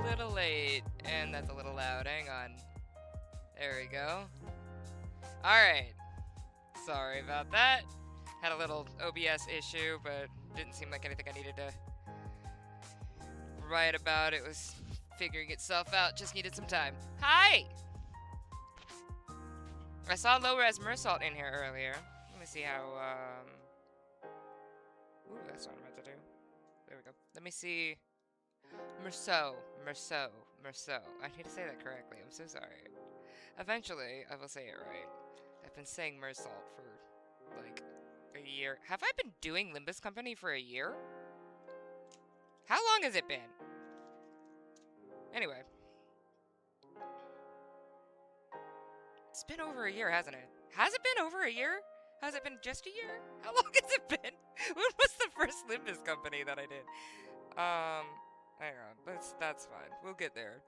little late, and that's a little loud. Hang on. There we go. Alright. Sorry about that. Had a little OBS issue, but didn't seem like anything I needed to write about. It was figuring itself out. Just needed some time. Hi! I saw low-res Mersault in here earlier. Let me see how, Ooh, that's what I meant to do. There we go. Let me see. Merceau. I need to say that correctly. I'm so sorry. Eventually, I will say it right. I've been saying Mersault for, like, a year. Have I been doing Limbus Company for a year? How long has it been? Anyway. It's been over a year, hasn't it? Has it been over a year? Has it been just a year? How long has it been? When was the first Limbus Company that I did? Hang on. That's fine. We'll get there.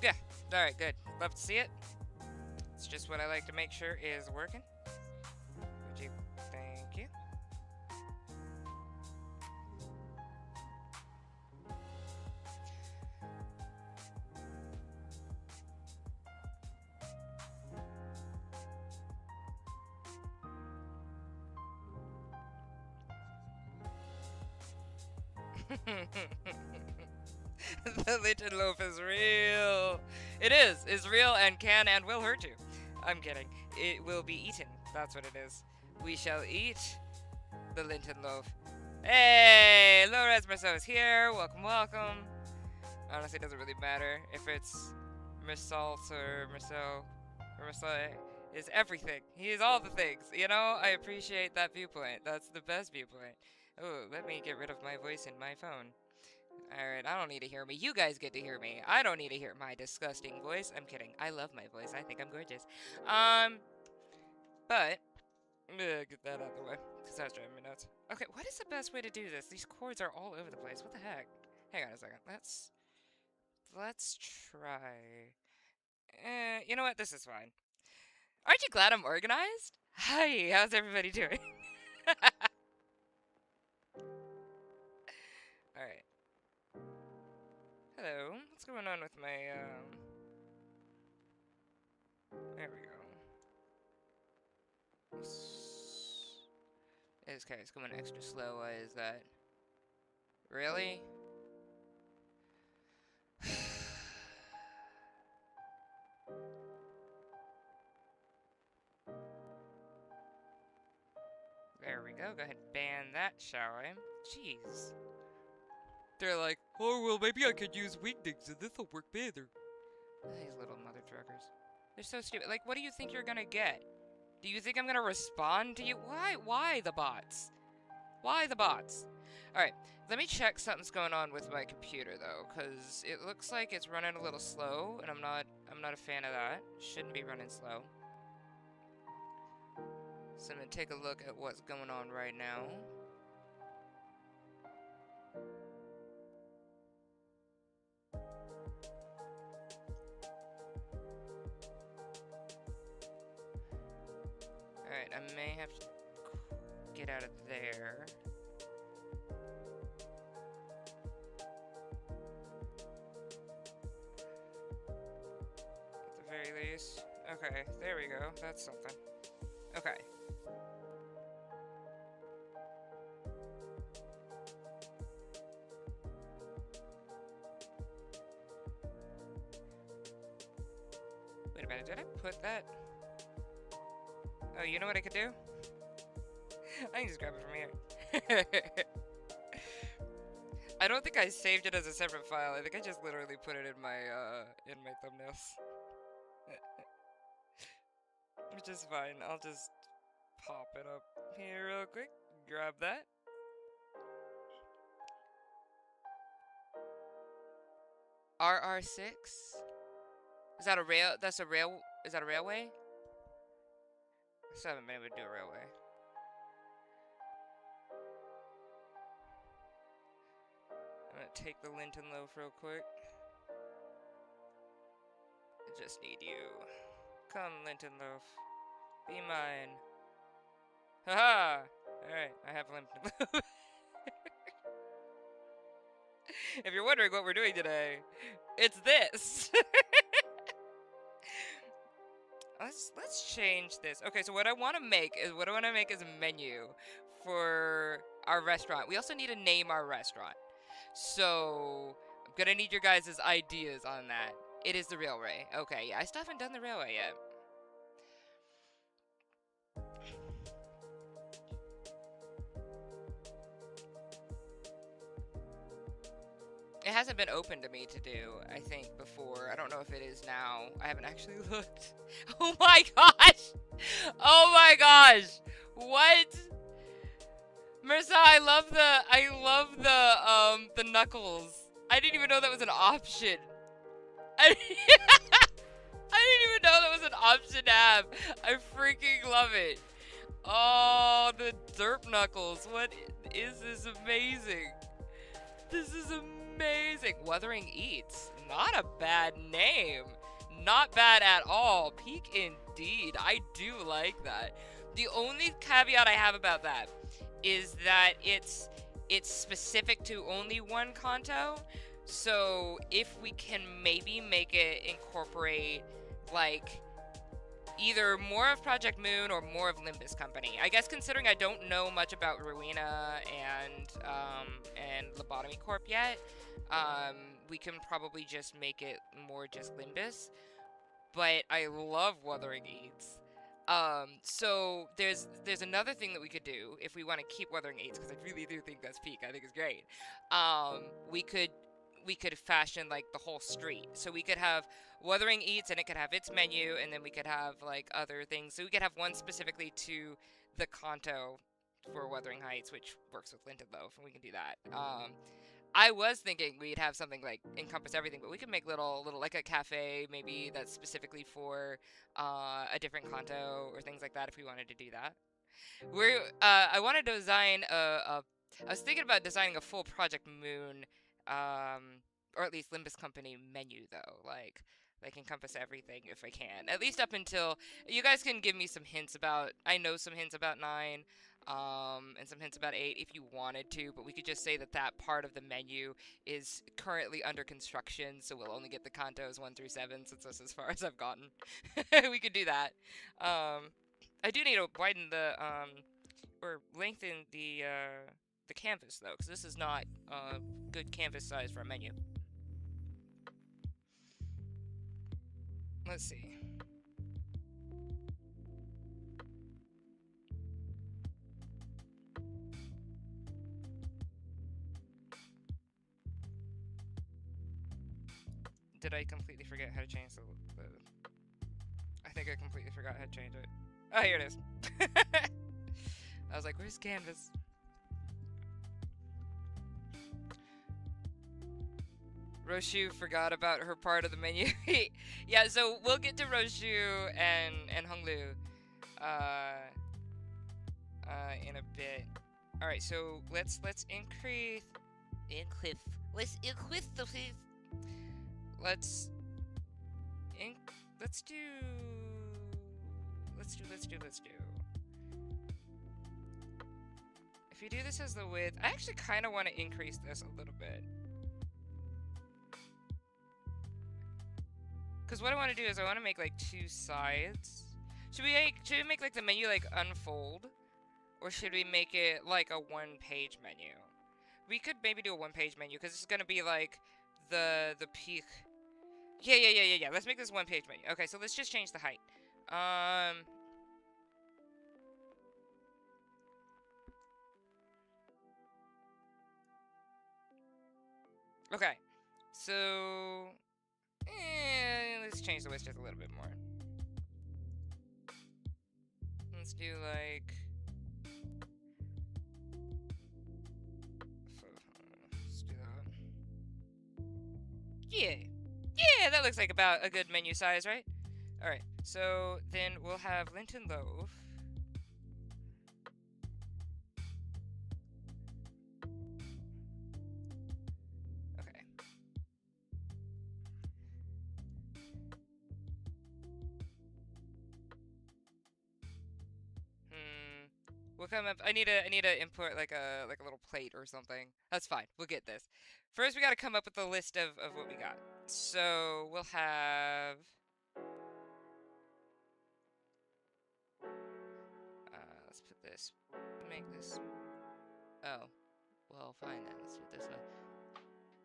Yeah. Alright, good. Love to see it. It's just what I like to make sure is working. Would you? Thank you. The Linton Loaf is real. It is. It's real and can and will hurt you. I'm kidding. It will be eaten. That's what it is. We shall eat the Linton Loaf. Hey, Low-Res Merceau is here. Welcome, welcome. Honestly, it doesn't really matter if it's Mersault or Merceau or Merceau. Is everything. He is all the things. You know, I appreciate that viewpoint. That's the best viewpoint. Oh, let me get rid of my voice in my phone. Alright, I don't need to hear me. You guys get to hear me. I don't need to hear my disgusting voice. I'm kidding. I love my voice. I think I'm gorgeous. But get that out of the way, because that's driving me nuts. Okay, what is the best way to do this? These chords are all over the place. What the heck? Hang on a second. Let's try. You know what? This is fine. Aren't you glad I'm organized? Hi, how's everybody doing? Alright. Hello. What's going on with my, There we go. Okay, it's going extra slow. Why is that? Really? There we go. Go ahead and ban that, shall we? Jeez. They're like, oh, well, maybe I could use weaknings and this'll work better. These little mother truckers. They're so stupid. Like, what do you think you're gonna get? Do you think I'm gonna respond to you? Why the bots? Why the bots? Alright, let me check something's going on with my computer, though, because it looks like it's running a little slow, and I'm not a fan of that. Shouldn't be running slow. So I'm gonna take a look at what's going on right now. Alright, I may have to get out of there. At the very least. Okay, there we go. That's something. Okay. Wait a minute, did I put that? Oh, you know what I could do? I can just grab it from here. I don't think I saved it as a separate file. I think I just literally put it in my thumbnails. Which is fine. I'll just pop it up here real quick. Grab that. RR6? Is that a rail? That's a rail? Is that a railway? I still haven't been able to do a railway. I'm gonna take the Linton Loaf real quick. just need you. Come, Linton Loaf. Be mine. Haha! Alright, I have Linton Loaf. If you're wondering what we're doing today, it's this. Let's change this. Okay, so what I want to make is a menu for our restaurant. We also need to name our restaurant. So I'm gonna need your guys' ideas on that. It is the railway. Okay, yeah, I still haven't done the railway yet. It hasn't been open to me to do, I think, before. I don't know if it is now. I haven't actually looked. Oh my gosh! Oh my gosh! What? Marissa, I love the knuckles. I didn't even know that was an option. I didn't even know that was an option to have. I freaking love it. Oh, the derp knuckles. What is this amazing? This is amazing. Wuthering Eats. Not a bad name. Not bad at all. Peak indeed. I do like that. The only caveat I have about that is that it's specific to only one Kanto. So if we can maybe make it incorporate like either more of Project Moon or more of Limbus Company. I guess considering I don't know much about Ruina and Lobotomy Corp yet, we can probably just make it more just Limbus. But I love Wuthering Eats. So there's another thing that we could do if we want to keep Wuthering Eats, because I really do think that's peak. I think it's great. We could fashion like the whole street. So we could have Wuthering Eats and it could have its menu, and then we could have like other things. So we could have one specifically to the Kanto for Wuthering Heights, which works with Linton Loaf, and we can do that. I was thinking we'd have something like encompass everything, but we could make little like a cafe maybe that's specifically for a different Kanto or things like that if we wanted to do that. I wanted to design I was thinking about designing a full Project Moon, or at least Limbus Company menu though, like encompass everything if I can. At least up until you guys can give me some hints about. I know some hints about 9. And some hints about 8 if you wanted to, but we could just say that that part of the menu is currently under construction, so we'll only get the Kantos 1 through 7, since that's as far as I've gotten. We could do that. I do need to widen the, or lengthen the canvas, though, because this is not good canvas size for a menu. Let's see. Did I completely forget how to change the I think I completely forgot how to change it. Oh, here it is. I was like, where's canvas? Roshu forgot about her part of the menu. Yeah, so we'll get to Roshu and Honglu in a bit. All right, so let's increase the let's do. If you do this as the width, I actually kind of want to increase this a little bit. Because what I want to do is I want to make like 2 sides. Should we make like the menu like unfold? Or should we make it like a 1-page menu? We could maybe do a 1-page menu because it's going to be like the peak. Yeah. Let's make this 1-page menu. Okay, so let's just change the height. Okay, so let's change the width just a little bit more. Let's do like. Let's do that. Yeah, that looks like about a good menu size, right? Alright, so then we'll have Linton Loaf. Okay. We'll come up. I need to import like a little plate or something. That's fine. We'll get this. First, we got to come up with a list of what we got. So we'll have. Let's put this. Make this. Oh, well, fine then. Let's do it this way.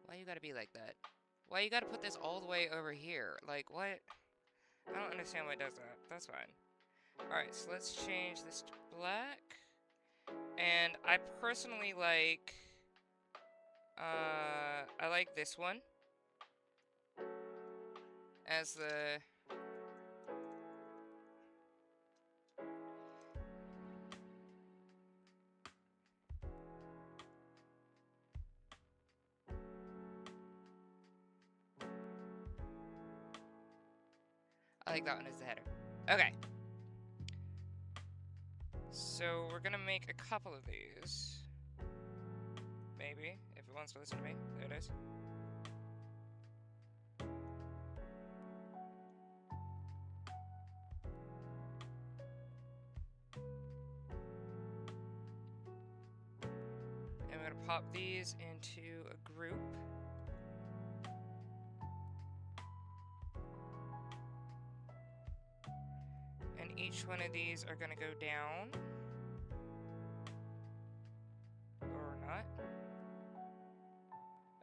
Why you gotta be like that? Why you gotta put this all the way over here? Like what? I don't understand why it does that. That's fine. Alright, so let's change this to black. And I personally like... I like this one. As the... I like that one as the header. Okay. So we're gonna make a couple of these. Maybe, if it wants to listen to me. There it is. And we're gonna pop these into a group. And each one of these are gonna go down. Or not.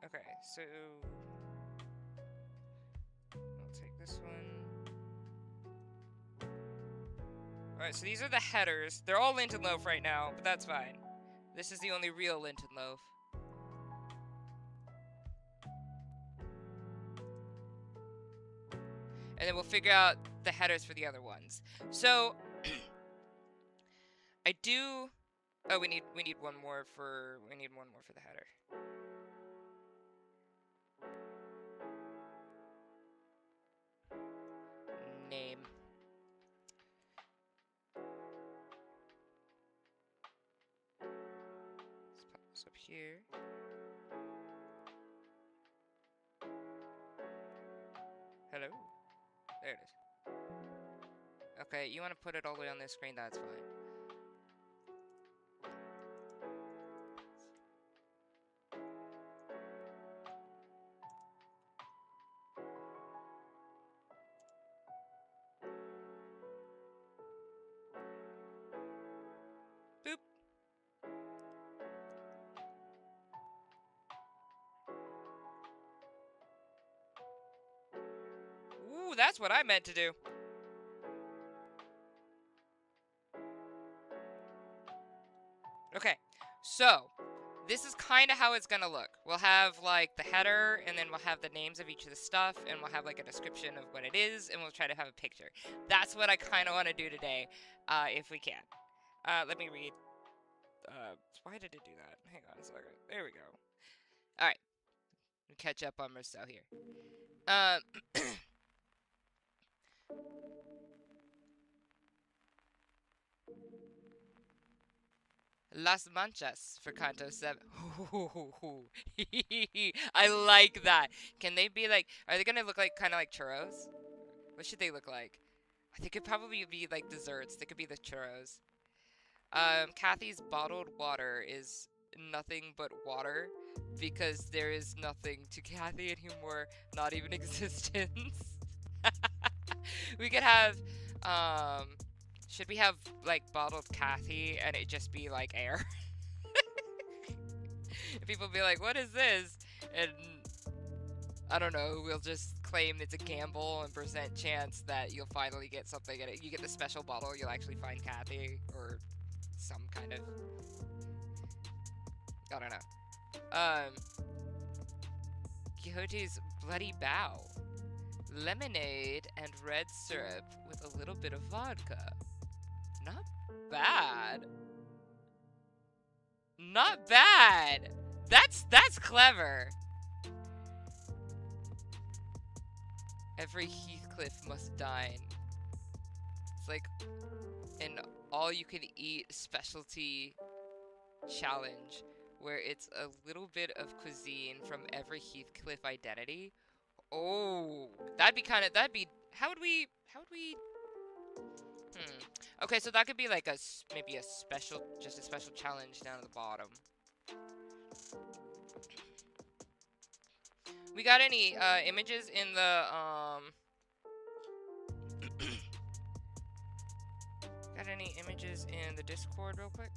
Okay, so I'll take this one. Alright, so these are the headers. They're all Linton Loaf right now, but that's fine. This is the only real Linton Loaf. And then we'll figure out the headers for the other ones. So I do. Oh, we need one more for the header. Name. Let's pop this up here. Hello. There it is. Okay, you want to put it all the way on this screen? That's fine. Boop. Ooh, that's what I meant to do. Okay, so this is kind of how it's gonna look. We'll have like the header, and then we'll have the names of each of the stuff, and we'll have like a description of what it is, and we'll try to have a picture. That's what I kind of want to do today, if we can. Let me read. Why did it do that? Hang on a second. There we go. All right, we'll catch up on Marcel here. Las Manchas for Canto 7. I like that. Can they be like, are they gonna look like kind of like churros? What should they look like? I think it could probably be like desserts. They could be the churros. Kathy's bottled water is nothing but water because there is nothing to Kathy anymore, not even existence. We could have, should we have, like, bottled Kathy and it just be, like, air? People be like, what is this? And, I don't know, we'll just claim it's a gamble and % chance that you'll finally get something in it. You get the special bottle, you'll actually find Kathy, or some kind of... I don't know. Quixote's Bloody Bow. Lemonade and red syrup with a little bit of vodka. Not bad. Not bad. That's clever. Every Heathcliff must dine. It's like an all-you-can-eat specialty challenge where it's a little bit of cuisine from every Heathcliff identity. Oh, that'd be, how would we, Okay, so that could be like maybe a special, just a special challenge down at the bottom. We got any images in the got any images in the Discord real quick?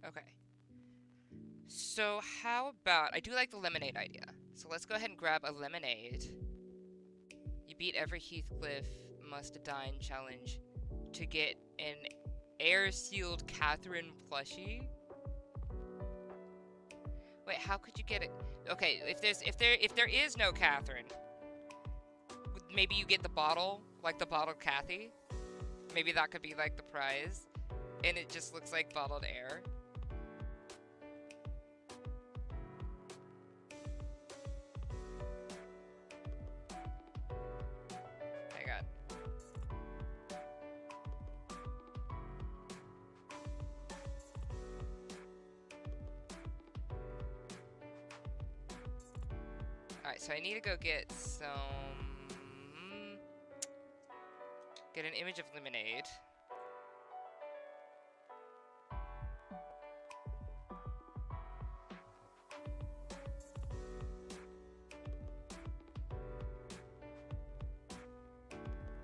Okay. So how about, I do like the lemonade idea. So let's go ahead and grab a lemonade. You beat every Heathcliff must dine challenge to get an air-sealed Catherine plushie. Wait, how could you get it? Okay, if there is no Catherine, maybe you get the bottle, like the bottled Cathy. Maybe that could be like the prize, and it just looks like bottled air. Hang on. Alright, so I need to go get some... Get an image of lemonade.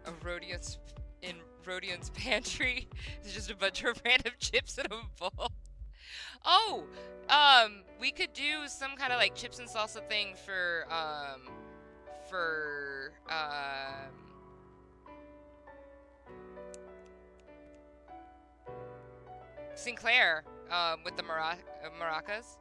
A Rhodion's... In Rhodion's pantry. There's just a bunch of random chips in a bowl. Oh! We could do some kind of like chips and salsa thing for Sinclair, with the maracas.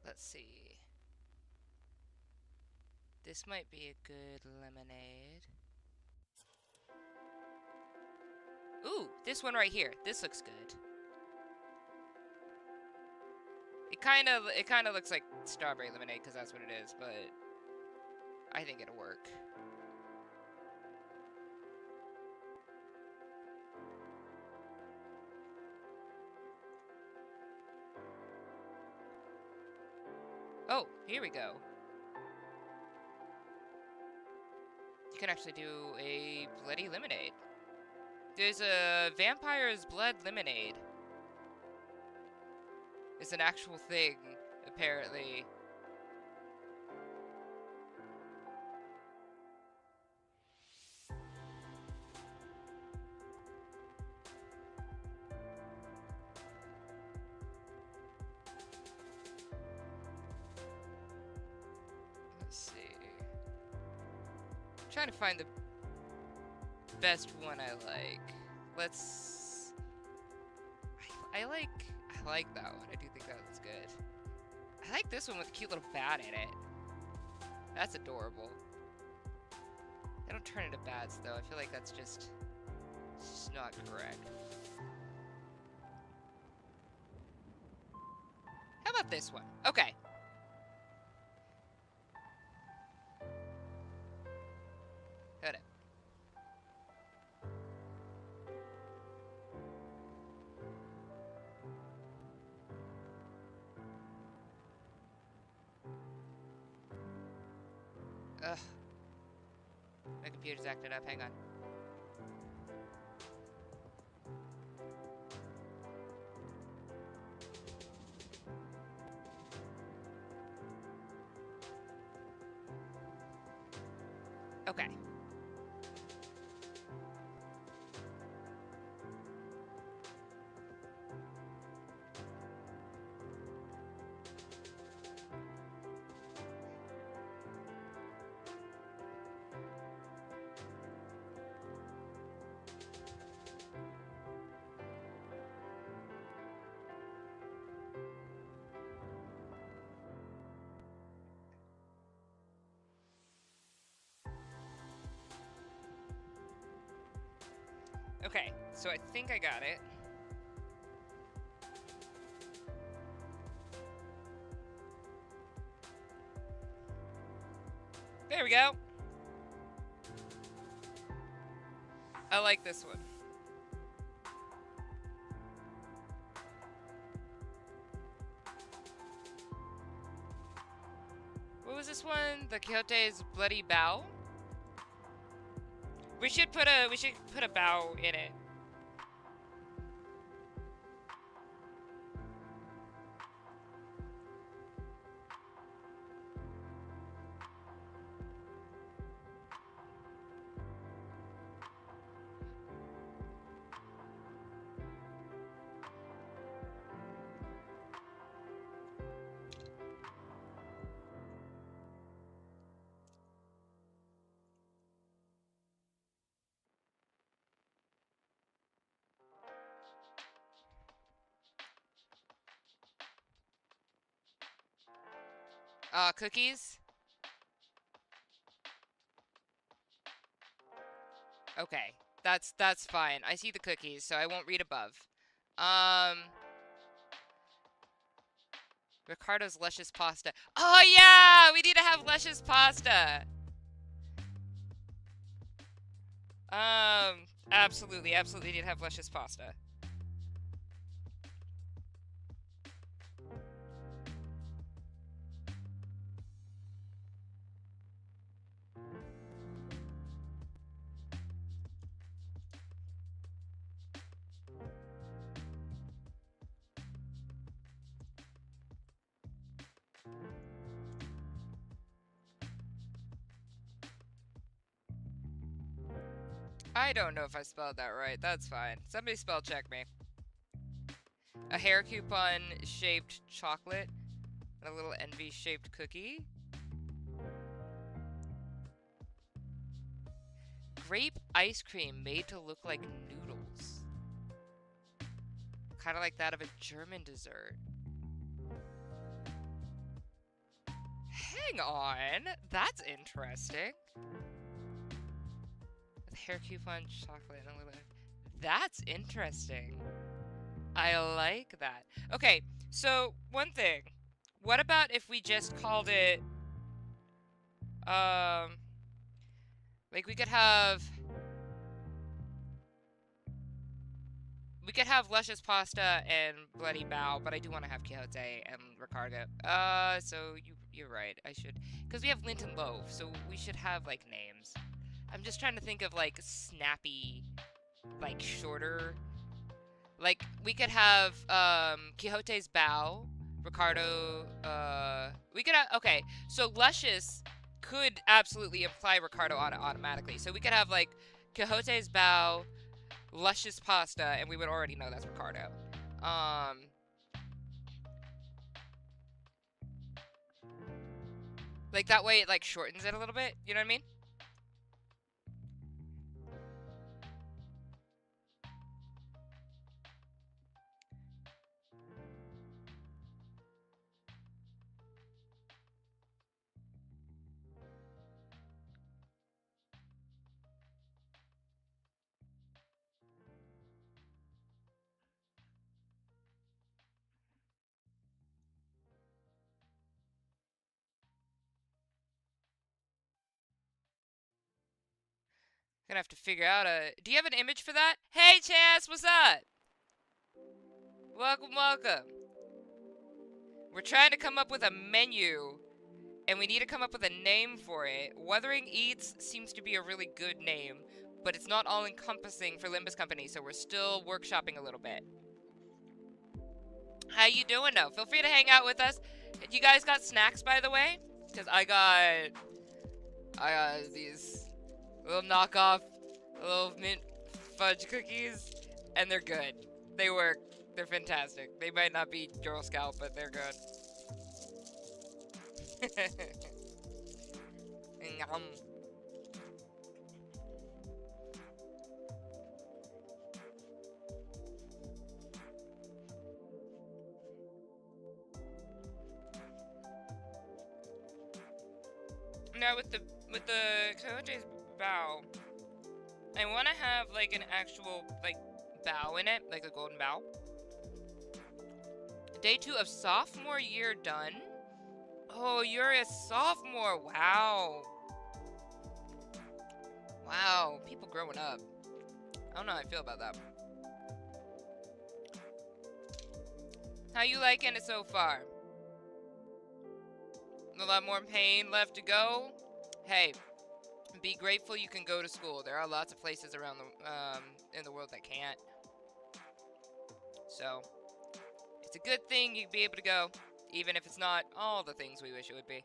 Let's see. This might be a good lemonade. Ooh, this one right here. This looks good. It kind of looks like strawberry lemonade because that's what it is, but I think it'll work. Oh, here we go. You can actually do a bloody lemonade. There's a vampire's blood lemonade. It's an actual thing, apparently. Let's see. I'm trying to find the best one I like. Let's... I like that one. I do think that looks good. I like this one with a cute little bat in it. That's adorable. They don't turn into bats though. I feel like that's just not correct. How about this one? Okay. Got it. Ugh. My computer's acting up. Hang on. Okay. Okay, so I think I got it. There we go. I like this one. What was this one? The Quixote's bloody bow? We should put a bow in it. Cookies? Okay. That's fine. I see the cookies, so I won't read above. Ricardo's luscious pasta. Oh yeah! We need to have luscious pasta. Absolutely need to have luscious pasta. I don't know if I spelled that right. That's fine. Somebody spell check me. A hair coupon shaped chocolate and a little envy shaped cookie. Grape ice cream made to look like noodles. Kind of like that of a German dessert. Hang on. That's interesting. With hair coupon chocolate and a little... That's interesting. I like that. Okay, so one thing. What about if we just called it... Like, we could have luscious pasta and bloody bow, but I do want to have Quixote and Ricardo. So you're right. I should, because we have Linton Loaf, so we should have like names. I'm just trying to think of like snappy, like shorter. Like we could have Quixote's bow, Ricardo. We could have, okay. So luscious could absolutely imply Ricardo automatically. So we could have like Quixote's bow, luscious pasta, and we would already know that's Ricardo. Like that way it like shortens it a little bit, you know what I mean? Gonna have to figure out a... Do you have an image for that? Hey, Chance, what's up? Welcome, welcome. We're trying to come up with a menu, and we need to come up with a name for it. Wuthering Eats seems to be a really good name, but it's not all-encompassing for Limbus Company, so we're still workshopping a little bit. How you doing, though? Feel free to hang out with us. You guys got snacks, by the way? Because I got these little knockoff, little mint fudge cookies, and they're good. They work. They're fantastic. They might not be Girl Scout, but they're good. Now with the Coyote's bow, I want to have, like, an actual, like, bow in it, like a golden bow. Day 2 of sophomore year done. Oh, you're a sophomore. Wow. Wow, people growing up. I don't know how I feel about that. How you liking it so far? A lot more pain left to go? Hey, be grateful you can go to school. There are lots of places around the in the world that can't. So, it's a good thing you'd be able to go, even if it's not all the things we wish it would be.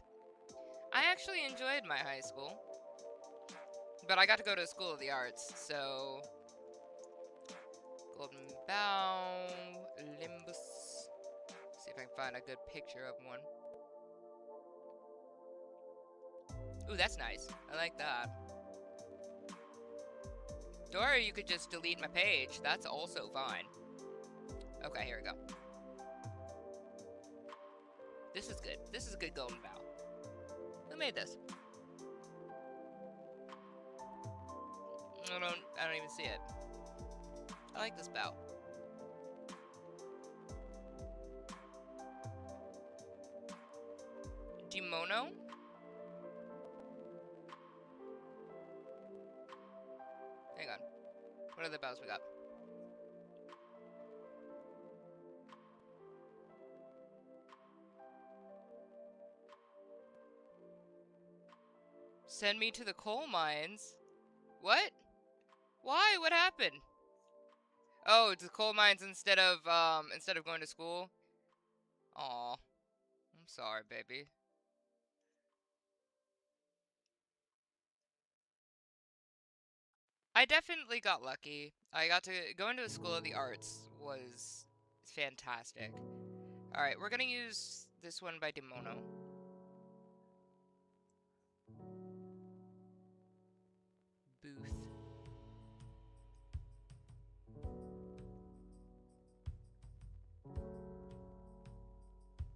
I actually enjoyed my high school, but I got to go to the School of the Arts, so... Golden Bow, Limbus. See if I can find a good picture of one. Ooh, that's nice. I like that. Or you could just delete my page. That's also fine. Okay, here we go. This is good. This is a good golden bow. Who made this? I don't even see it. I like this bow. Demono? Hang on. What are the bows we got? Send me to the coal mines? What? Why? What happened? Oh, to the coal mines instead of going to school? Aw. I'm sorry, baby. I definitely got lucky. I got to go into a School of the Arts was fantastic. Alright, we're gonna use this one by Demono. Booth.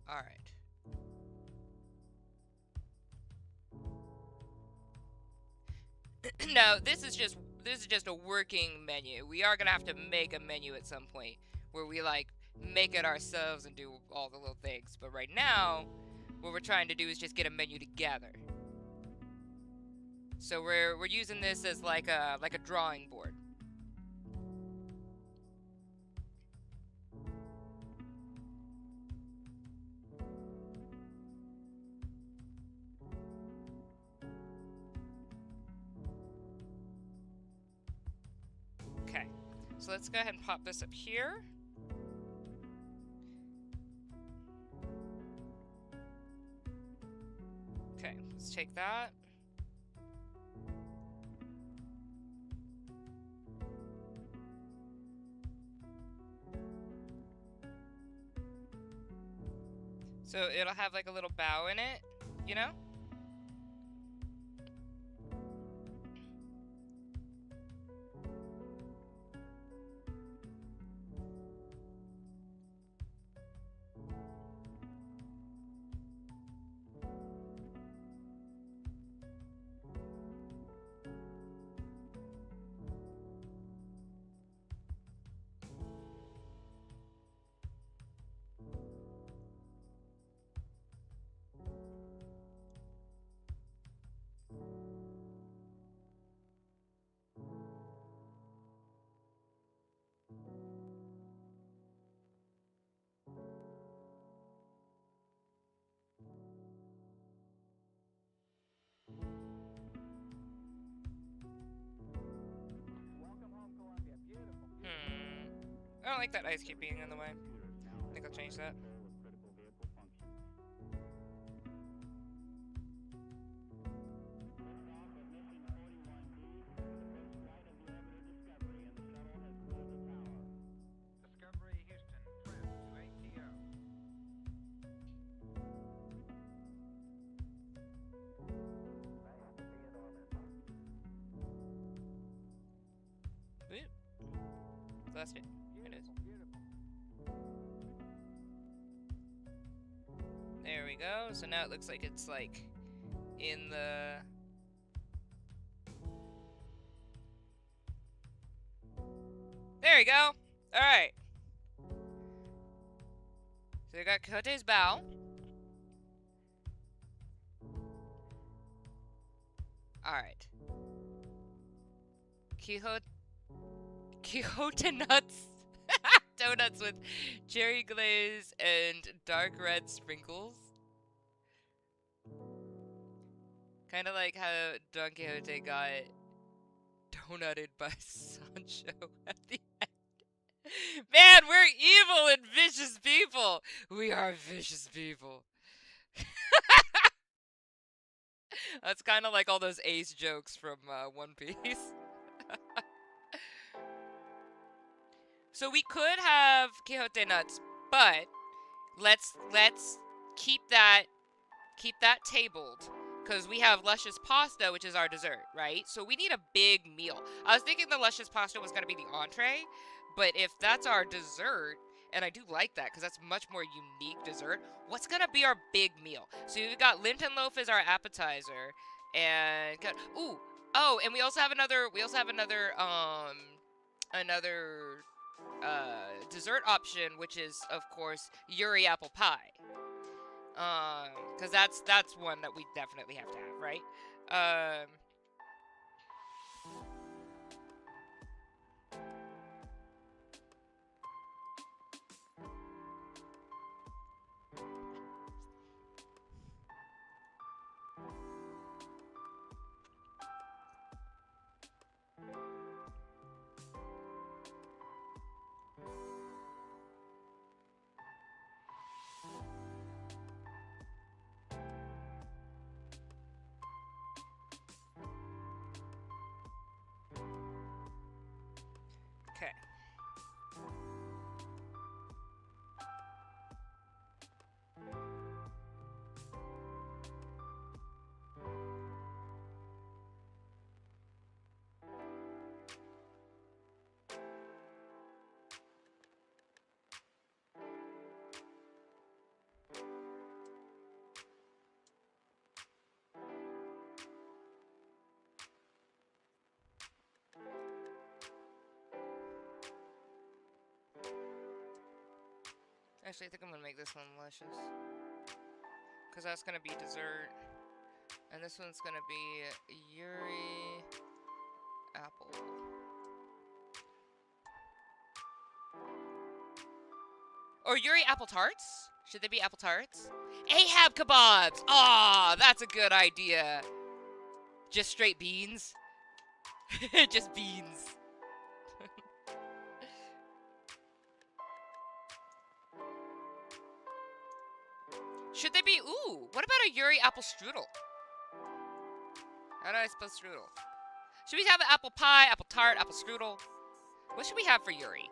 Alright. No, this is just a working menu. We are gonna have to make a menu at some point where we like make it ourselves and do all the little things. But right now, what we're trying to do is just get a menu together. So we're using this as like a drawing board. Okay, so let's go ahead and pop this up here. Okay, let's take that. So it'll have like a little bow in it, you know? I don't like that ice cube being in the way. I think I'll change that. Discovery Houston, trim to ATO. Boop. Lost it. Here it is. There we go. So now it looks like it's like in the There you go. All right. So we got Quixote's bow. All right. Quixote nuts. Donuts with cherry glaze and dark red sprinkles. Kind of like how Don Quixote got donutted by Sancho at the end. Man, we're evil and vicious people. We are vicious people. That's kind of like all those Ace jokes from One Piece. So we could have Quixote nuts, but let's keep that tabled, because we have luscious pasta, which is our dessert, right? So we need a big meal. I was thinking the luscious pasta was going to be the entree, but if that's our dessert, and I do like that because that's much more unique dessert, what's going to be our big meal? So we've got Linton Loaf as our appetizer, and and we also have another dessert option, which is of course Yuri apple pie. Because that's one that we definitely have to have, right? Okay. Actually, I think I'm gonna make this one luscious, because that's gonna be dessert, and this one's gonna be Yuri apple. Or Yuri apple tarts? Should they be apple tarts? Ahab kebabs! Ah, that's a good idea. Just straight beans? Just beans. Should they be, what about a Yuri apple strudel? How do I spell strudel? Should we have an apple pie, apple tart, apple strudel? What should we have for Yuri?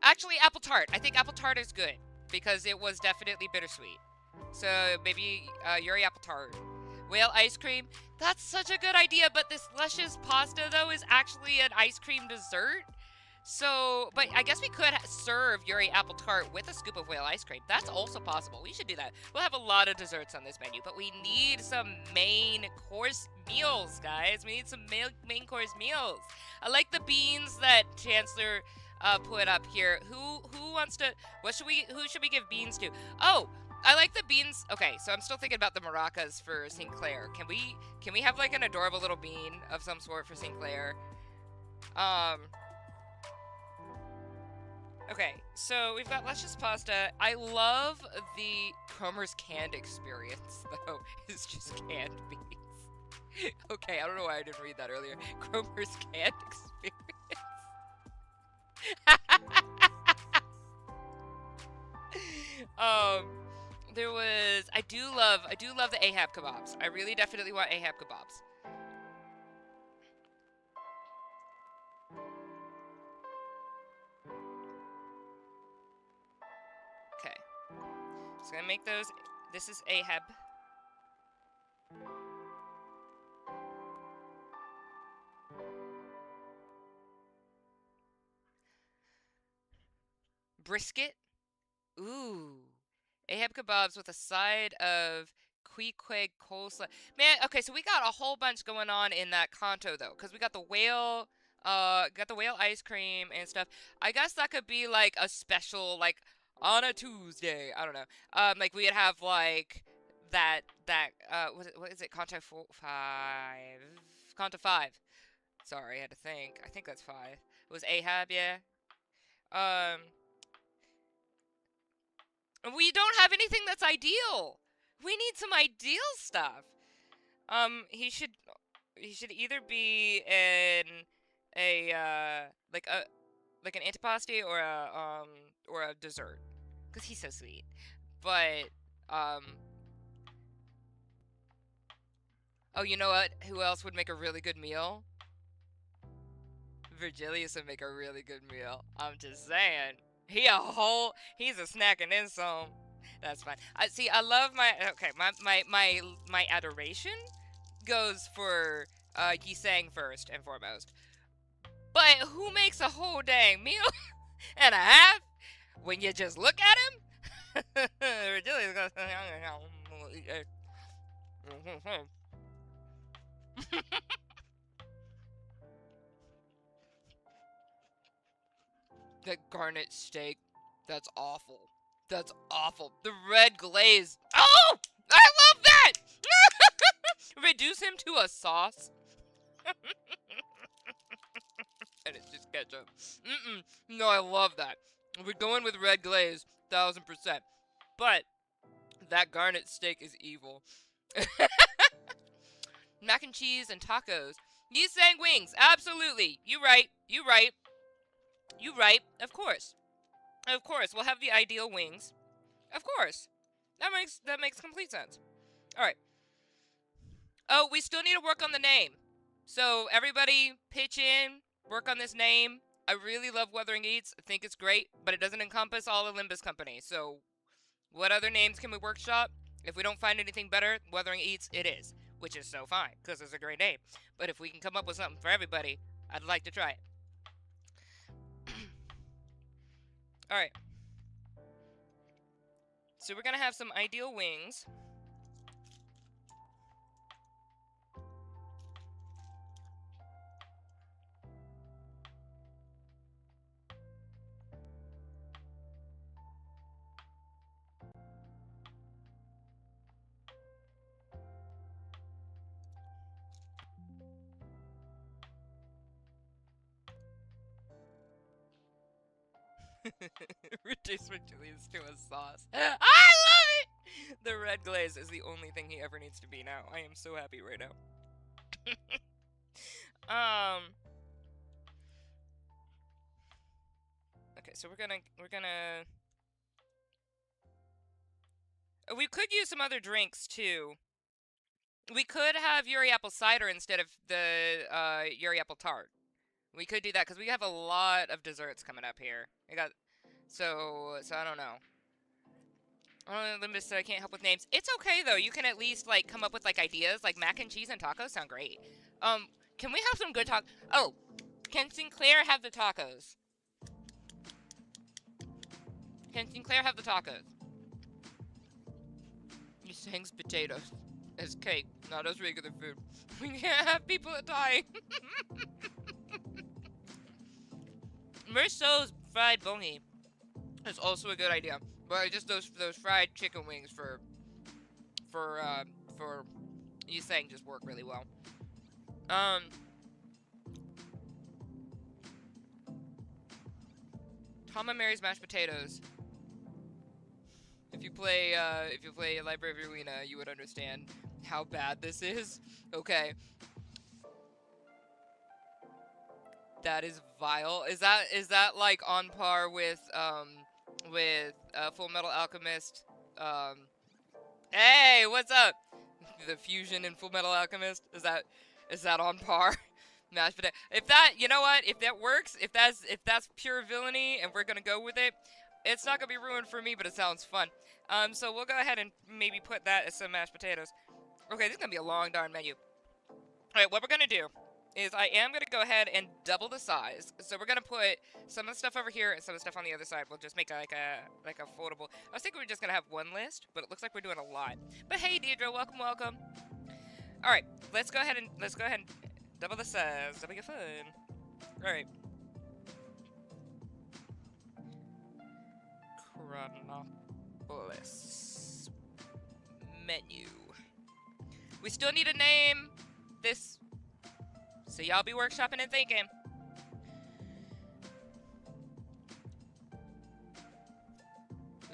Actually, apple tart. I think apple tart is good, because it was definitely bittersweet. So maybe Yuri apple tart. Whale ice cream. That's such a good idea, but this luscious pasta, though, is actually an ice cream dessert. So, but I guess we could serve Yuri apple tart with a scoop of whale ice cream. That's also possible. We should do that. We'll have a lot of desserts on this menu, but we need some main course meals, guys. We need some main course meals. I like the beans that Chancellor put up here. Who wants to? Who should we give beans to? Oh, I like the beans. Okay, so I'm still thinking about the maracas for Sinclair. Can we have like an adorable little bean of some sort for Sinclair? Okay, so we've got luscious pasta. I love the Cromer's canned experience, though. It's just canned beans. Okay, I don't know why I didn't read that earlier. Cromer's canned experience. There was. I do love the Ahab kebabs. I really definitely want Ahab kebabs. Okay. Just gonna make those. This is Ahab. Brisket. Ooh. Ahab kebabs with a side of Queequeg coleslaw. Man, okay, so we got a whole bunch going on in that Kanto though, because we got the whale, ice cream and stuff. I guess that could be like a special, like on a Tuesday. I don't know. Like we'd have like what is it? Kanto 5. Kanto 5. Sorry, I had to think. I think that's 5. It was Ahab, yeah. Um, we don't have anything that's ideal. We need some ideal stuff. He should either be like an antipasti or a dessert, cause he's so sweet. But oh, you know what? Who else would make a really good meal? Virgilius would make a really good meal. I'm just saying. He's a snack and then some. That's fine. I love my adoration goes for Yisang first and foremost. But who makes a whole dang meal and a half when you just look at him? Virgilius goes. That garnet steak, that's awful. That's awful. The red glaze. Oh! I love that! Reduce him to a sauce. And it's just ketchup. No, I love that. We're going with red glaze, 1000%. But that garnet steak is evil. Mac and cheese and tacos. You sang wings. Absolutely. You right. Of course. We'll have the ideal wings. Of course. That makes complete sense. All right. Oh, we still need to work on the name. So everybody pitch in, work on this name. I really love Wuthering Eats. I think it's great, but it doesn't encompass all of Limbus Company. So what other names can we workshop? If we don't find anything better, Wuthering Eats it is, which is so fine because it's a great name. But if we can come up with something for everybody, I'd like to try it. All right. So we're going to have some ideal wings. Reduce Virgilius to a sauce. I love it! The red glaze is the only thing he ever needs to be now. I am so happy right now. Okay, so we're gonna we could use some other drinks too. We could have Yuri apple cider instead of the Yuri apple tart. We could do that because we have a lot of desserts coming up here. So I don't know. Limbus said I can't help with names. It's okay though. You can at least like come up with like ideas. Like mac and cheese and tacos sound great. Can we have some good tacos? Oh, can Sinclair have the tacos? Can Sinclair have the tacos? You sings potatoes as cake, not as regular food. We can't have people dying. Merceau's fried bongi is also a good idea, but just those fried chicken wings for you saying just work really well. Tom and Mary's mashed potatoes. If you play Library of Arena, you would understand how bad this is. Okay. That is vile. Is that like on par with Full Metal Alchemist? Hey, what's up? The fusion in Full Metal Alchemist, is that on par? Mashed potato. If that, you know what? If that works, if that's pure villainy and we're gonna go with it, it's not gonna be ruined for me, but it sounds fun. So we'll go ahead and maybe put that as some mashed potatoes. Okay, this is gonna be a long darn menu. All right, what we're gonna do is I am going to go ahead and double the size. So we're going to put some of the stuff over here and some of the stuff on the other side. We'll just make like a foldable. I was thinking we were just going to have one list, but it looks like we're doing a lot. But hey, Deidre, welcome, welcome. All right, let's go ahead and double the size. That'll be fun. All right. Chronopolis menu. We still need to name this, so y'all be workshopping and thinking.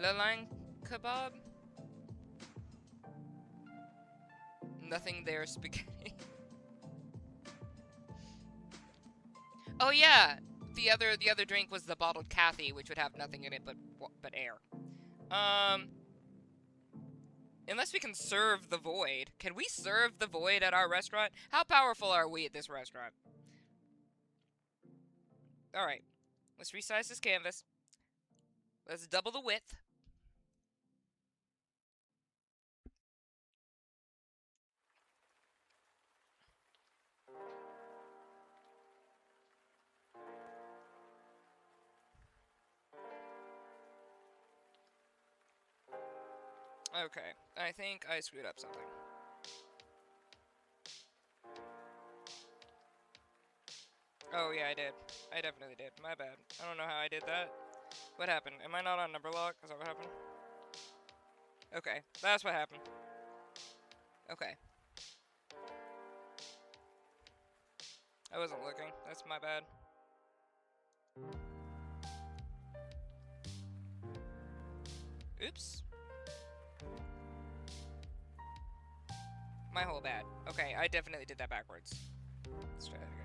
Lalang kebab. Nothing there, spaghetti. Oh yeah, the other drink was the bottled Cathy, which would have nothing in it but air. Unless we can serve the void. Can we serve the void at our restaurant? How powerful are we at this restaurant? All right, let's resize this canvas. Let's double the width. Okay, I think I screwed up something. Oh yeah, I did. I definitely did. My bad. I don't know how I did that. What happened? Am I not on number lock? Is that what happened? Okay, that's what happened. Okay. I wasn't looking. That's my bad. Oops. My whole bad. Okay, I definitely did that backwards. Let's try that again.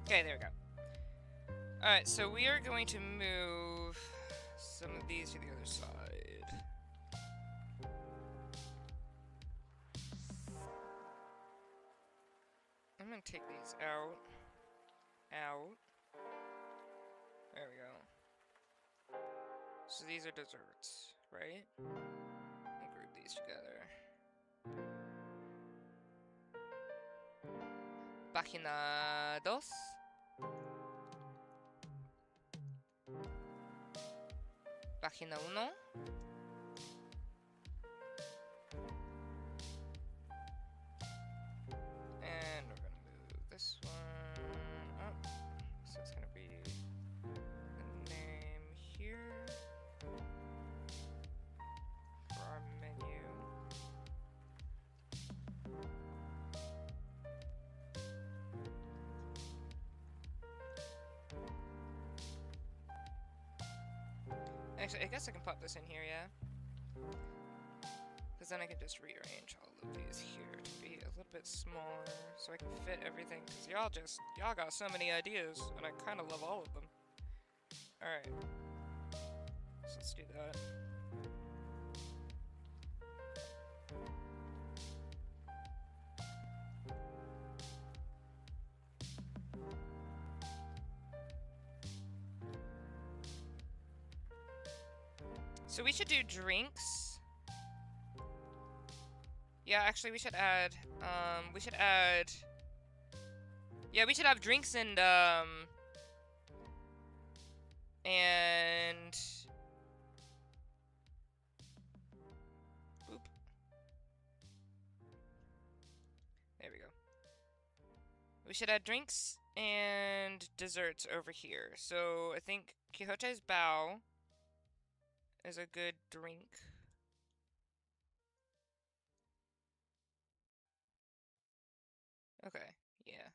Okay, there we go. Alright, so we are going to move some of these to the other side. I'm gonna take these out. Out. There we go. So these are desserts, right? I'll group these together. Página 2. Página 1. And we're gonna move this one up. So it's gonna be the name here for our menu. Actually, I guess I can pop this in here, yeah? Because then I can just rearrange all of these here to be a little bit smaller so I can fit everything. Because y'all got so many ideas, and I kind of love all of them. Alright. So let's do that. So we should do drinks. Yeah, actually we should add, yeah, we should have drinks and oop. There we go. We should add drinks and desserts over here. So I think Quixote's Bow is a good drink. Okay, yeah.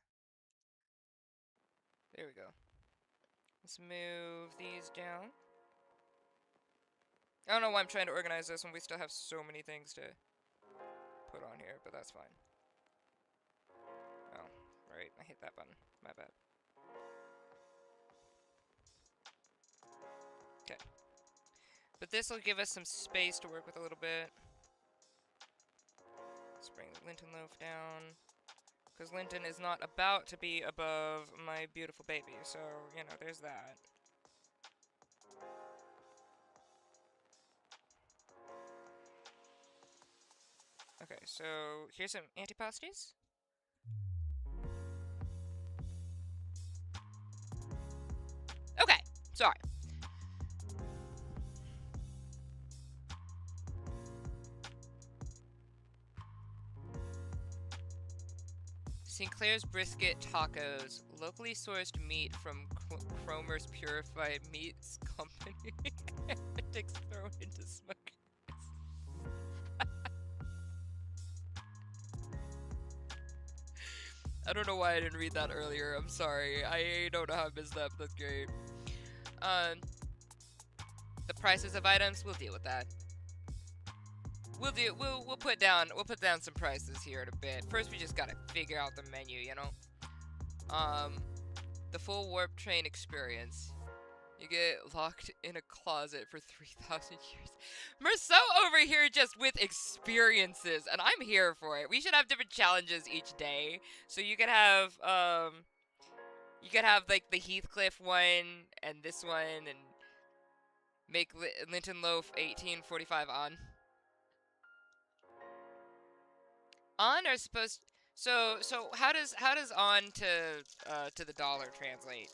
There we go. Let's move these down. I don't know why I'm trying to organize this when we still have so many things to put on here, but that's fine. Oh, right, I hit that button. My bad. Okay. But this will give us some space to work with a little bit. Let's bring the Linton loaf down. Because Linton is not about to be above my beautiful baby. So, you know, there's that. Okay, so here's some antipasties. Okay, sorry. Sinclair's Brisket Tacos, locally sourced meat from Cromer's Purified Meats Company. Sticks thrown into smokers. I don't know why I didn't read that earlier. I'm sorry. I don't know how I missed that, but that's great. The prices of items, we'll deal with that. We'll put down some prices here in a bit. First, we just gotta figure out the menu, you know. The full warp train experience. You get locked in a closet for 3,000 years. Merceau over here just with experiences, and I'm here for it. We should have different challenges each day. So you could have like the Heathcliff one and this one, and make Linton Loaf 1845 on. On are supposed. So how does on to the dollar translate?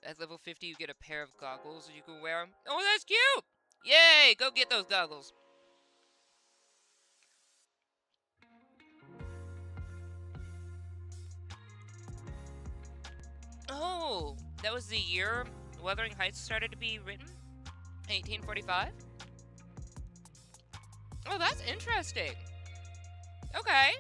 At level 50, you get a pair of goggles and you can wear them. Oh, that's cute! Yay! Go get those goggles. Oh, that was the year Wuthering Heights started to be written? 1845? Oh, that's interesting. Okay.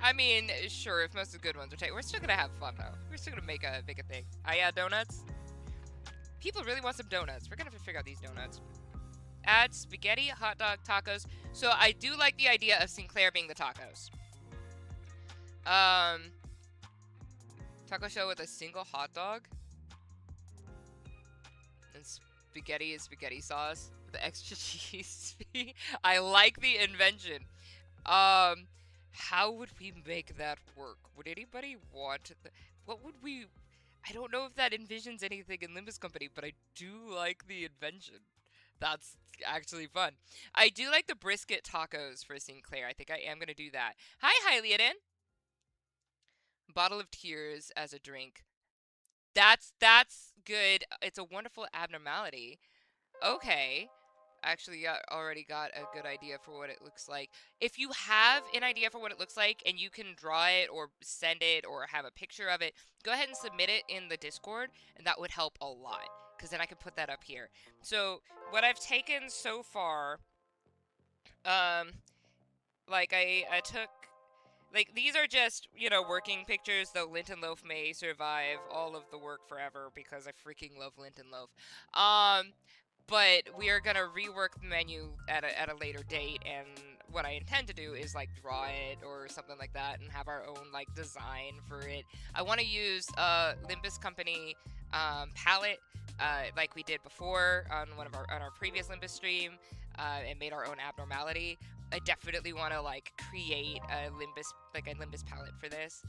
I mean, sure, if most of the good ones are taken, we're still gonna have fun though. We're still gonna make a thing. Yeah, donuts. People really want some donuts. We're gonna have to figure out these donuts. Add spaghetti, hot dog, tacos. So I do like the idea of Sinclair being the tacos. Taco shell with a single hot dog. And spaghetti is spaghetti sauce with the extra cheese. I like the invention. How would we make that work? Would anybody want what would we... I don't know if that envisions anything in Limbus Company, but I do like the invention. That's actually fun. I do like the brisket tacos for Sinclair. I think I am going to do that. Hi, Leodin. Bottle of tears as a drink. That's good. It's a wonderful abnormality. Okay. Actually already got a good idea for what it looks like. If you have an idea for what it looks like and you can draw it or send it or have a picture of it, go ahead and submit it in the Discord, and that would help a lot, because then I can put that up here. So what I've taken so far, like I took, like, these are just, you know, working pictures, though Linton Loaf may survive all of the work forever because I freaking love Linton Loaf. But we are gonna rework the menu at a later date, and what I intend to do is like draw it or something like that, and have our own like design for it. I want to use Limbus Company palette, like we did before on our previous Limbus stream, and made our own abnormality. I definitely want to like create a Limbus palette for this.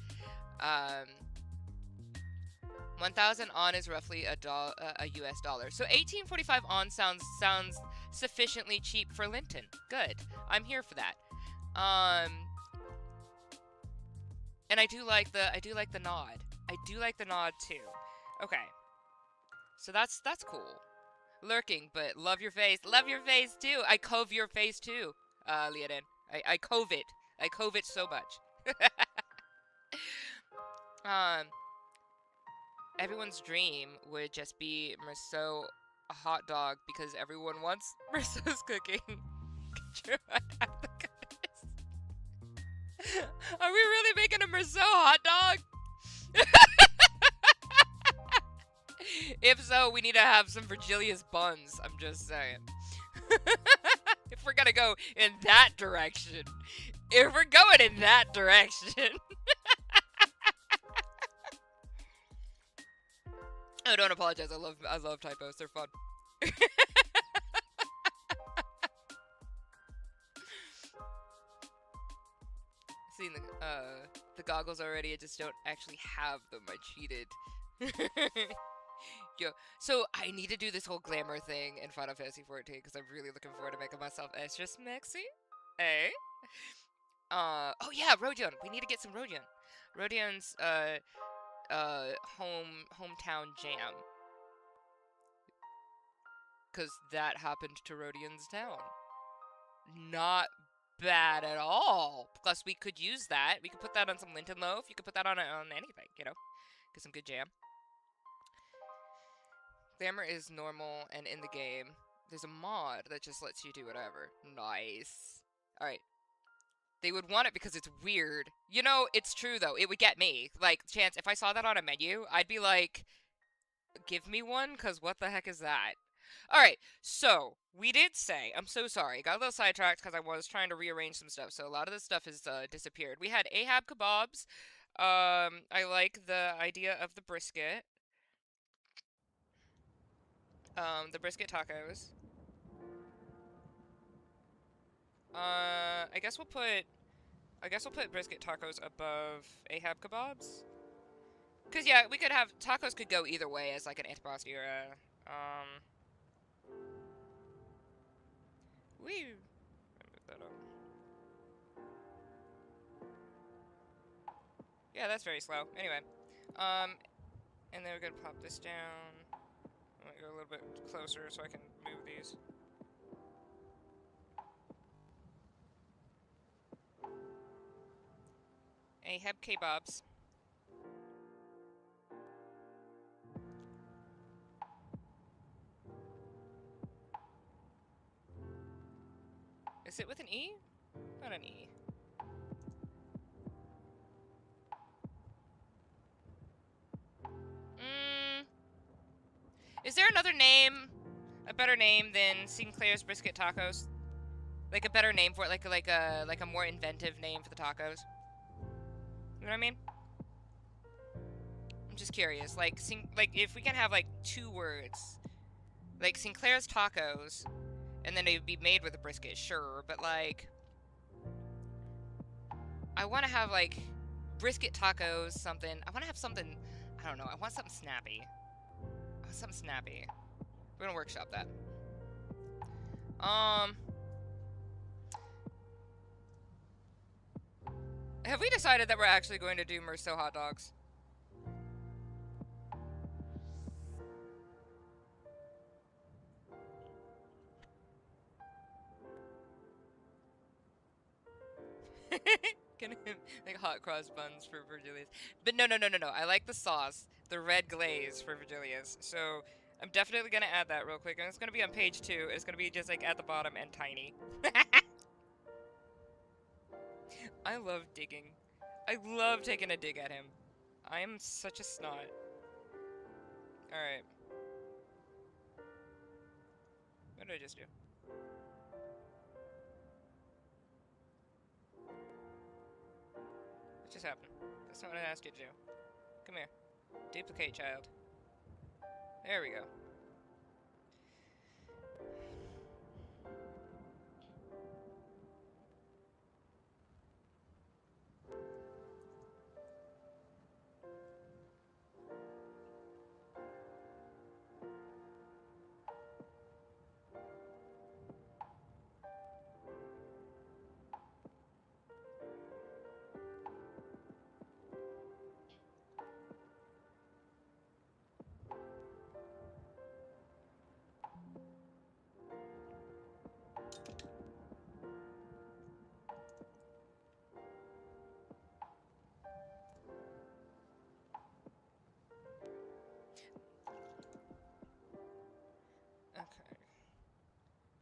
1,000 on is roughly a US dollar. So 1845 on sounds sufficiently cheap for Linton. Good. I'm here for that. And I do like the nod. I do like the nod too. Okay. So that's cool. Lurking, but love your face. Love your face too. I cove your face too, Leodin. I cove it. I cove it so much. Everyone's dream would just be Merceau a hot dog because everyone wants Merceau's cooking. Are we really making a Merceau hot dog? If so, we need to have some Virgilia's buns. I'm just saying. If we're gonna go in that direction. If we're going in that direction. Oh, don't apologize. I love typos. They're fun. Seen the goggles already. I just don't actually have them. I cheated. Yo, so I need to do this whole glamour thing in Final Fantasy 14 because I'm really looking forward to making myself extra smexy. Eh? Oh yeah, Rodion. We need to get some Rodion. Rodion's hometown jam. Cause that happened to Rodion's town. Not bad at all. Plus we could use that. We could put that on some Linton Loaf. You could put that on anything, you know. Get some good jam. Glamour is normal and in the game. There's a mod that just lets you do whatever. Nice. Alright. They would want it because it's weird. You know, it's true though. It would get me. Like, Chance, if I saw that on a menu, I'd be like, give me one, because what the heck is that? Alright, so, we did say, I'm so sorry, got a little sidetracked because I was trying to rearrange some stuff, so a lot of this stuff has disappeared. We had Ahab kebabs. I like the idea of the brisket. The brisket tacos. I guess we'll put brisket tacos above Ahab kebabs. Cause yeah, we could have tacos could go either way as like an antipasti or a move that up. Yeah, that's very slow. Anyway, and then we're gonna pop this down. I'm gonna go a little bit closer so I can move these. Ahab kebabs. Is it with an E? Not an E. Is there another name? A better name than Sinclair's Brisket Tacos? Like a better name for it, like a more inventive name for the tacos? You know what I mean? I'm just curious. Like if we can have like 2 words. Like Sinclair's Tacos, and then it would be made with a brisket, sure, but like I want to have like brisket tacos, something. I want to have something, I don't know, I want something snappy. I want something snappy. We're gonna workshop that. Have we decided that we're actually going to do Merceau hot dogs? Gonna like hot cross buns for Virgilia's. But no. I like the sauce, the red glaze for Virgilia's. So I'm definitely gonna add that real quick. And it's gonna be on page 2. It's gonna be just like at the bottom and tiny. I love digging. I love taking a dig at him. I am such a snot. Alright. What did I just do? What just happened? That's not what I asked you to do. Come here. Duplicate, child. There we go.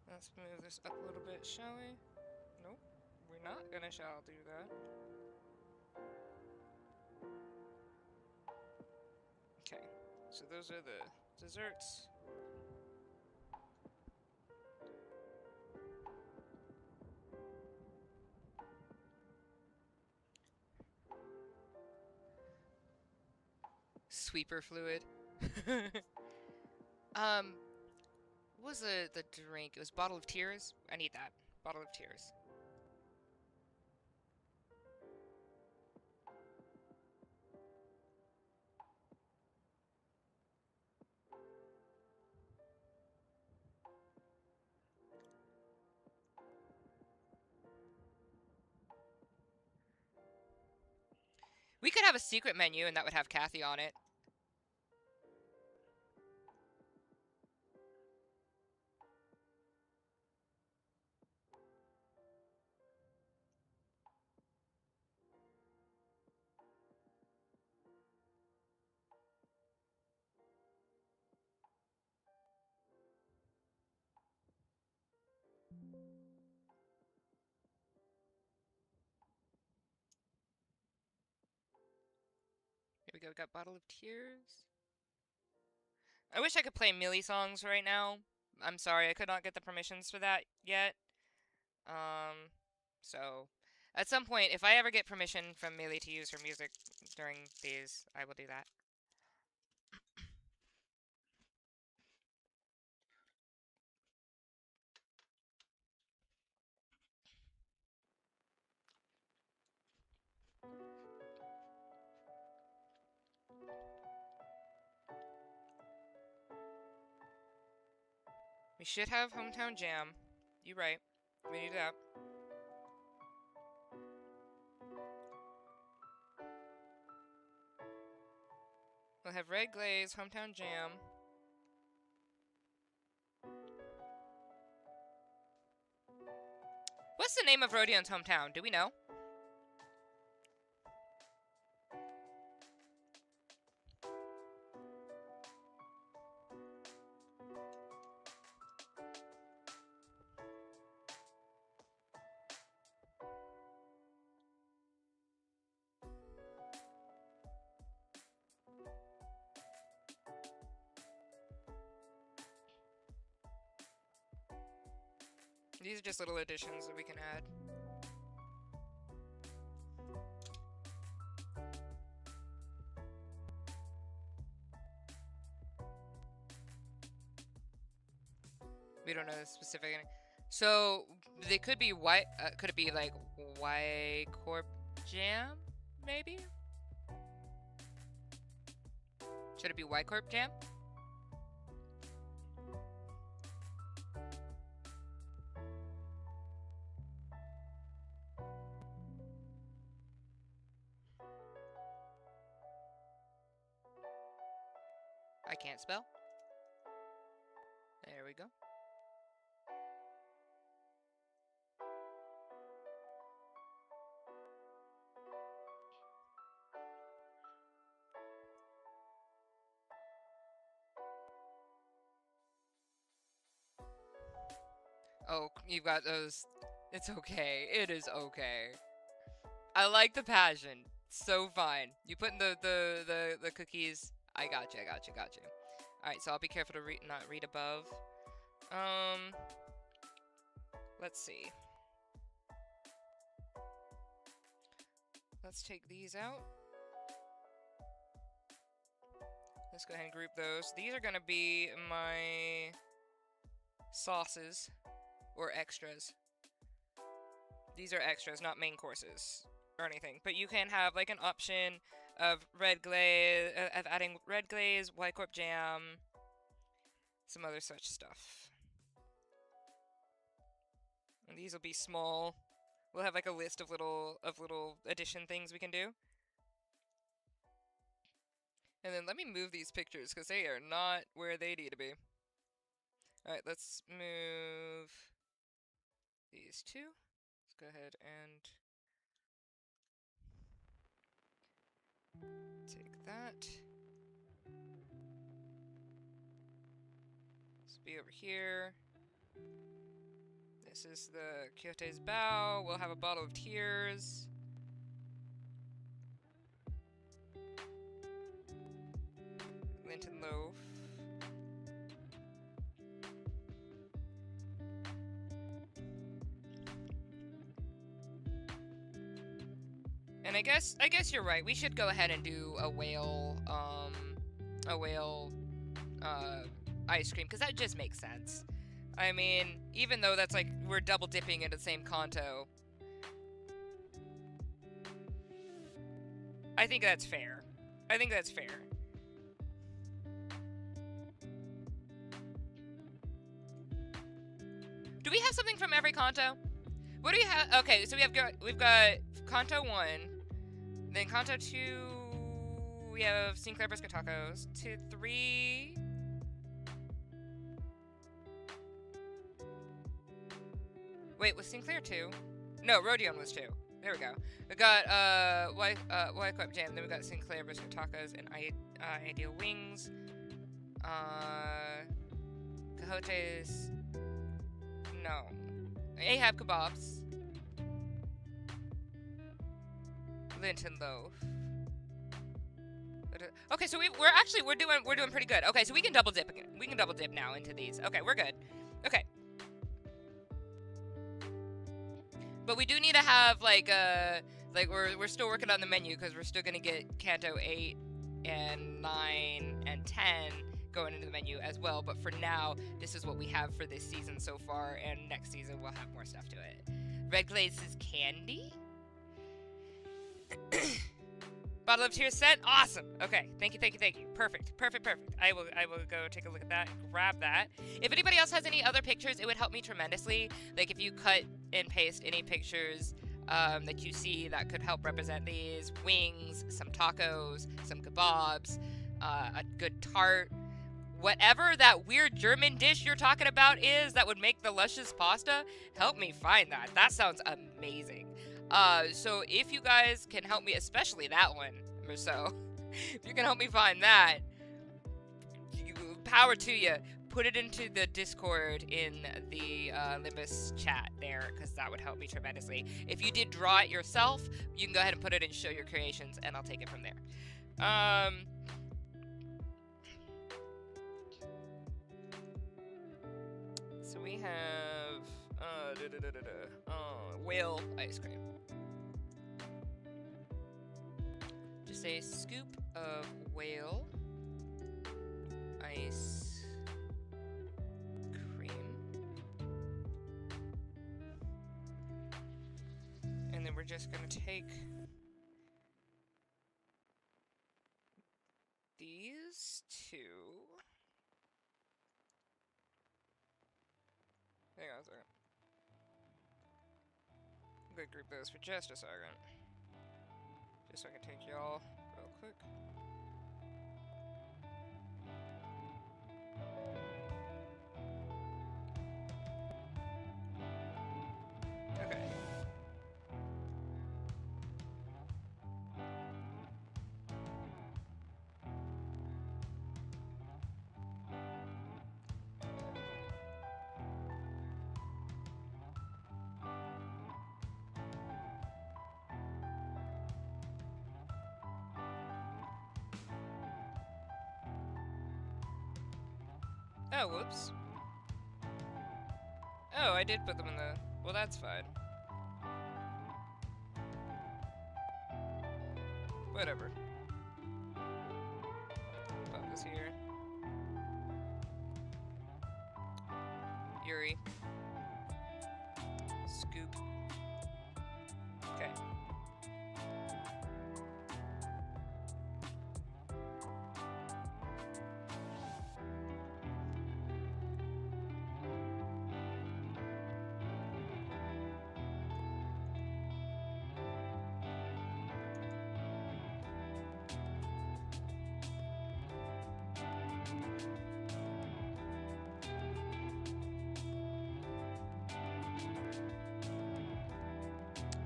Let's move this up a little bit, shall we? Nope, we're not gonna shall do that. Okay, So those are the desserts. Sweeper fluid. What was the drink? It was Bottle of Tears. I need that. Bottle of Tears. We could have a secret menu and that would have Kathy on it. Here we go, we got Bottle of Tears. I wish I could play Millie songs right now. I'm sorry, I could not get the permissions for that yet. So at some point, if I ever get permission from Millie to use her music during these, I will do that. We should have Hometown Jam. You're right. We need that. We'll have Red Glaze, Hometown Jam. What's the name of Rodion's hometown? Do we know? These are just little additions that we can add. We don't know the specific. So they could be white. Could it be like Y Corp Jam? Maybe. Should it be Y Corp Jam? I can't spell. There we go. Oh, you've got those. It's okay. It is okay. I like the passion. So fine. You put in the cookies. I got you. Alright, so I'll be careful to not read above. Let's see. Let's take these out. Let's go ahead and group those. These are gonna be my sauces or extras. These are extras, not main courses or anything. But you can have like an option of red glaze, of adding red glaze, white corp jam, some other such stuff. And these will be small. We'll have like a list of little addition things we can do. And then let me move these pictures because they are not where they need to be. Alright, let's move these two. Let's go ahead and take that. This will be over here. This is the Quixote's Bow. We'll have a Bottle of Tears. Linton Loaf. And I guess you're right. We should go ahead and do a whale ice cream, because that just makes sense. I mean, even though that's like we're double dipping into the same Kanto, I think that's fair. I think that's fair. Do we have something from every Kanto? What do we have? Okay, so we've got Kanto 1, then Kanto 2, we have Sinclair Brisket Tacos, 2, 3. Wait, was Sinclair 2? No, Rodion was 2. There we go. We got White Club Jam, then we got Sinclair Brisket Tacos and Ideal Wings. Cajotes. No. Ahab Kebabs. Linton Loaf. Okay, so we're doing pretty good. Okay, so we can double dip again. We can double dip now into these. Okay, we're good. Okay. But we do need to have like we're still working on the menu, because we're still gonna get Kanto 8 and 9 and 10 going into the menu as well. But for now, this is what we have for this season so far, and next season we'll have more stuff to it. Red Glaze's candy. Bottle of Tears scent. Awesome. Okay. Thank you. Perfect. I will go take a look at that. Grab that. If anybody else has any other pictures, it would help me tremendously. Like if you cut and paste any pictures that you see that could help represent these wings, some tacos, some kebabs, a good tart, whatever that weird German dish you're talking about is that would make the luscious pasta, help me find that. That sounds amazing. So if you guys can help me, especially that one, Rousseau, if you can help me find that, power to you. Put it into the Discord in the Limbus chat there, because that would help me tremendously. If you did draw it yourself, you can go ahead and put it in Show Your Creations, and I'll take it from there. So we have whale ice cream. Just a scoop of whale ice cream. And then we're just gonna take these two. Hang on a second. I'm gonna group those for just a second. Just so I can take y'all real quick. Okay. Oh, whoops. Oh, I did put them in the... Well, that's fine. Whatever. Pop this here. Yuri. Scoop. Okay.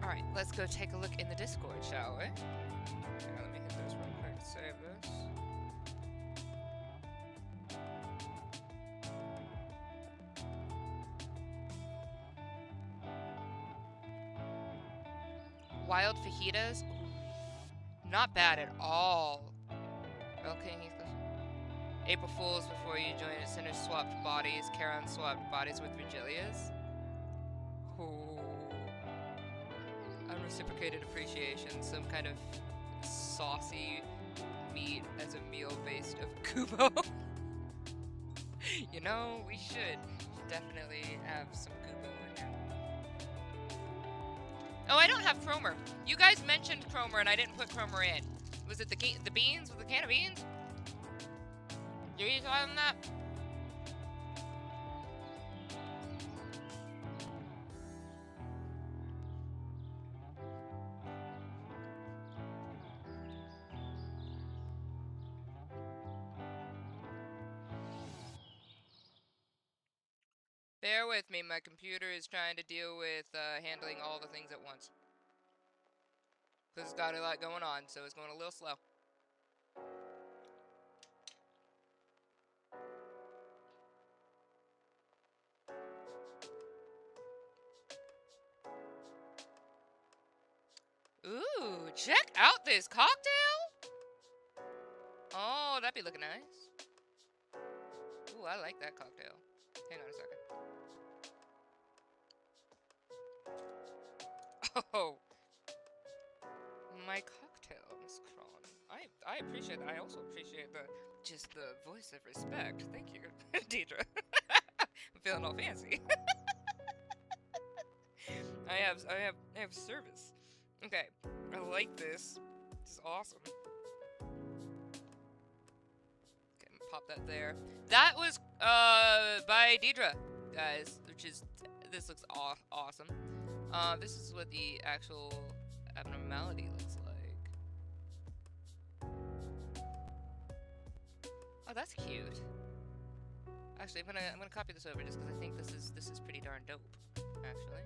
Alright, let's go take a look in the Discord, shall we? Hang on, let me hit this real quick to save this. Wild fajitas? Ooh, not bad at all. Okay, April Fools before you join it. Sinners swapped bodies. Charon swapped bodies with Virgilia's. Ooh. reciprocated appreciation, some kind of saucy meat as a meal based of kubo. You know, we should definitely have some kubo in here. Oh, I don't have Cromer. You guys mentioned Cromer and I didn't put Cromer in. Was it the beans? Was it the can of beans? Did you tell them that? Bear with me, my computer is trying to deal with handling all the things at once. Because it's got a lot going on, so it's going a little slow. Ooh, check out this cocktail! Oh, that'd be looking nice. Ooh, I like that cocktail. Hang on a second. Oh, my cocktail, Miss Cron. I appreciate that. I also appreciate the voice of respect. Thank you, Deidre. I'm feeling all fancy. I have service. Okay, I like this. This is awesome. Okay, I'm gonna pop that there. That was by Deidre, guys. This looks awesome. This is what the actual abnormality looks like. Oh, that's cute. Actually, I'm gonna copy this over just because I think this is pretty darn dope. Actually.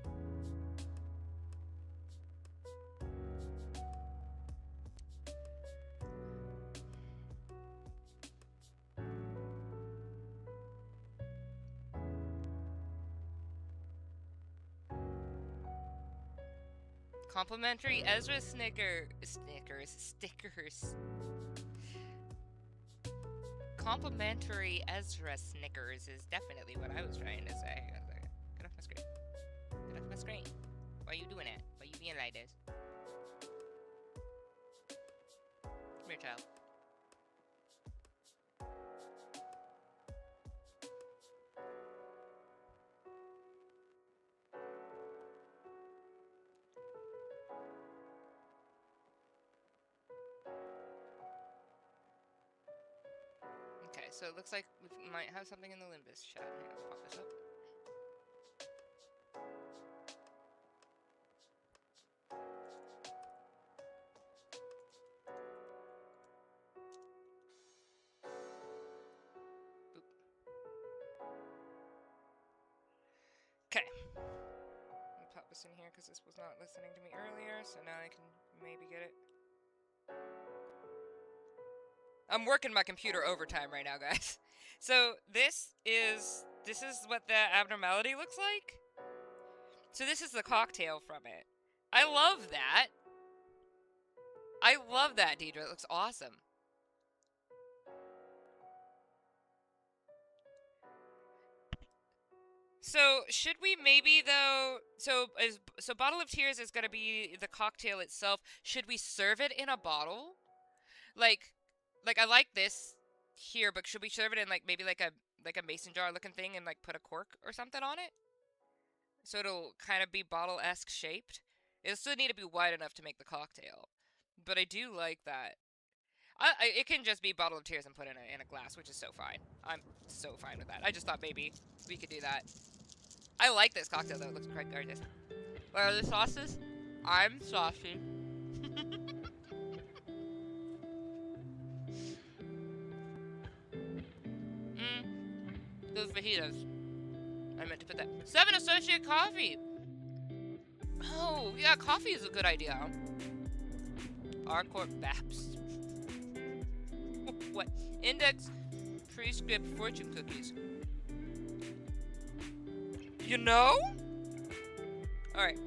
Complimentary Ezra stickers. Complimentary Ezra Snickers is definitely what I was trying to say. Get off my screen. Get off my screen. Why are you doing that? Why are you being like this? Come here, child. Okay, so it looks like we might have something in the Limbus chat. Hang on, pop this up. Boop. Okay. Let me pop this in here because this was not listening to me earlier, so now I can maybe get it. I'm working my computer overtime right now, guys. So this is what the abnormality looks like. So this is the cocktail from it. I love that. I love that, Deidre. It looks awesome. So should we maybe though? So Bottle of Tears is gonna be the cocktail itself. Should we serve it in a bottle? Like I like this here, but should we serve it in maybe like a mason jar looking thing and put a cork or something on it? So it'll kind of be bottle-esque shaped. It'll still need to be wide enough to make the cocktail. But I do like that. It can just be Bottle of Tears and put in a glass, which is so fine. I'm so fine with that. I just thought maybe we could do that. I like this cocktail though, it looks quite gorgeous. What are the sauces? I'm saucy. Those fajitas. I meant to put that. 7 Associate Coffee! Oh, yeah, coffee is a good idea. Arcorp Baps. What? Index Prescript Fortune Cookies. You know? Alright.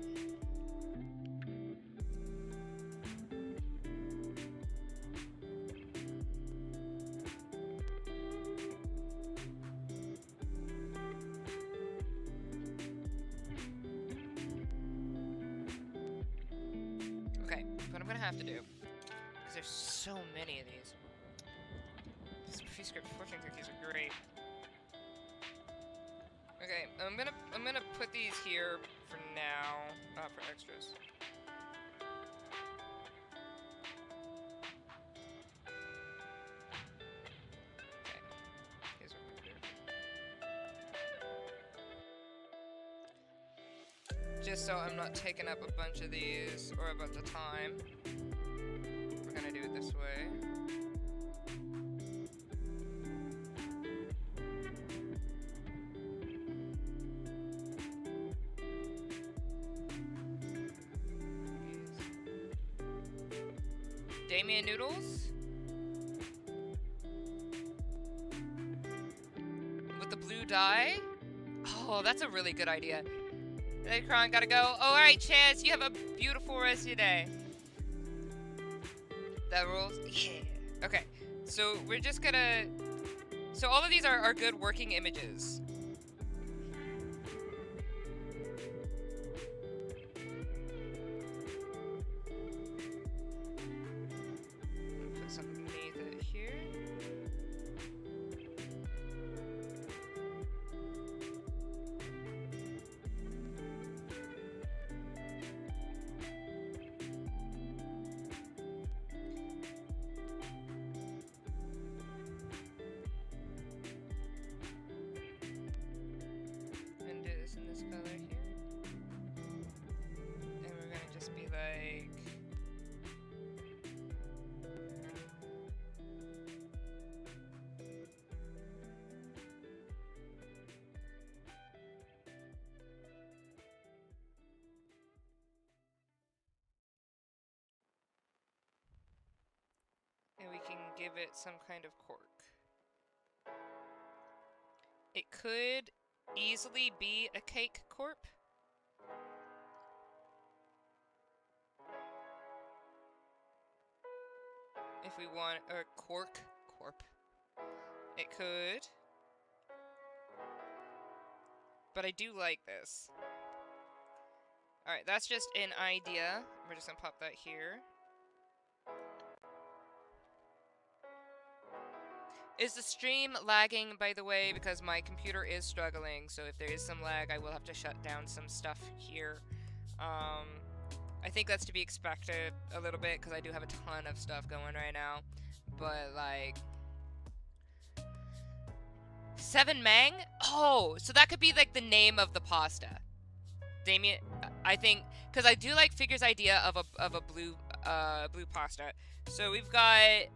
have to do, because there's so many of these. These prescript fortune cookies are great. Okay, I'm gonna put these here for now, not for extras. Okay, here's what we're gonna do. Just so I'm not taking up a bunch of these or a bunch of time, we're gonna do it this way. Damien noodles with the blue dye. Oh, that's a really good idea. Hey, Kron, gotta go. Oh, all right, Chance, you have a beautiful rest of your day. That rules. Yeah. Okay, so we're just gonna. So all of these are good working images. Put some underneath it here. And do this in this color here. And we're gonna just be like. And we can give it some kind of cork. It could easily be a cake corp. If we want a cork corp. It could. But I do like this. Alright, that's just an idea. We're just gonna pop that here. Is the stream lagging, by the way, because my computer is struggling, so if there is some lag, I will have to shut down some stuff here. I think that's to be expected a little bit, because I do have a ton of stuff going right now. But, like... 7 Mang? Oh, so that could be, like, the name of the pasta. Damien, I think, because I do like Figure's idea of a blue pasta. So we've got,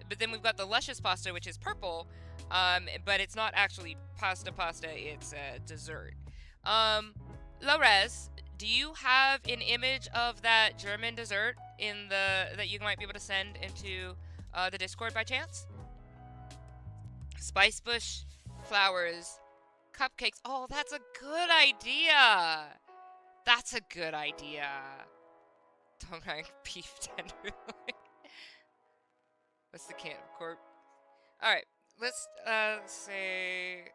but then we've got the luscious pasta, which is purple, but it's not actually pasta, it's a dessert. Lorez, do you have an image of that German dessert that you might be able to send into the Discord by chance? Spice bush, flowers, cupcakes. Oh, that's a good idea. That's a good idea. Tongue beef tenderloin. What's the can of corp? All right, let's say.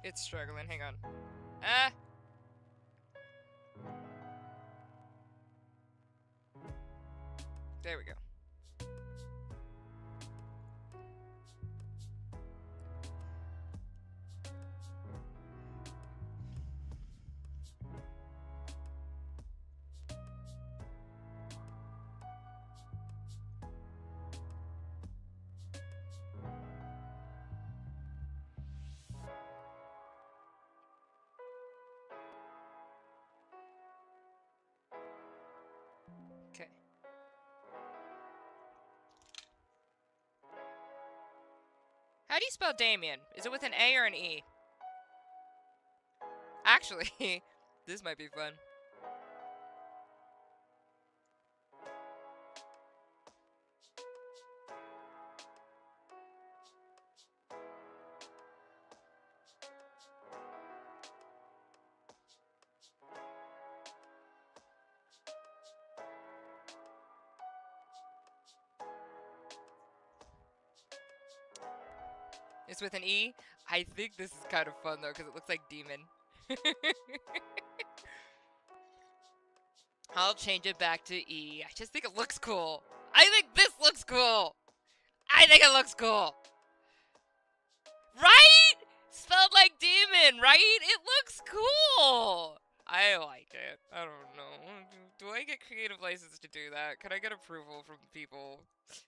It's struggling. Hang on. Ah. There we go. Okay. How do you spell Damien? Is it with an A or an E? Actually, this might be fun. It's with an E. I think this is kind of fun though, because it looks like demon. I'll change it back to E. I just think it looks cool. I think this looks cool. I think it looks cool. Right? Spelled like demon, right? It looks cool. I like it. I don't know. Do I get creative license to do that? Can I get approval from people?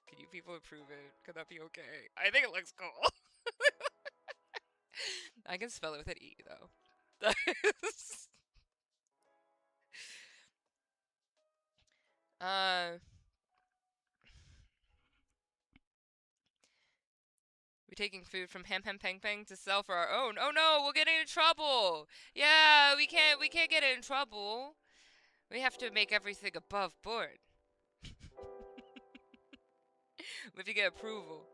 Can you people approve it? Could that be okay? I think it looks cool. I can spell it with an E, though. We're taking food from Ham Ham Peng Peng to sell for our own. Oh no, we'll get into trouble. Yeah, we can't get in trouble. We have to make everything above board. We have to get approval.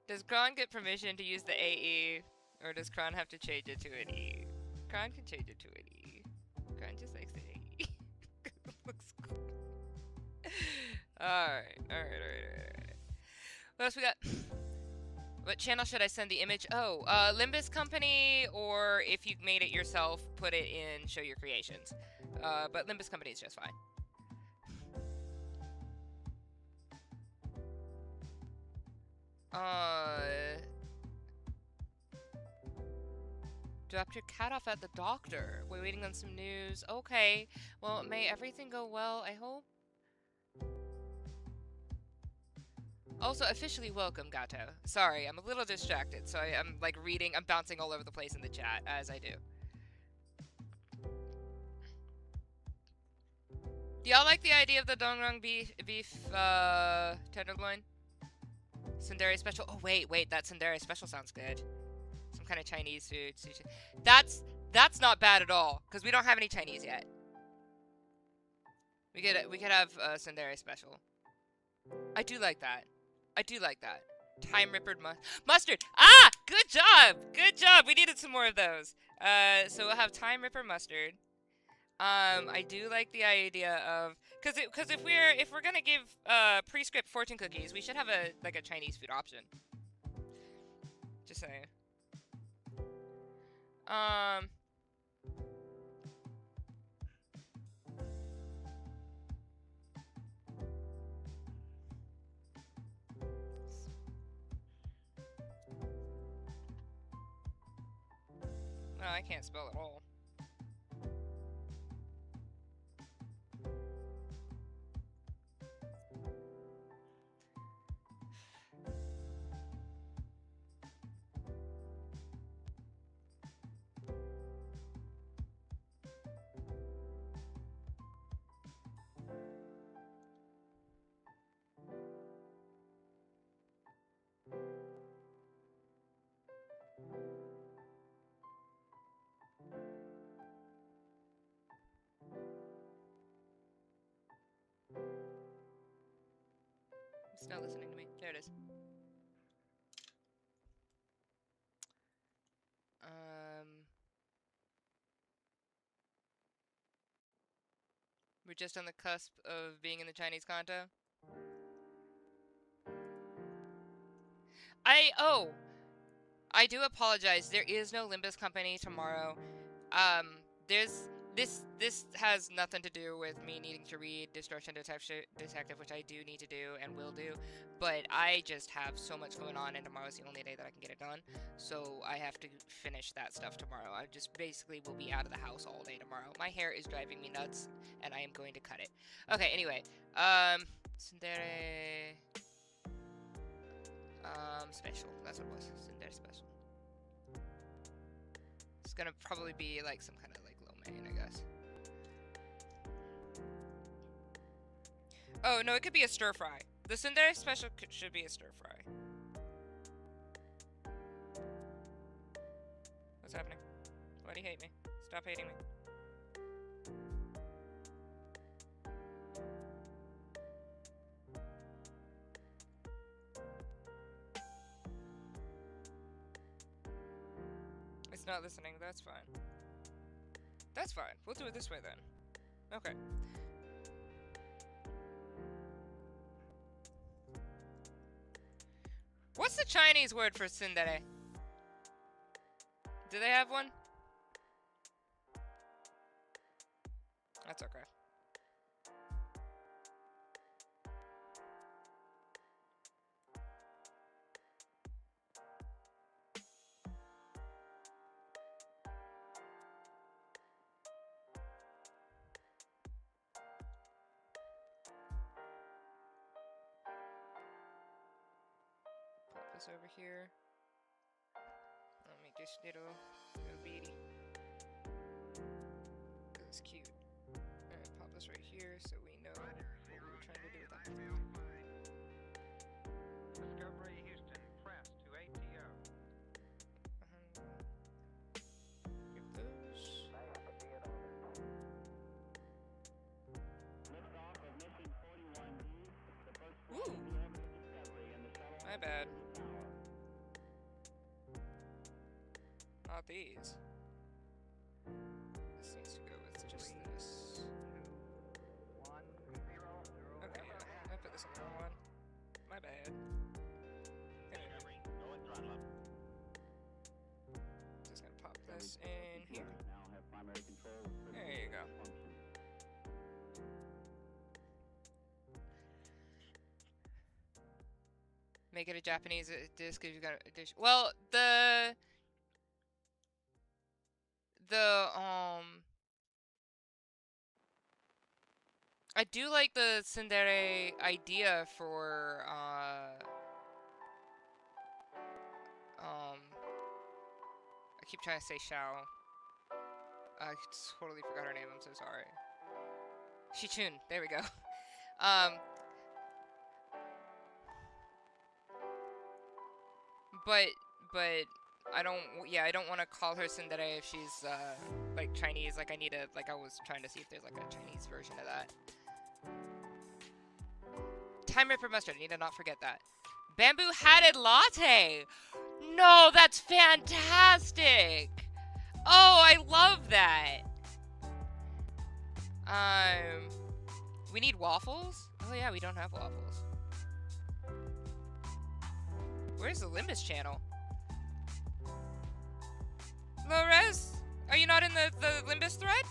Does Kron get permission to use the AE? Or does Kron have to change it to an E? Kron can change it to an E. Kron just likes the AE. Looks cool. Alright. What else we got? What channel should I send the image? Oh, Limbus Company, or if you made it yourself, put it in Show Your Creations. But Limbus Company is just fine. Dropped your cat off at the doctor. We're waiting on some news. Okay. Well, may everything go well, I hope. Also, officially welcome, Gato. Sorry, I'm a little distracted, so I'm like reading, I'm bouncing all over the place in the chat, as I do. Do y'all like the idea of the dongrang beef tenderloin? Tsundere special. Oh, wait, that Tsundere special sounds good. Some kind of Chinese food. Sushi. That's not bad at all, because we don't have any Chinese yet. We could have a Tsundere special. I do like that. Time rippered mustard. Ah! Good job! We needed some more of those. So we'll have time ripper mustard. I do like the idea of, cause if we're gonna give prescript fortune cookies, we should have a Chinese food option. Just saying. No, I can't spell at all. It's not listening to me. There it is. We're just on the cusp of being in the Chinese Kanto. I do apologize. There is no Limbus Company tomorrow. This has nothing to do with me needing to read Destruction Detective, which I do need to do and will do, but I just have so much going on, and tomorrow's the only day that I can get it done, so I have to finish that stuff tomorrow. I just basically will be out of the house all day tomorrow. My hair is driving me nuts, and I am going to cut it. Okay, anyway, Tsundere... special. That's what it was. Tsundere special. It's gonna probably be like some kind of like lo mein, I guess. Oh no, it could be a stir fry. The Tsundere special should be a stir fry. What's happening? Why do you hate me? Stop hating me. It's not listening, that's fine. That's fine. We'll do it this way then. Okay. What's the Chinese word for tsundere? Do they have one? That's okay. Put this over here. I'll make this little beady. This is cute. Alright, pop this right here so we know what we were trying to do with that. Discovery Houston, press to ATO. Get those. Ooh! My bad. Not these. This needs to go with just this. Okay, yeah. I put this on the wrong one. My bad. Anyway. Just gonna pop this in here. There you go. Make it a Japanese disc if you got a dish. Well, I do like the tsundere idea for I keep trying to say Shao. I totally forgot her name. I'm so sorry. Shichun. There we go. But I don't want to call her tsundere if she's like Chinese. Like I was trying to see if there's like a Chinese version of that. Time Ripper Mustard, I need to not forget that. Bamboo Hatted Latte! No, that's fantastic! Oh, I love that! We need waffles? Oh yeah, we don't have waffles. Where's the Limbus channel? Lores? Are you not in the Limbus thread?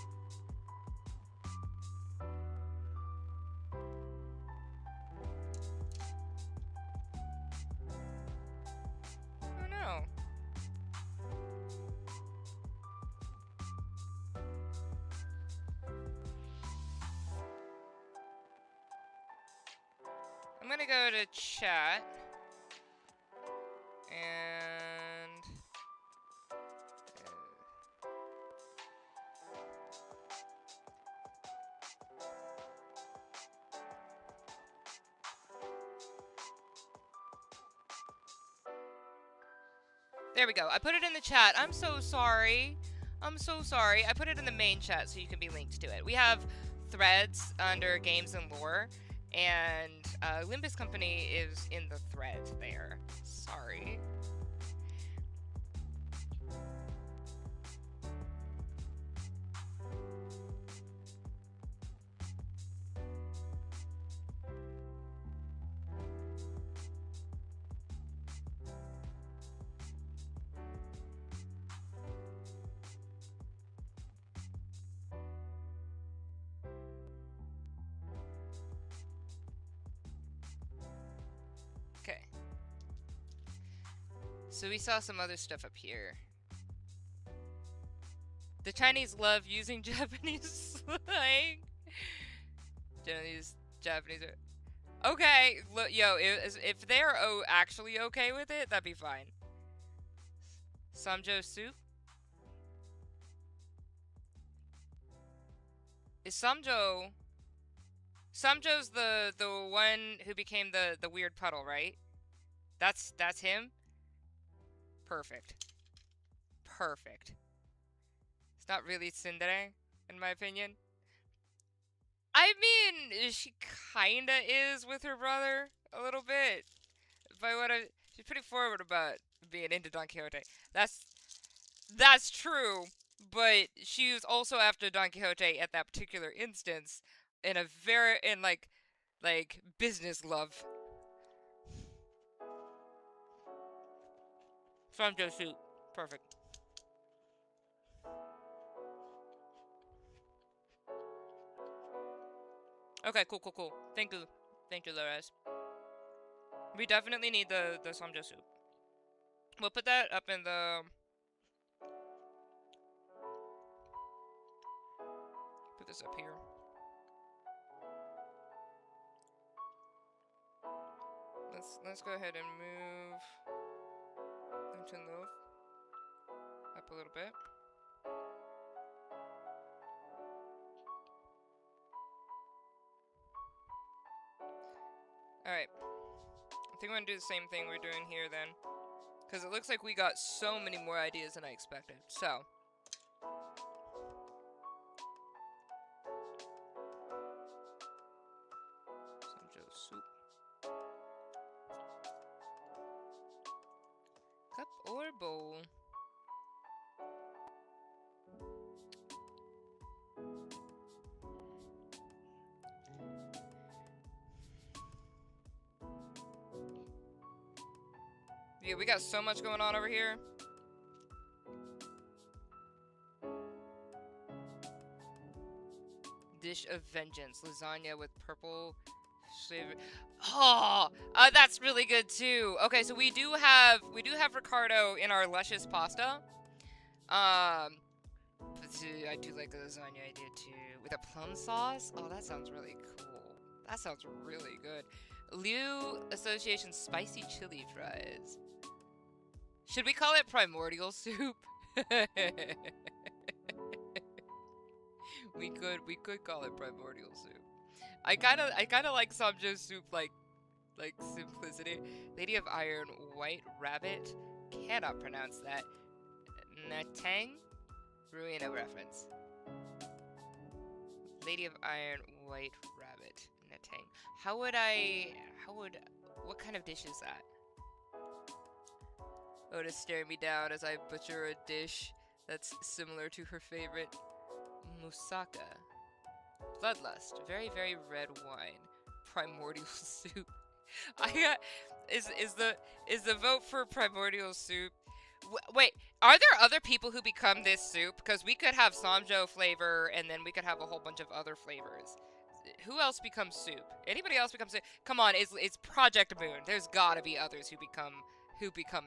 Oh no. I'm gonna go to chat. And there we go. I put it in the chat. I'm so sorry. I'm so sorry. I put it in the main chat so you can be linked to it. We have threads under games and lore, and Limbus Company is in the thread there. Sorry. Okay. So we saw some other stuff up here. The Chinese love using Japanese slang. Japanese are... Okay, look, yo, if they're actually okay with it, that'd be fine. Samjo soup? Is Samjo... Samjo's the one who became the weird puddle, right? That's him? Perfect. Perfect. It's not really tsundere, in my opinion. I mean, she kinda is with her brother, a little bit. She's pretty forward about being into Don Quixote. That's true, but she was also after Don Quixote at that particular instance in like business love. Sanjo soup. Perfect. Okay, cool. Thank you. Thank you, Lores. We definitely need the samjo soup. We'll put that up in the... Put this up here. Let's go ahead and move Linton Loaf up a little bit. Alright. I think I'm gonna do the same thing we're doing here then. Because it looks like we got so many more ideas than I expected. So. Sanjo soup. Cup or bowl? Yeah, we got so much going on over here. Dish of vengeance, lasagna with purple flavor. Oh, that's really good too. Okay, so we do have Ricardo in our luscious pasta. But I do like the lasagna idea too, with a plum sauce. Oh, that sounds really cool. That sounds really good. Liu Association spicy chili fries. Should we call it primordial soup? we could call it primordial soup. I kind of like Samjo soup like simplicity. Lady of Iron White Rabbit. Cannot pronounce that. Natang? Ruina reference. Lady of Iron White Rabbit. Natang. What kind of dish is that? Oh, to stare me down as I butcher a dish that's similar to her favorite. Moussaka. Bloodlust. Very, very red wine. Primordial soup. Is the vote for primordial soup? Wait, are there other people who become this soup? Because we could have Samjo flavor, and then we could have a whole bunch of other flavors. Who else becomes soup? Anybody else become soup? Come on, it's Project Moon. There's gotta be others who become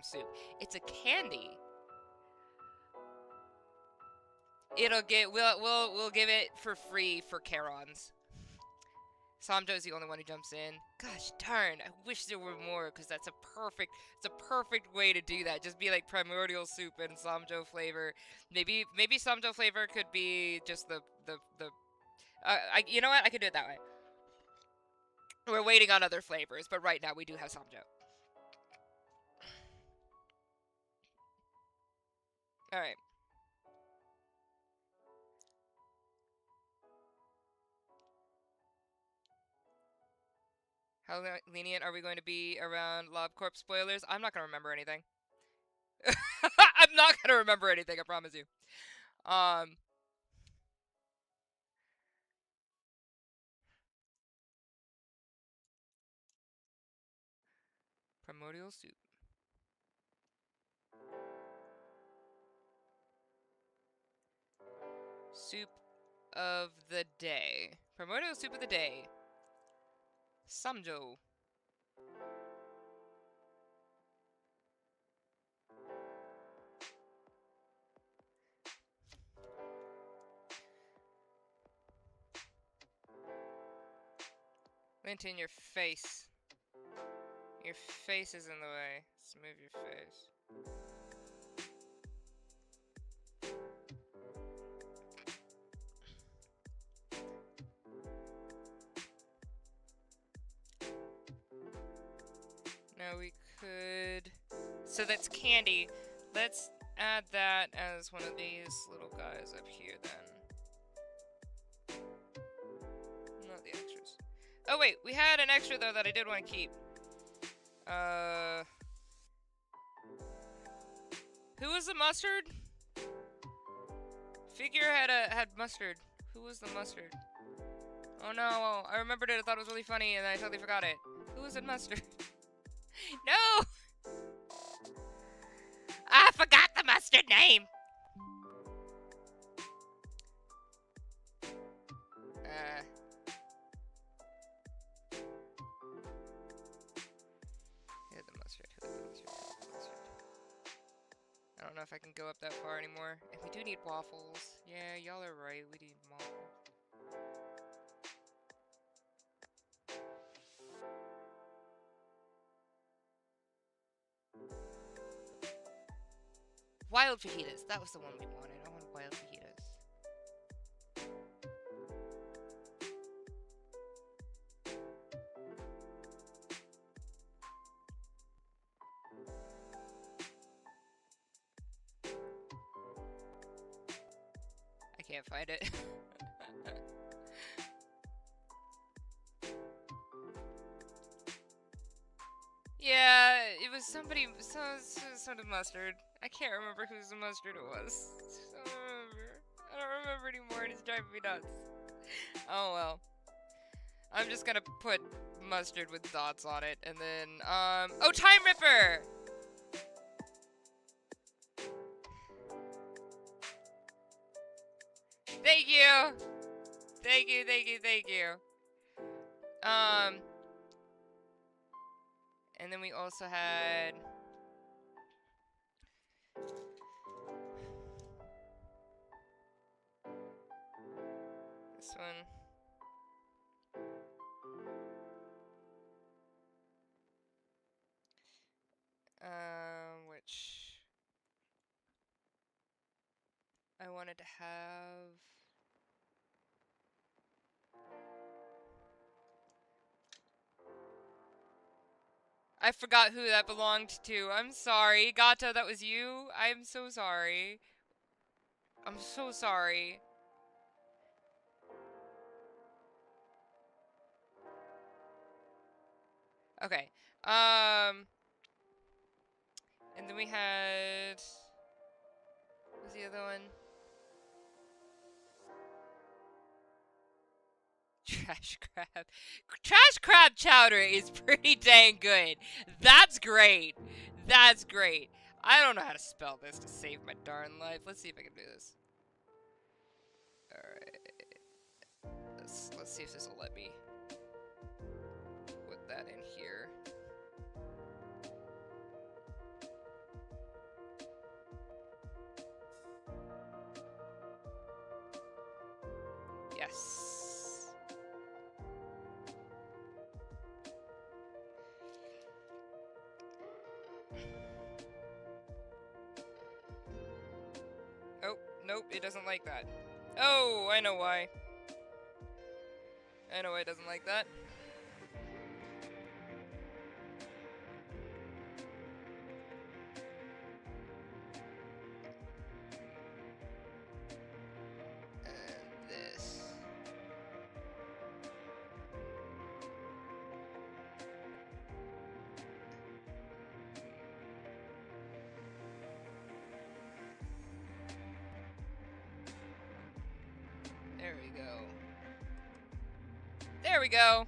soup. It's a candy. We'll give it for free for Charons. Samjo's the only one who jumps in. Gosh darn, I wish there were more, because it's a perfect way to do that. Just be like primordial soup and Samjo flavor. Maybe Samjo flavor could be just you know what? I could do it that way. We're waiting on other flavors, but right now we do have Samjo. Alright. How lenient are we going to be around LobCorp spoilers? I'm not going to remember anything. I'm not going to remember anything, I promise you. Primordial soup. Soup of the day. Primordial soup of the day. Samjo. Linton, your face. Your face is in the way. Let's move your face. Now we could... So that's candy. Let's add that as one of these little guys up here then. Not the extras. Oh wait, we had an extra though that I did want to keep. Who was the mustard? Figure had mustard. Who was the mustard? Oh no, I remembered it. I thought it was really funny and I totally forgot it. Who was in mustard? No! forgot the mustard name! Hit the mustard, hit the mustard, hit the mustard. I don't know if I can go up that far anymore. And we do need waffles. Yeah, y'all are right, we need waffles. Wild fajitas. That was the one we wanted. I want wild fajitas. I can't find it. Yeah, it was somebody, some mustard. I can't remember whose mustard it was. I don't remember anymore, and it's driving me nuts. Oh well. I'm just gonna put mustard with dots on it, and then, oh, Time Ripper! Thank you! Thank you, thank you, thank you. And then we also had... this one. Which... I wanted to have... I forgot who that belonged to. I'm sorry. Gato, that was you? I'm so sorry. I'm so sorry. Okay. And then we had... what was the other one? Trash crab. Trash crab chowder is pretty dang good. That's great. That's great. I don't know how to spell this to save my darn life. Let's see if I can do this. Alright. Let's see if this will let me put that in here. Yes. Oh, nope, it doesn't like that. Oh, I know why. I know why it doesn't like that. And this. There we go. There we go.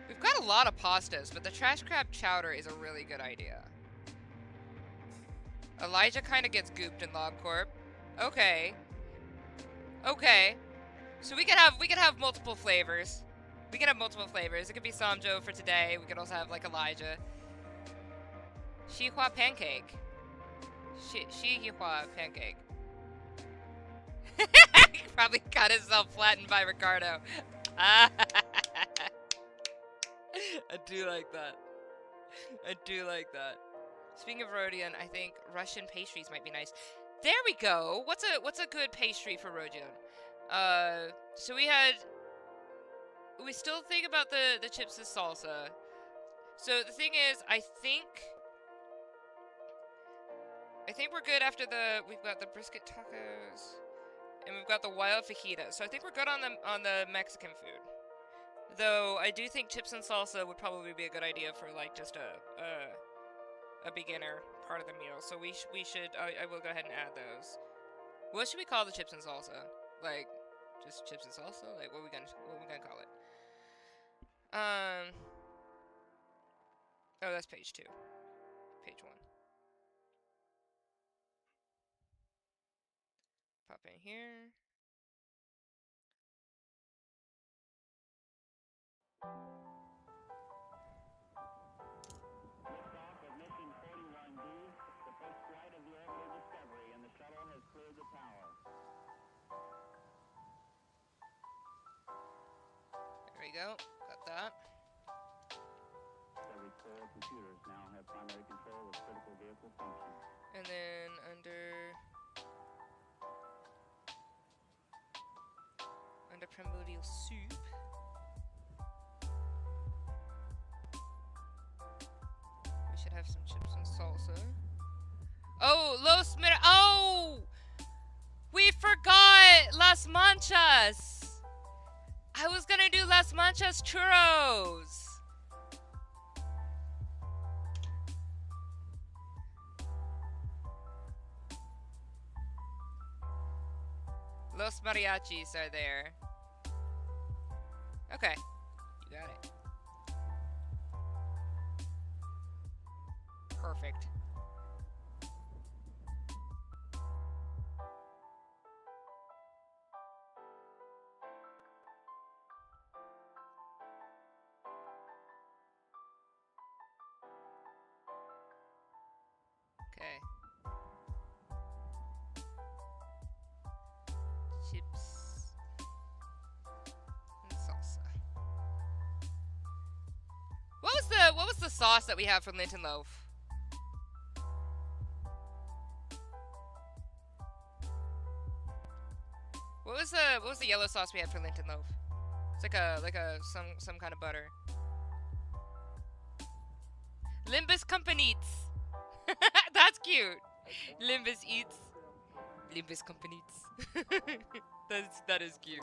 We've got a lot of pastas, but the trash crab chowder is a really good idea. Elijah kind of gets gooped in LobCorp. Okay. Okay. So we could have multiple flavors. We can have multiple flavors. It could be Samjo for today. We could also have like Elijah. Shihua pancake. Shihua pancake. He probably got himself flattened by Ricardo. I do like that. I do like that. Speaking of Rodion, I think Russian pastries might be nice. There we go. What's a good pastry for Rodion? So we still think about the chips as salsa. So the thing is, I think we're good after we've got the brisket tacos, and we've got the wild fajita. So I think we're good on the Mexican food. Though I do think chips and salsa would probably be a good idea for like just a beginner part of the meal. So we should I will go ahead and add those. What should we call the chips and salsa? Like Just chips and salsa? Like, what we gonna call it? Oh, that's page 2. Page 1. Pop in here. Liftoff of mission 41B, the first flight of the orbital Discovery, and the shuttle has cleared the tower. There we go. Got that. Discovery's 4 computers now have primary control of critical vehicle functions. And then under primordial soup. We should have some chips and salsa. Oh, Los Mir. Oh, we forgot Las Manchas. I was gonna do Las Manchas churros. Los mariachis are there. Okay, you got it. Perfect. Okay. Chips and salsa. What was the sauce that we have from Linton Loaf? What was the yellow sauce we had for Linton Loaf? It's like some kind of butter. Limbus Companites. That's cute. Limbus eats. Limbus Companites. that is cute.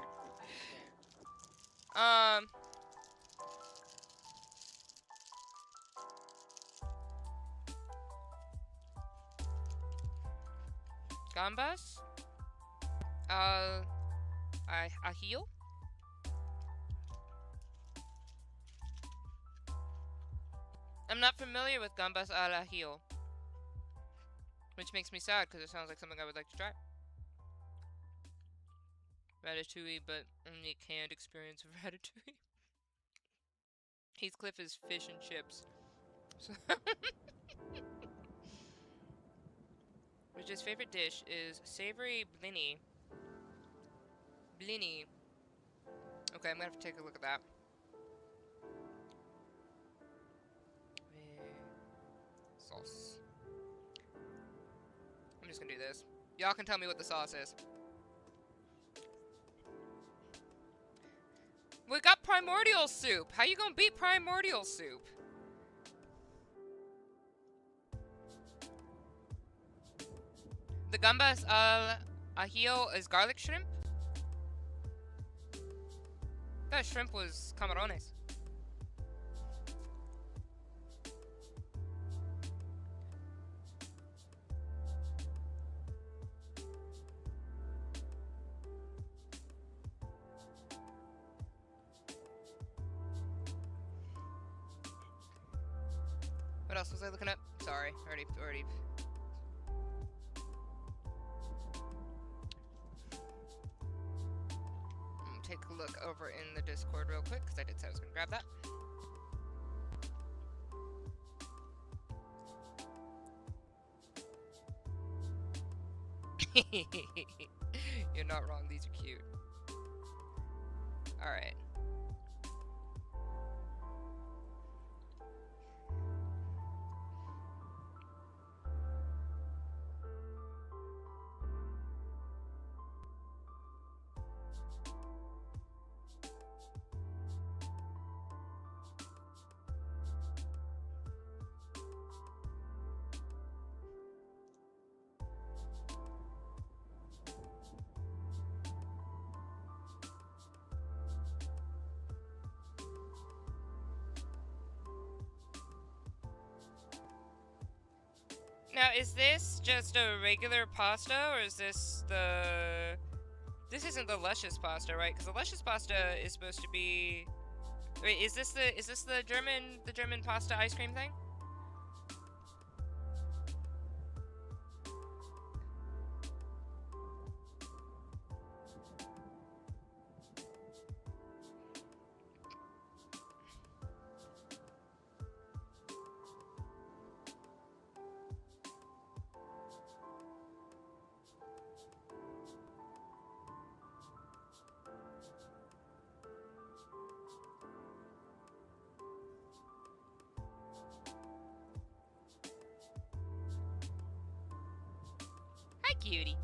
Gambas. Ajillo. I'm not familiar with gambas al ajillo, which makes me sad because it sounds like something I would like to try. Ratatouille, but only canned experience of ratatouille. Heathcliff is fish and chips. Which his favorite dish is savory blini. Blini. Okay, I'm gonna have to take a look at that. Sauce. I'm just gonna do this. Y'all can tell me what the sauce is. We got primordial soup. How you gonna beat primordial soup? The gambas al ajillo is garlic shrimp? That shrimp was camarones. What else was I looking up? Sorry, already. Take a look over in the Discord real quick, because I did say I was going to grab that. You're not wrong, these are cute. Alright. Now, is this just a regular pasta, or is this the This isn't the luscious pasta, right? Because the luscious pasta is supposed to be. Wait, is this the German pasta ice cream thing? Hi, cutie.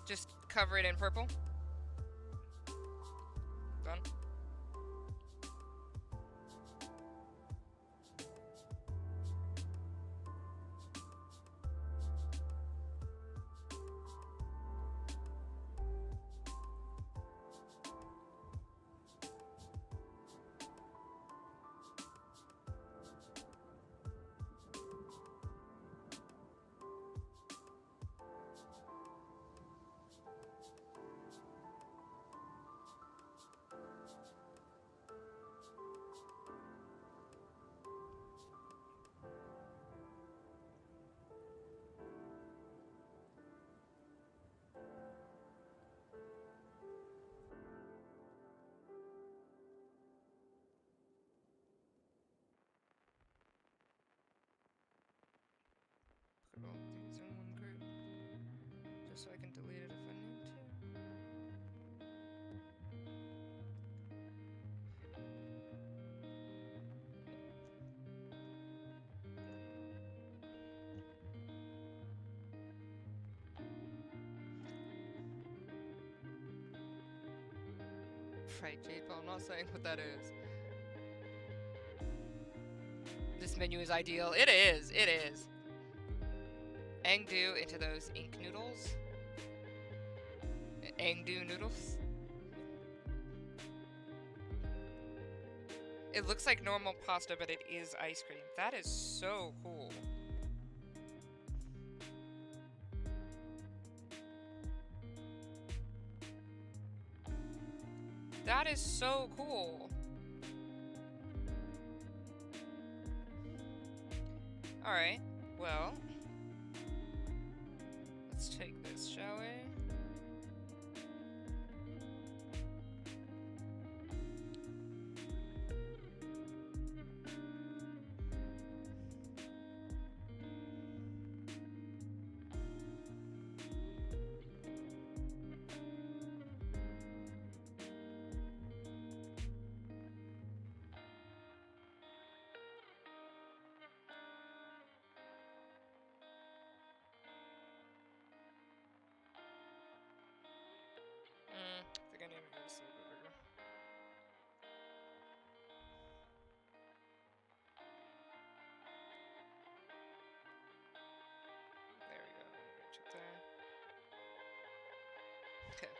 Just cover it in purple. Done. Put all these in one group, just so I can delete it if I need to. Right, Jade, but I'm not saying what that is. This menu is ideal. It is. It is. Angdu into those ink noodles. Angdu noodles. It looks like normal pasta, but it is ice cream. That is so cool. That is so cool. Alright, well, let's take this, shall we? I think I need to do this a little bit bigger. There we go. Reach it there. Okay.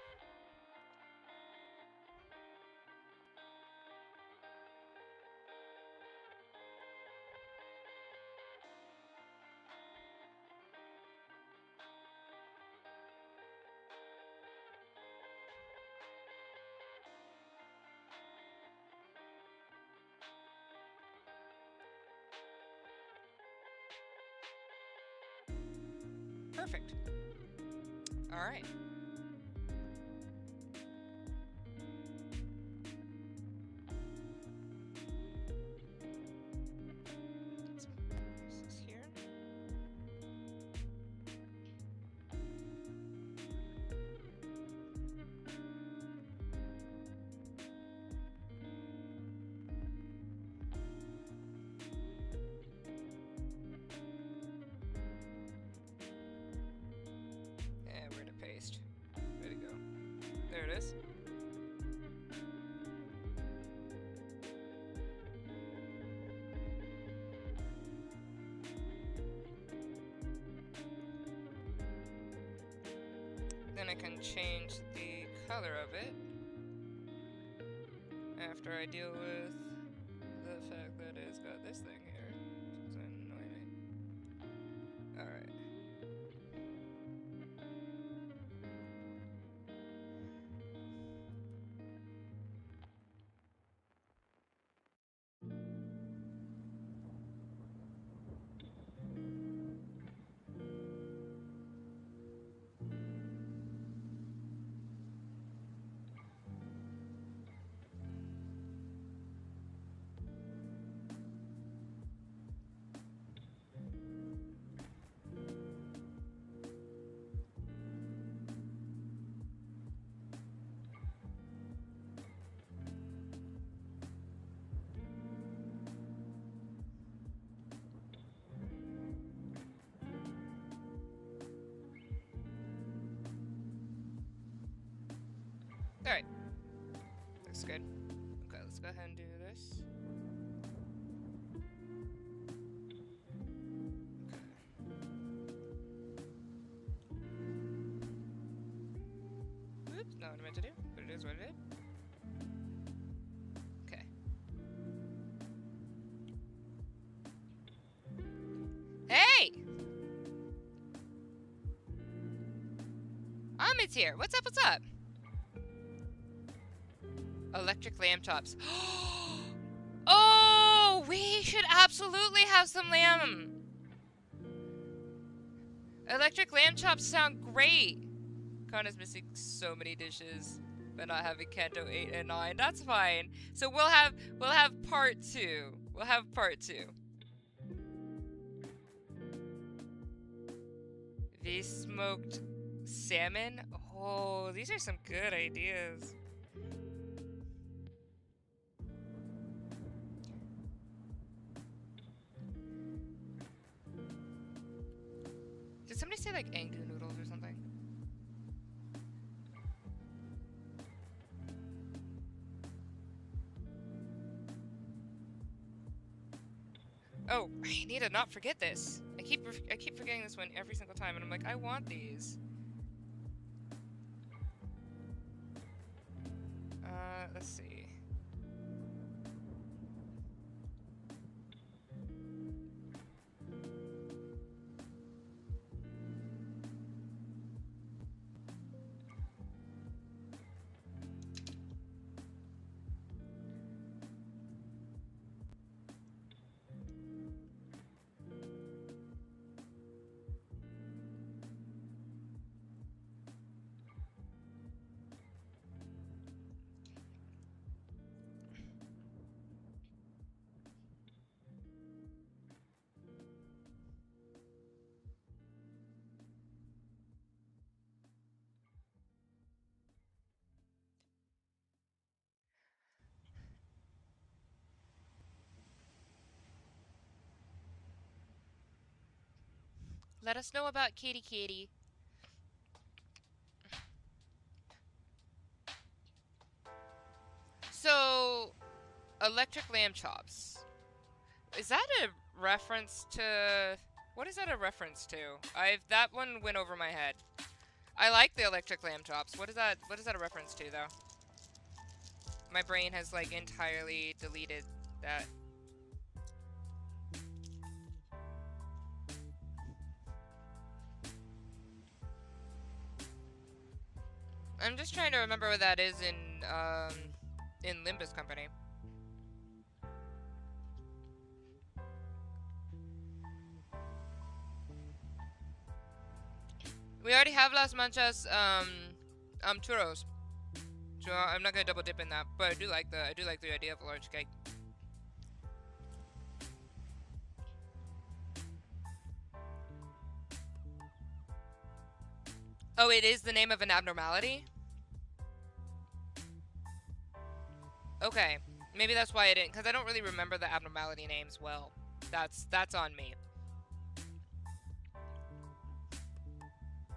Perfect. All right. Let's place this here. And where to paste? Way to go. There it is. Then I can change the color of it after I deal with the fact that it's Alright. Looks good. Okay, let's go ahead and do this. Okay. Oops, not what I meant to do, but it is what it is. Okay. Hey! Amit's here. What's up, what's up? Electric lamb chops. Oh, we should absolutely have some lamb. Electric lamb chops sound great. Connor's missing so many dishes, but not having Kanto 8 and 9. That's fine. So we'll have part 2. We'll have part 2. The smoked salmon. Oh, these are some good ideas. Did somebody say like Angu noodles or something? Oh, I need to not forget this. I keep forgetting this one every single time, and I'm like, I want these. Let's see. Let us know about Kitty Kitty. So, electric lamb chops. Is that a reference to... What is that a reference to? That one went over my head. I like the electric lamb chops. What is that a reference to, though? My brain has, like, entirely deleted that. I'm just trying to remember what that is in Limbus Company. We already have Las Manchas churros, so I'm not gonna double dip in that. But I do like the idea of a large cake. Oh, it is the name of an abnormality? Okay. Maybe that's why I didn't, because I don't really remember the abnormality names well. That's on me.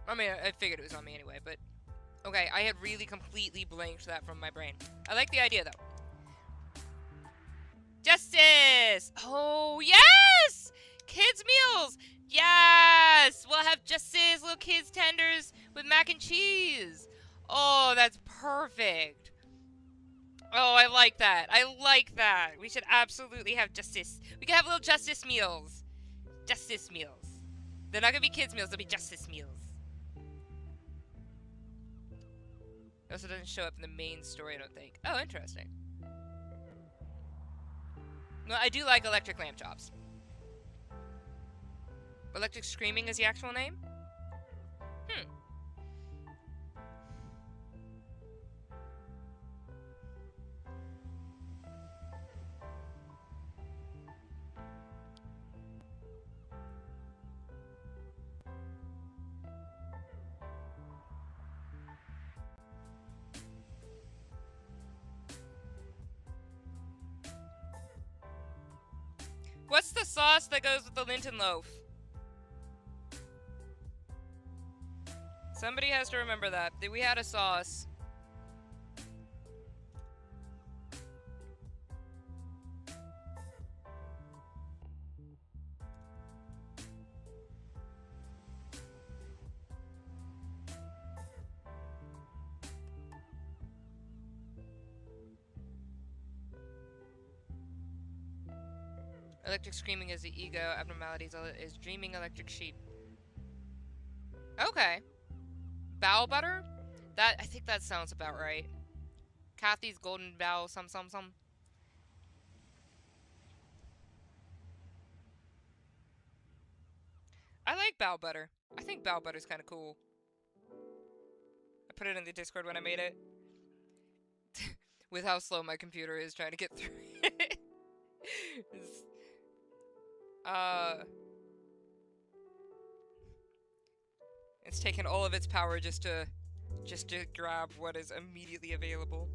I mean, I figured it was on me anyway, but... Okay, I had really completely blanked that from my brain. I like the idea, though. Justice! Oh, yes! Kids' meals! Yes! We'll have Justice, little kids' tenders with mac and cheese. Oh, that's perfect. Oh, I like that. I like that. We should absolutely have Justice. We can have little Justice meals. Justice meals. They're not going to be kids' meals. They'll be Justice meals. It also doesn't show up in the main story, I don't think. Oh, interesting. Well, I do like electric lamb chops. Electric Screaming is the actual name? What's the sauce that goes with the Linton loaf? Somebody has to remember that. We had a sauce. Electric screaming is the ego. Abnormalities is dreaming electric sheep. Okay. Bow butter? That I think that sounds about right. Kathy's golden bow, some. I like bow butter. I think bow butter's kind of cool. I put it in the Discord when I made it. With how slow my computer is trying to get through it. It's taken all of its power just to grab what is immediately available.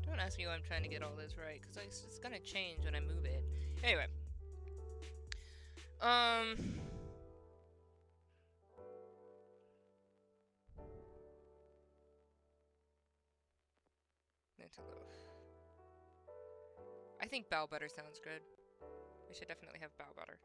Don't ask me why I'm trying to get all this right, because it's gonna change when I move it. Anyway. Linton Loaf. I think bow butter sounds good. We should definitely have bow butter.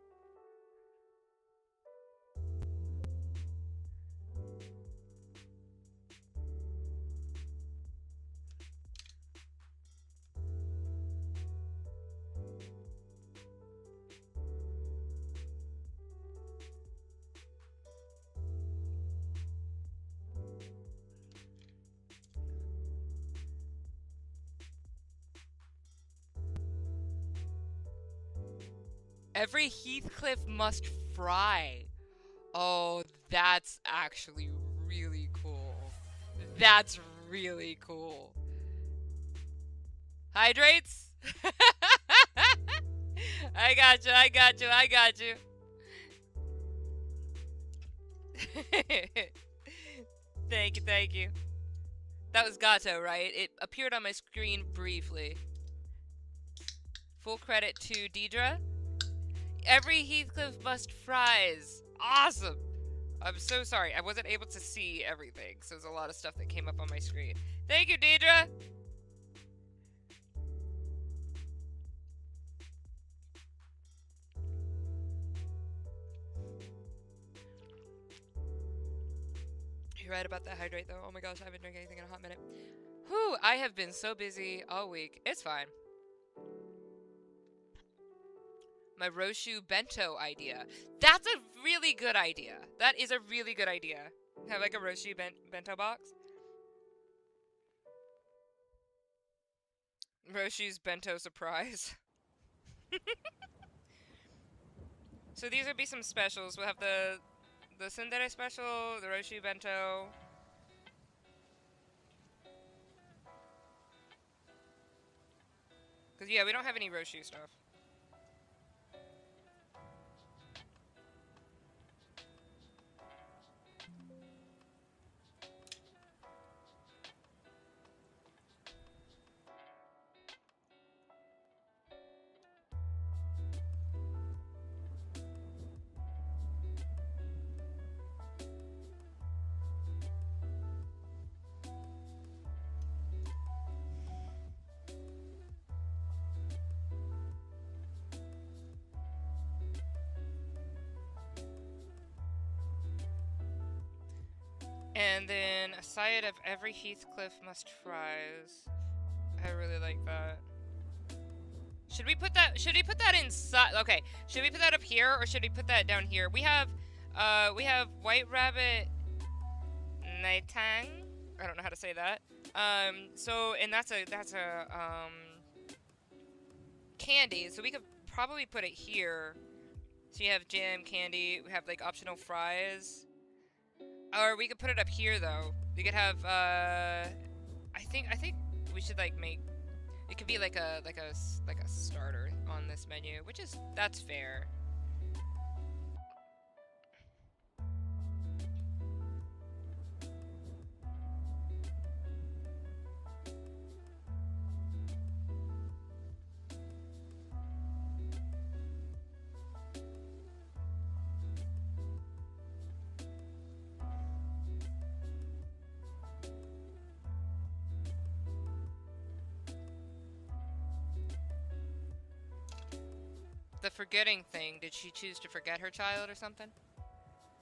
Every Heathcliff must fry. Oh, that's actually really cool. That's really cool. Hydrates? I got you. Thank you. That was Gato, right? It appeared on my screen briefly. Full credit to Deidre. Every Heathcliff must fries. Awesome. I'm so sorry. I wasn't able to see everything, so there's a lot of stuff that came up on my screen. Thank you, Deidre. You're right about that hydrate, though. Oh my gosh, I haven't drank anything in a hot minute. Whew, I have been so busy all week. It's fine. My Roshu bento idea. That's a really good idea. That is a really good idea. Have like a Roshu bento box. Roshu's bento surprise. So these would be some specials. We'll have the Tsundere special, the Roshu bento. Cause yeah, we don't have any Roshu stuff. And then a side of every Heathcliff must fries. I really like that. Should we put that inside? Okay, should we put that up here or should we put that down here? We have White Rabbit Naitang. I don't know how to say that. So and that's a candy. So we could probably put it here. So you have jam, candy. We have like optional fries. Or we could put it up here though. We could have I think we should like make it could be like a starter on this menu, which is that's fair. The forgetting thing. Did she choose to forget her child or something?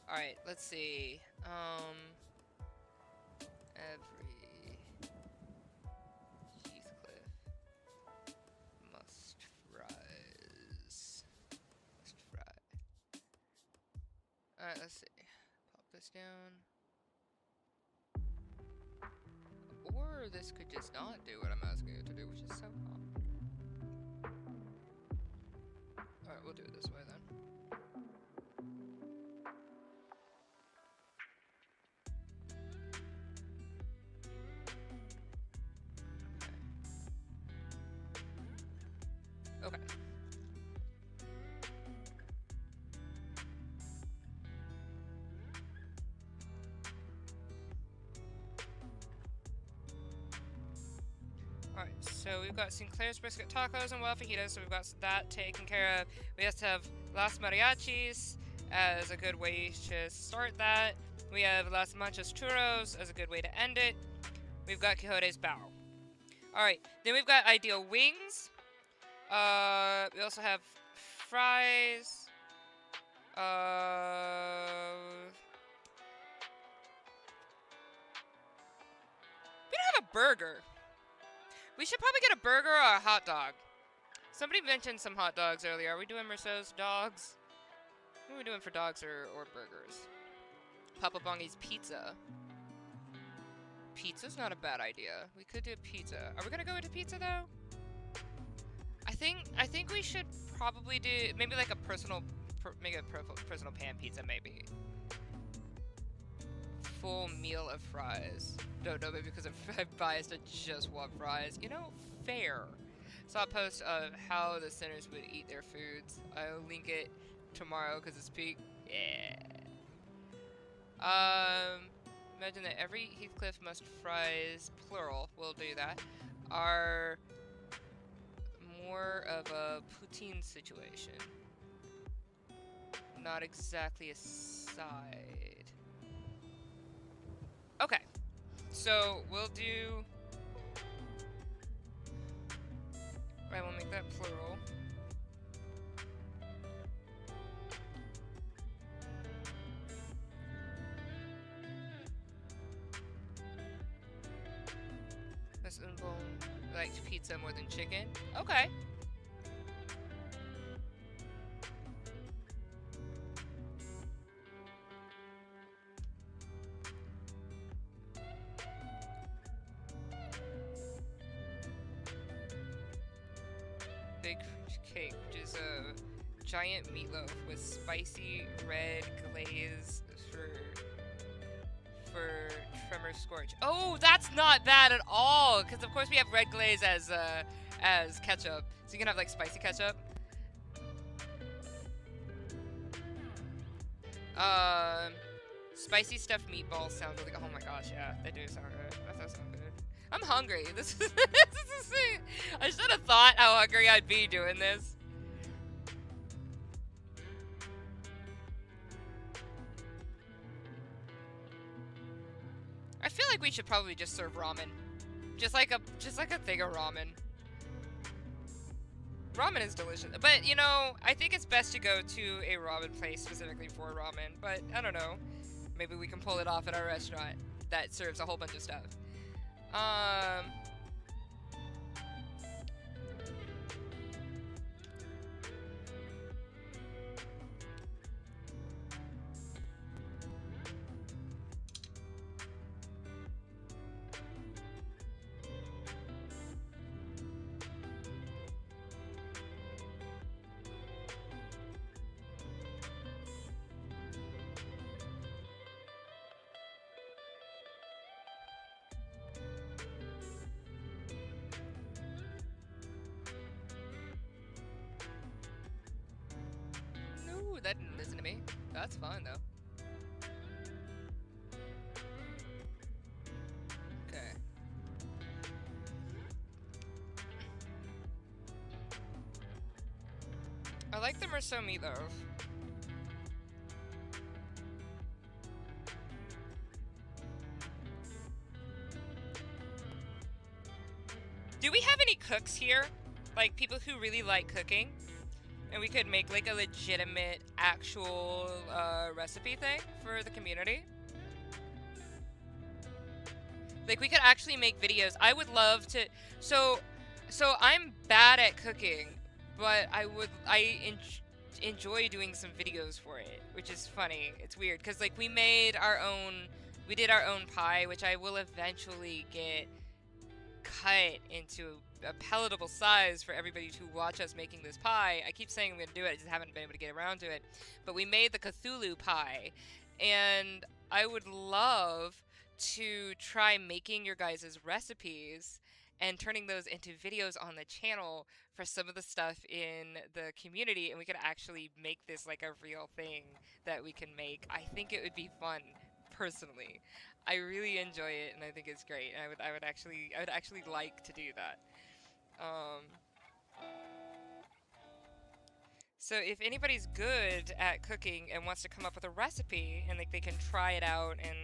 Alright, let's see. Every Heathcliff must rise. Must fry. Alright, let's see. Pop this down. Or this could just not do what I'm asking it to do, which is so odd. Alright, we'll do it this way then. Okay. Alright, so we've got Sinclair's brisket tacos and wild fajitas, so we've got that taken care of. We have to have Las Mariachis as a good way to start that. We have Las Manchas Churros as a good way to end it. We've got Quixote's Bow. Alright, then we've got Ideal Wings. We also have fries. We don't have a burger. We should probably get a burger or a hot dog. Somebody mentioned some hot dogs earlier. Are we doing Merceau's dogs? What are we doing for dogs or burgers? Papa Bongi's pizza. Pizza's not a bad idea. We could do pizza. Are we gonna go into pizza though? I think we should probably do maybe like a personal pan pizza maybe. Full meal of fries. No, maybe because I'm biased. I just want fries. You know, fair. Saw a post of how the sinners would eat their foods. I'll link it tomorrow because it's peak. Yeah. Imagine that every Heathcliff must fries, plural, we'll do that, are more of a poutine situation. Not exactly a side. Okay. So, we'll do... Right, we'll make that plural. Liked pizza more than chicken. Okay. Big cake, which is a giant meatloaf with spicy red glaze for Tremor Scorch. Oh, that's not bad at all, because of course we have red glaze as ketchup, so you can have like spicy ketchup. Spicy stuffed meatballs sound really good. Oh my gosh, yeah, they do sound good. That does sound good. I'm hungry. This is I should have thought how hungry I'd be doing this. I feel like we should probably just serve ramen. Just like a thing of ramen. Ramen is delicious. But, you know, I think it's best to go to a ramen place specifically for ramen. But, I don't know. Maybe we can pull it off at our restaurant that serves a whole bunch of stuff. That didn't listen to me. That's fine though. Okay. I like the Merceau meatloaf. Do we have any cooks here? Like people who really like cooking? and we could make like a legitimate actual recipe thing for the community. Like we could actually make videos. I would love to. So I'm bad at cooking, but I enjoy doing some videos for it, which is funny. It's weird because like we did our own pie, which I will eventually get cut into a palatable size for everybody to watch us making this pie. I keep saying I'm gonna do it, I just haven't been able to get around to it. But we made the Cthulhu pie, and I would love to try making your guys' recipes and turning those into videos on the channel for some of the stuff in the community, and we could actually make this like a real thing that we can make. I think it would be fun, personally. I really enjoy it, and I think it's great. And I would actually like to do that. So if anybody's good at cooking and wants to come up with a recipe, and like they can try it out and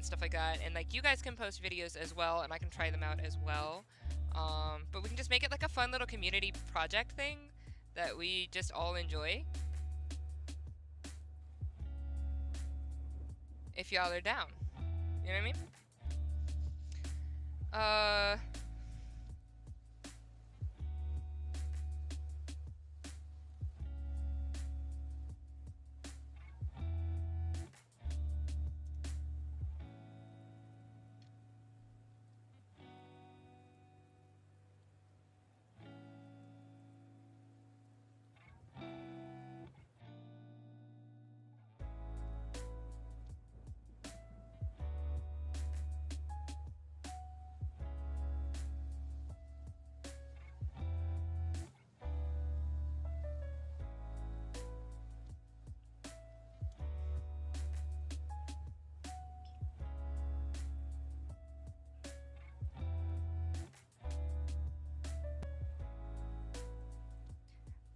stuff like that, and like you guys can post videos as well, and I can try them out as well. But we can just make it like a fun little community project thing that we just all enjoy. If y'all are down. You know what I mean?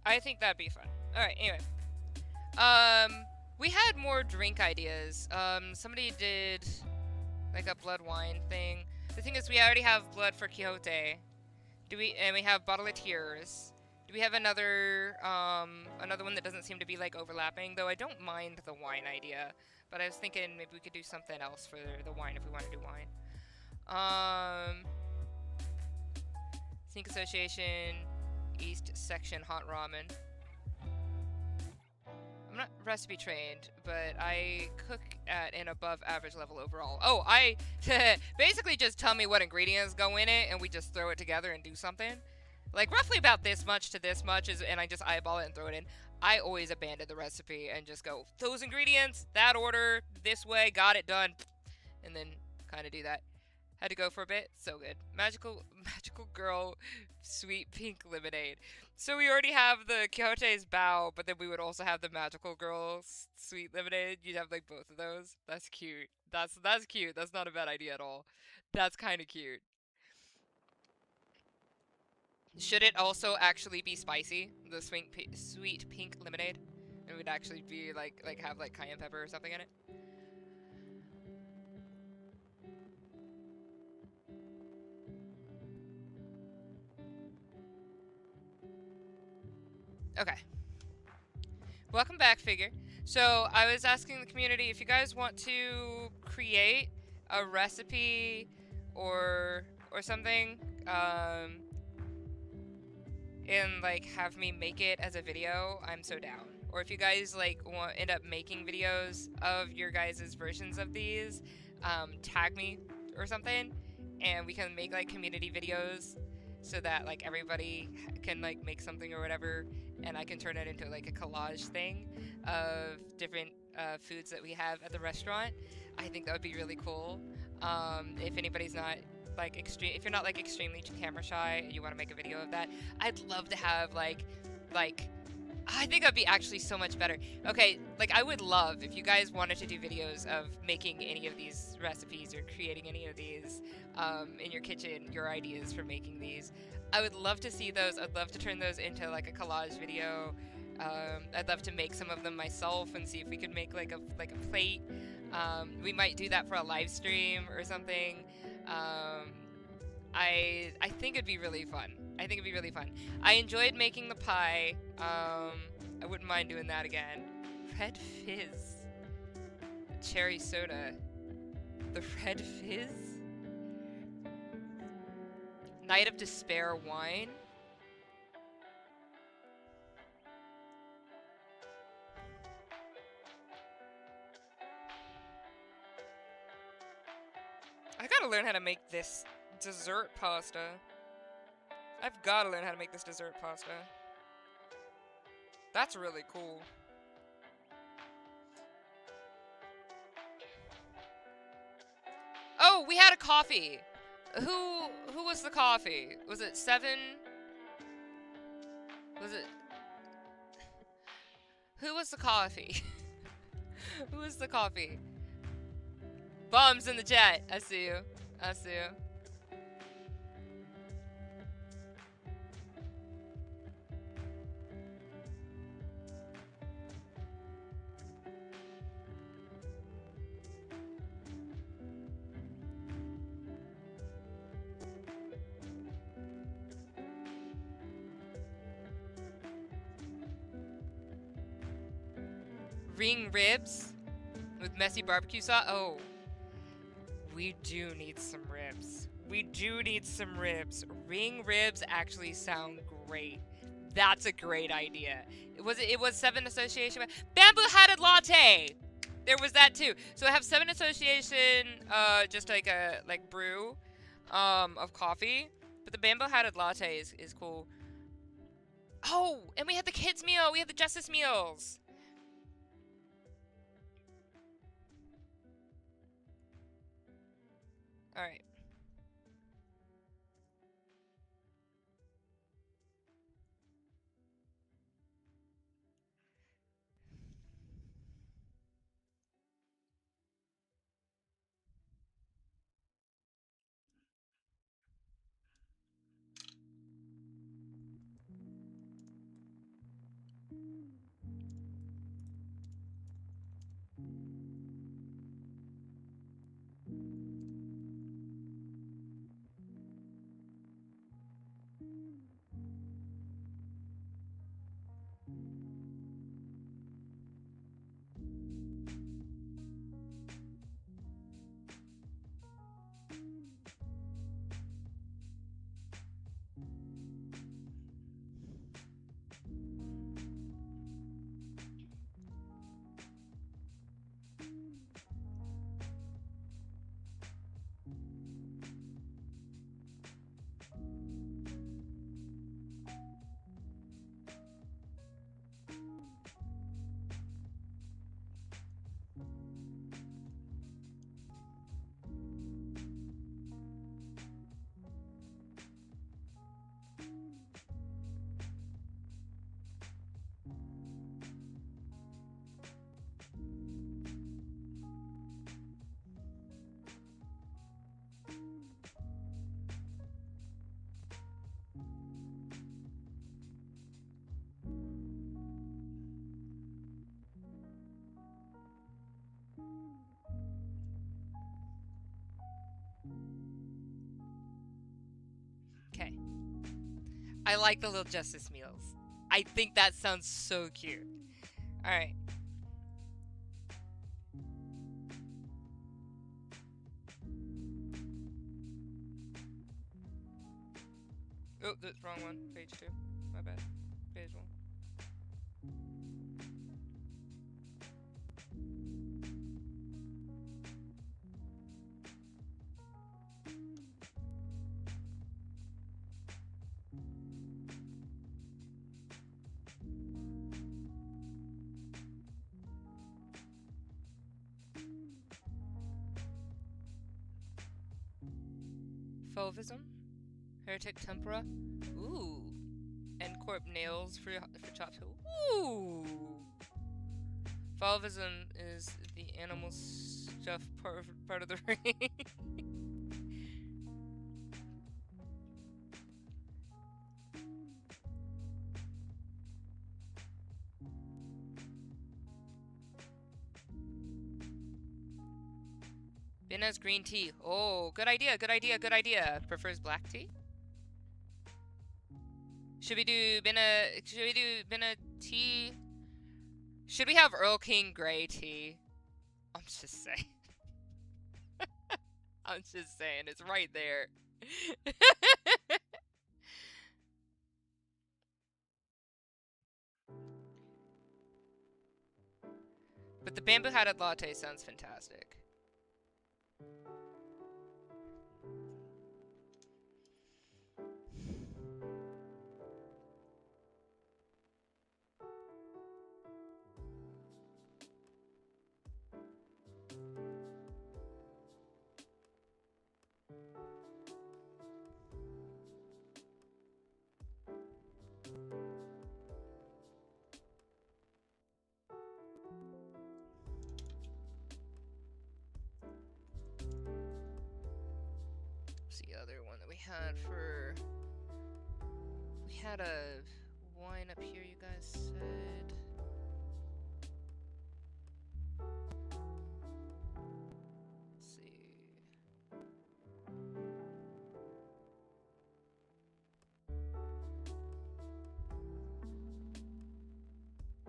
I think that'd be fun. Alright, anyway. We had more drink ideas. Somebody did like a blood wine thing. The thing is, we already have blood for Quixote. And we have Bottle of Tears. Do we have another one that doesn't seem to be like overlapping? Though I don't mind the wine idea, but I was thinking maybe we could do something else for the wine if we want to do wine. Sneak Association, East Section Hot Ramen. I'm not recipe trained, but I cook at an above average level overall. Oh, I basically just tell me what ingredients go in it, and we just throw it together and do something. Like roughly about this much to this much, and I just eyeball it and throw it in. I always abandon the recipe and just go, those ingredients, that order, this way, got it done, and then kind of do that. Had to go for a bit, so good. Magical Girl Sweet Pink Lemonade. So we already have the Quixote's Bow, but then we would also have the Magical Girl Sweet Lemonade. You'd have like both of those. That's cute. That's cute. That's not a bad idea at all. That's kind of cute. Should it also actually be spicy? The sweet pink lemonade? It would actually be like have like cayenne pepper or something in it. Okay. Welcome back, Figure. So I was asking the community if you guys want to create a recipe or something, and like have me make it as a video, I'm so down. Or if you guys like end up making videos of your guys' versions of these, tag me or something, and we can make like community videos so that like everybody can like make something or whatever, and I can turn it into like a collage thing of different foods that we have at the restaurant. I think that would be really cool. If anybody's not like if you're not like extremely camera shy and you want to make a video of that, I'd love to have like I think that'd be actually so much better. Okay, like I would love if you guys wanted to do videos of making any of these recipes or creating any of these in your kitchen, your ideas for making these. I would love to see those. I'd love to turn those into like a collage video. I'd love to make some of them myself and see if we could make like a plate. We might do that for a live stream or something. I think it'd be really fun. I think it'd be really fun. I enjoyed making the pie. I wouldn't mind doing that again. Red Fizz. Cherry soda. The Red Fizz? Night of Despair wine? I gotta learn how to make this dessert pasta. I've gotta learn how to make this dessert pasta. That's really cool. Oh, we had a coffee. Who was the coffee? Was it 7? Was it? Who was the coffee? Who was the coffee? Bombs in the chat. I see you. I see you. Ring ribs with messy barbecue sauce. Oh, we do need some ribs. We do need some ribs. Ring ribs actually sound great. That's a great idea. It was 7 association. Bamboo hatted latte. There was that too. So I have 7 association, just like a brew, of coffee. But the bamboo hatted latte is cool. Oh, and we had the kids meal. We had the justice meals. All right. Okay. I like the little justice meals. I think that sounds so cute. All right. Oh, that's wrong one. Page 2. My bad. Page 1. Fauvism? Heretic Tempera? Ooh. And Corp Nails for chopped. Ooh. Fauvism is the animal stuff part of the ring. Ben has green tea. Oh, good idea, good idea, good idea. Prefers black tea? Should we do Bina tea? Should we have Earl King Grey tea? I'm just saying. I'm just saying, it's right there. But the bamboo hatted latte sounds fantastic. The other one that we had for... We had a wine up here, you guys said. Let's see.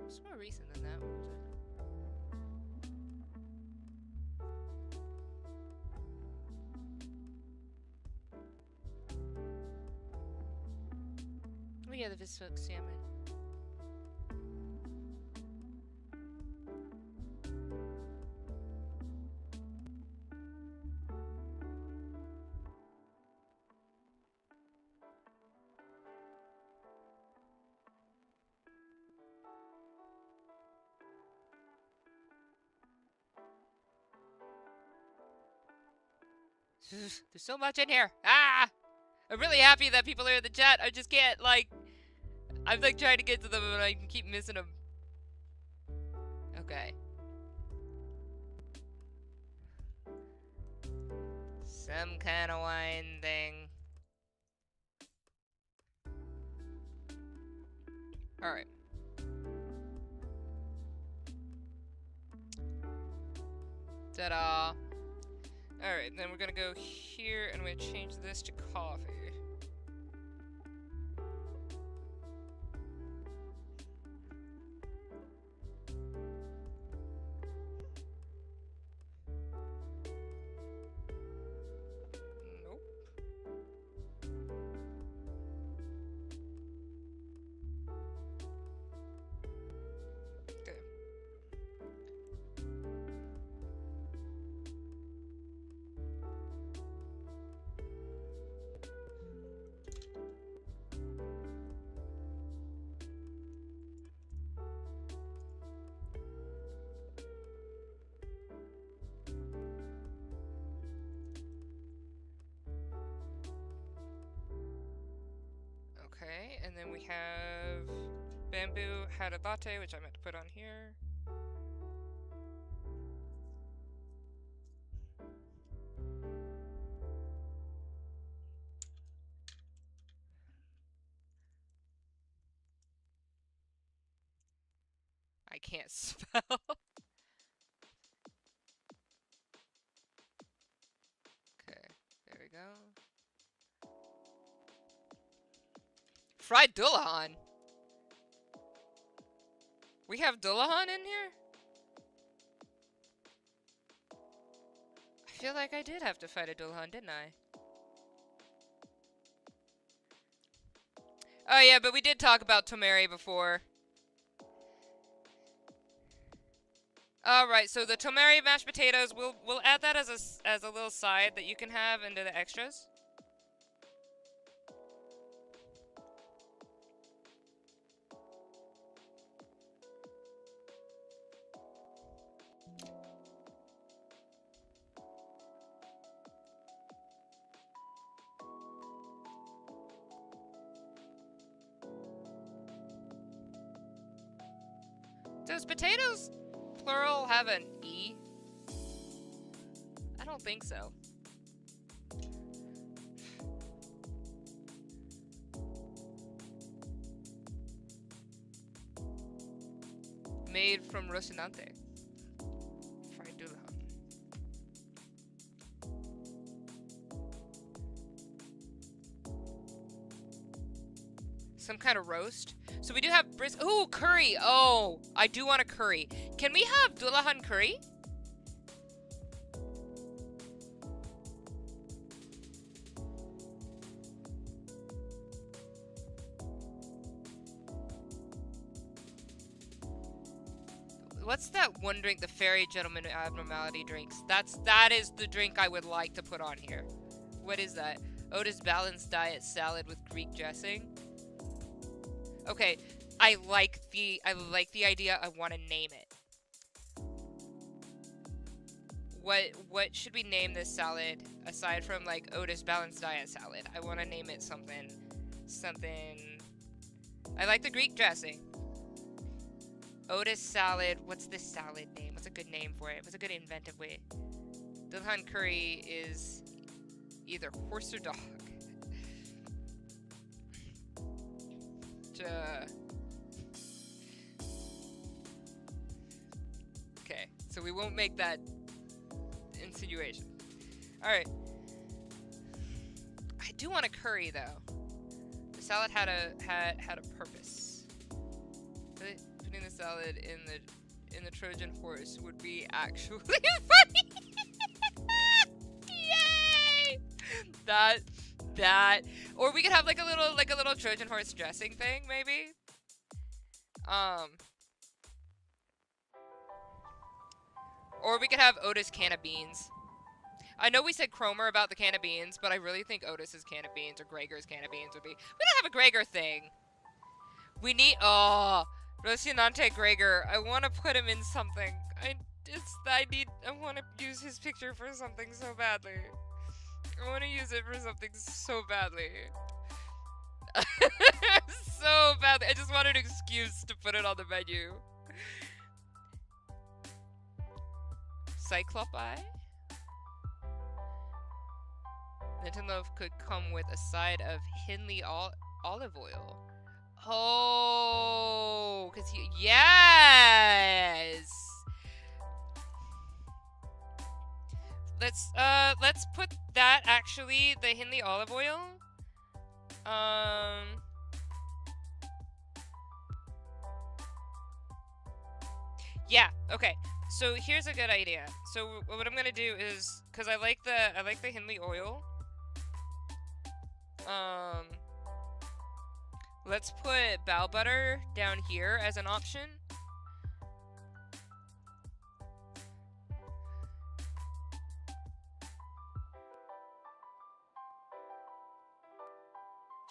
It's more recent than that, what was it? Oh yeah, the Viscook salmon. There's so much in here. Ah! I'm really happy that people are in the chat. I just can't, like... I'm, like, trying to get to them and I keep missing them. Okay. Some kind of wine thing. Alright. Ta-da! Alright, then we're gonna go here and we're gonna change this to coffee. Nope. Okay. Okay, and then we have bamboo had a latte, which I meant to put on here. I can't spell. Okay, there we go. Fried Dullahan. We have Dullahan in here? I feel like I did have to fight a Dullahan, didn't I? Oh yeah, but we did talk about Tomeri before. Alright, so the Tomeri mashed potatoes, we'll add that as a little side that you can have into the extras. Does potatoes, plural, have an E? I don't think so. Made from Rocinante. Fried Dullahan. Some kind of roast. So we do have ooh, curry. Oh, I do want a curry. Can we have dulahan curry? What's that one drink? The Fairy Gentleman Abnormality drinks. That is the drink I would like to put on here. What is that? Otis balanced diet salad with Greek dressing. Okay, I like the idea. I want to name it. What should we name this salad aside from like Otis balanced diet salad? I want to name it something. I like the Greek dressing. Otis salad. What's this salad name? What's a good name for it? What's a good inventive way? Dulhan curry is either horse or dog. Okay, so we won't make that insinuation. All right. I do want a curry though. The salad had a purpose. Putting the salad in the Trojan horse would be actually funny. Yay! That, or we could have like a little Trojan horse dressing thing, maybe. Or we could have Otis can of beans. I know we said Cromer about the can of beans, but I really think Otis's can of beans or Gregor's can of beans would be. We don't have a Gregor thing. We need Rocinante Gregor. I want to put him in something. I want to use his picture for something so badly. I want to use it for something so badly. So badly. I just wanted an excuse to put it on the menu. Cyclopi? Linton Loaf could come with a side of Hindley olive oil. Oh, because yes! Let's put that, actually, the Hindley olive oil. Yeah, okay. So here's a good idea. So what I'm gonna do is, because I like the Hindley oil. Let's put bow butter down here as an option.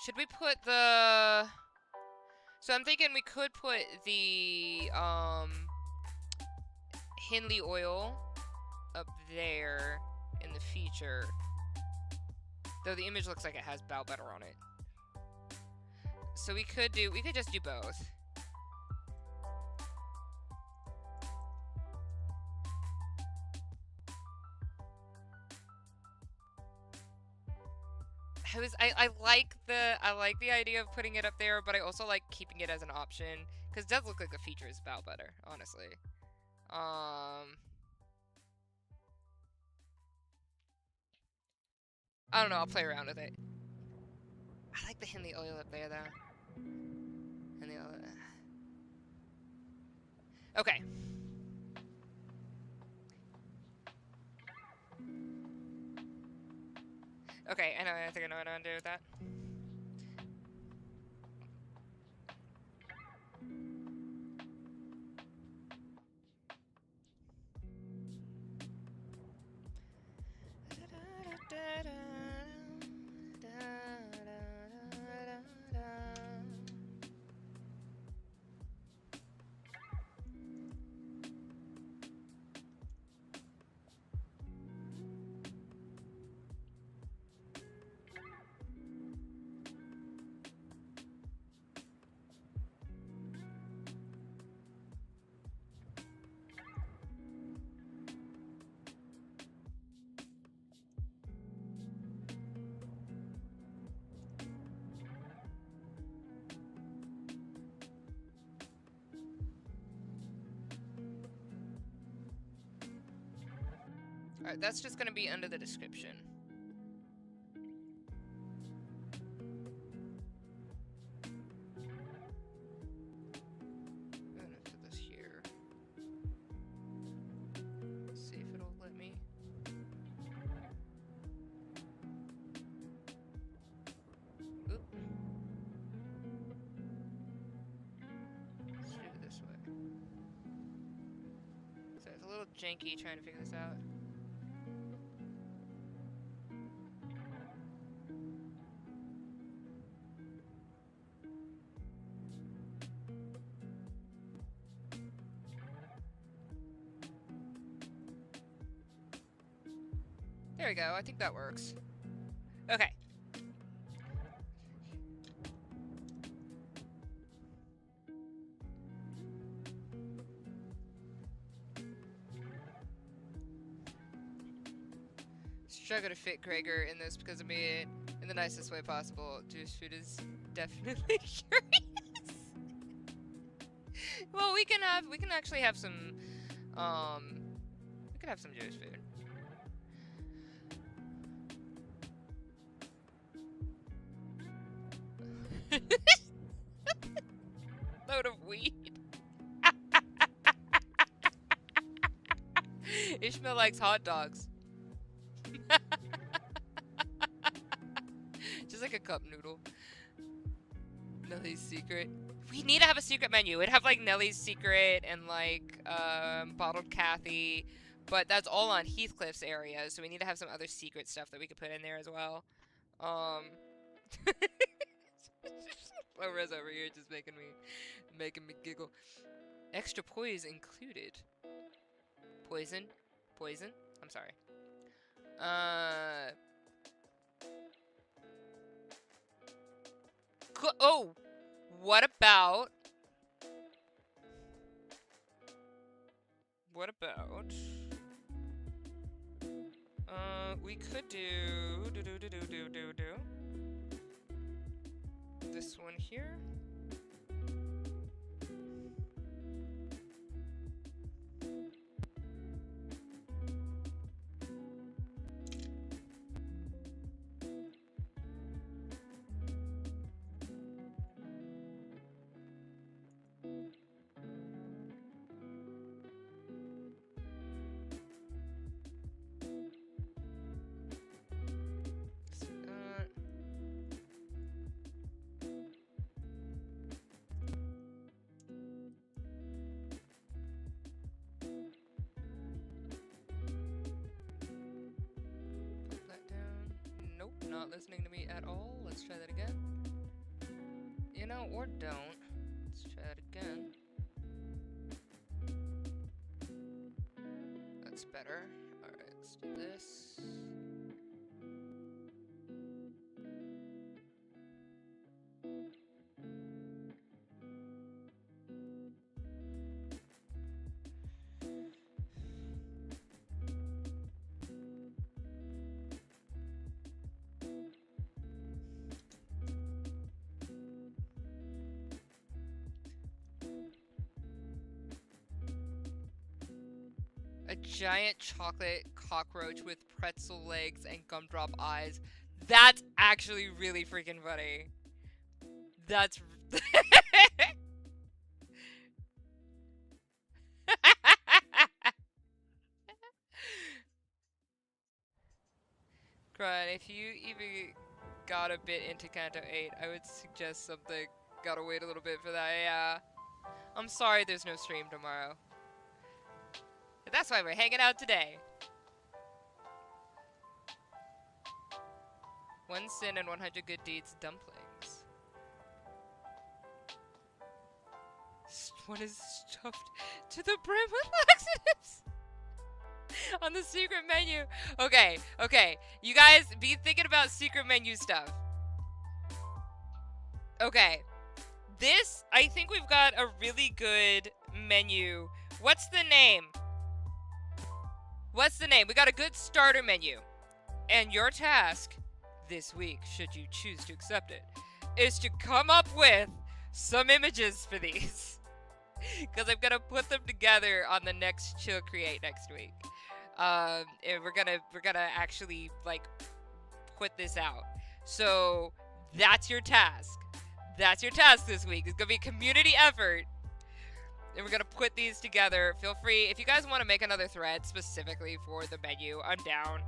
Should we put the... So I'm thinking we could put the, Hindley oil up there in the feature. Though the image looks like it has bow butter on it. So we could just do both. I like the idea of putting it up there, but I also like keeping it as an option because it does look like the feature is bow butter, honestly. I don't know. I'll play around with it. I like the Hindley oil up there, though. Hindley oil. Okay. Okay, I think I know what I'm gonna do with that. Alright, that's just gonna be under the description. So it's a little janky trying to figure this out. There we go. I think that works. Okay. Struggle to fit Gregor in this because I made it in the nicest way possible. Jewish food is definitely curious. Well, we can actually have some we could have some Jewish food. Load of weed. Ishmael likes hot dogs. Just like a cup noodle. Nellie's secret. We need to have a secret menu. It'd have like Nellie's secret and like bottled Kathy, but that's all on Heathcliff's area, so we need to have some other secret stuff that we could put in there as well. Flores over here just making me giggle. Extra poison included. Poison? Poison? I'm sorry. Oh! What about... we could do... this one here. Not listening to me at all. Let's try that again. You know, or don't. Let's try that again. That's better. Alright, let's do this. A giant chocolate cockroach with pretzel legs and gumdrop eyes. That's actually really freaking funny. That's... Grunt, if you even got a bit into Canto 8, I would suggest something. Gotta wait a little bit for that, yeah. I'm sorry there's no stream tomorrow. But that's why we're hanging out today. 1 sin and 100 good deeds dumplings. What is stuffed to the brim with laxatives? On the secret menu. Okay, okay. You guys be thinking about secret menu stuff. Okay. This, I think we've got a really good menu. What's the name? What's the name? We got a good starter menu. And your task this week, should you choose to accept it, is to come up with some images for these. Because I'm going to put them together on the next ChillCreate next week. And we're gonna actually, like, put this out. So, that's your task. That's your task this week. It's going to be a community effort. And we're going to put these together. Feel free, if you guys want to make another thread specifically for the menu, I'm down.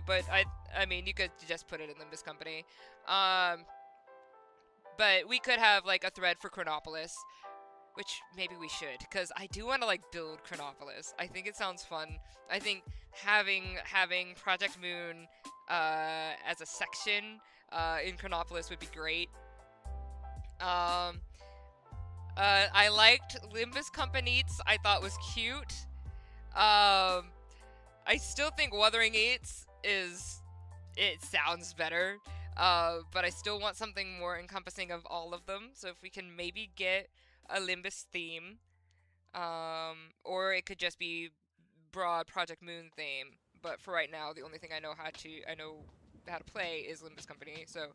But I mean, you could just put it in the Miss Company. But we could have, like, a thread for Chronopolis. which maybe we should, because I do want to like build Chronopolis. I think it sounds fun. I think having Project Moon as a section in Chronopolis would be great. I liked Limbus Companies. I thought was cute. I still think Wuthering Eats it sounds better. But I still want something more encompassing of all of them. So if we can maybe get a Limbus theme, or it could just be broad Project Moon theme. But for right now, the only thing I know how to play is Limbus Company. So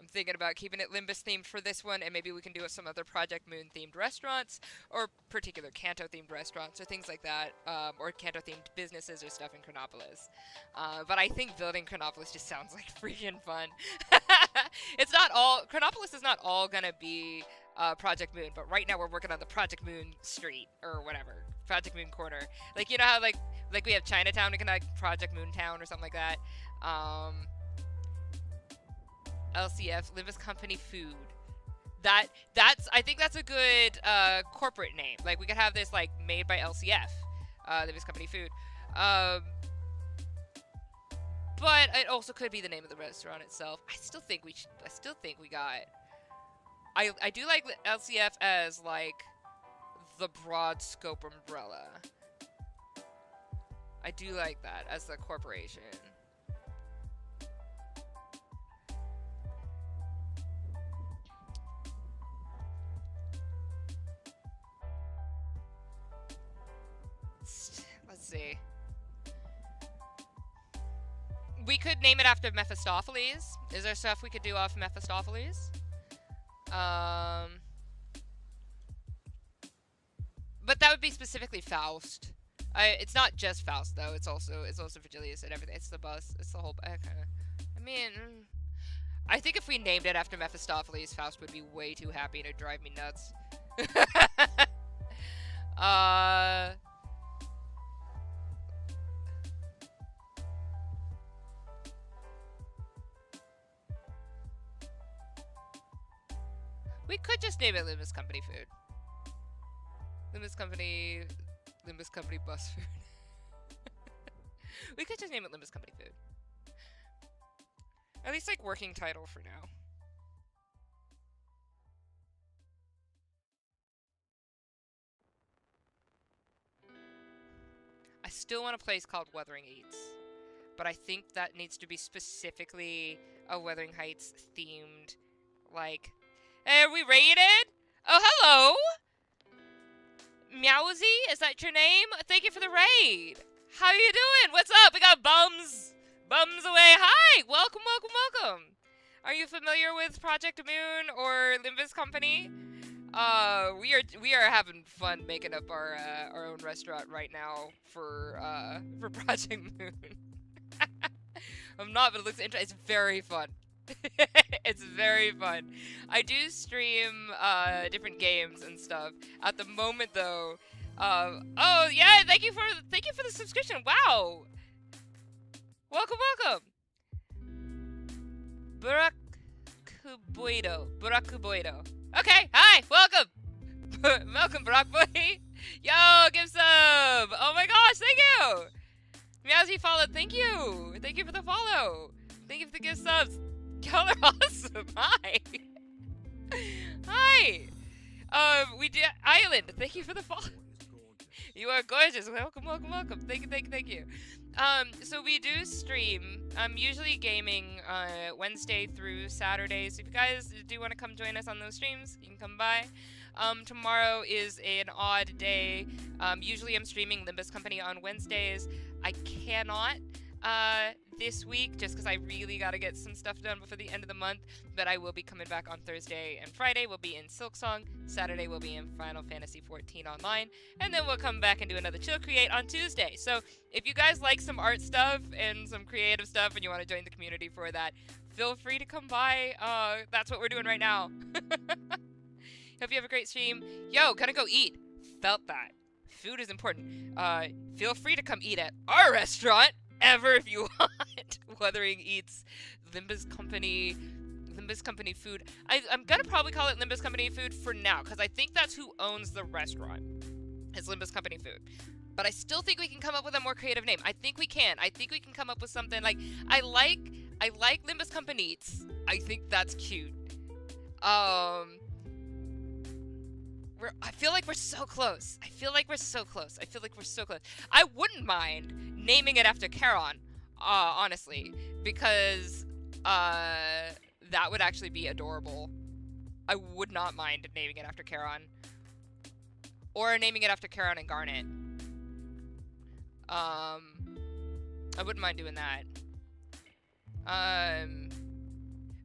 I'm thinking about keeping it Limbus themed for this one, and maybe we can do some other Project Moon themed restaurants, or particular Kanto themed restaurants, or things like that, or Kanto themed businesses or stuff in Chronopolis. But I think building Chronopolis just sounds like freaking fun. Chronopolis is not all gonna be Project Moon, but right now we're working on the Project Moon Street, or whatever, Project Moon Corner. Like, you know how like we have Chinatown, we can have Project Moon Town or something like that. LCF, Limbus Company Food. I think that's a good corporate name. Like, we could have this like made by LCF, Limbus Company Food. But it also could be the name of the restaurant itself. I still think we got. I do like LCF as like the broad scope umbrella. I do like that as the corporation. Let's see. We could name it after Mephistopheles. Is there stuff we could do off Mephistopheles? But that would be specifically Faust. It's not just Faust though. It's also Virgilius and everything. It's the bus. It's the whole. I mean, I think if we named it after Mephistopheles, Faust would be way too happy and it'd drive me nuts. We could just name it Limbus Company Food. Limbus Company Bus Food. We could just name it Limbus Company Food. At least like working title for now. I still want a place called Wuthering Eats, but I think that needs to be specifically a Wuthering Heights themed, like. Hey, are we raided? Oh, hello! Meowsy, is that your name? Thank you for the raid! How you doing? What's up? We got bums! Bums away! Hi! Welcome, welcome, welcome! Are you familiar with Project Moon or Limbus Company? We are having fun making up our own restaurant right now for Project Moon. I'm not, but it looks interesting. It's very fun. It's very fun. I do stream different games and stuff. At the moment, though, oh yeah, thank you for the subscription. Wow, welcome. Burakuboido. Okay, hi, welcome. Welcome, Brockboy. Yo, give sub. Oh my gosh, thank you. Meowsy followed. Thank you for the follow. Thank you for the gift subs. Y'all are awesome. Hi. Hi. We did Island. Thank you for the follow. You are gorgeous. Welcome. Thank you. So we do stream. I'm usually gaming Wednesday through Saturday. So if you guys do want to come join us on those streams, you can come by. Tomorrow is an odd day. Usually I'm streaming Limbus Company on Wednesdays. I cannot this week just because I really got to get some stuff done before the end of the month, but I will be coming back on Thursday, and Friday we'll be in Silksong, Saturday we'll be in Final Fantasy XIV Online, and then we'll come back and do another ChillCreate on Tuesday. So if you guys like some art stuff and some creative stuff and you want to join the community for that, feel free to come by. That's what we're doing right now. Hope you have a great stream. Yo, gonna go eat. Felt that. Food is important. Feel free to come eat at our restaurant ever if you want. Wuthering Eats, Limbus Company, Limbus Company food. I'm gonna probably call it Limbus Company food for now, because I think that's who owns the restaurant. It's Limbus Company food. But I still think we can come up with a more creative name. I think we can. I think we can come up with something like, I like Limbus Company Eats. I think that's cute. I feel like we're so close. I feel like we're so close. I wouldn't mind naming it after Charon, honestly, because that would actually be adorable. I would not mind naming it after Charon. Or naming it after Charon and Garnet. I wouldn't mind doing that.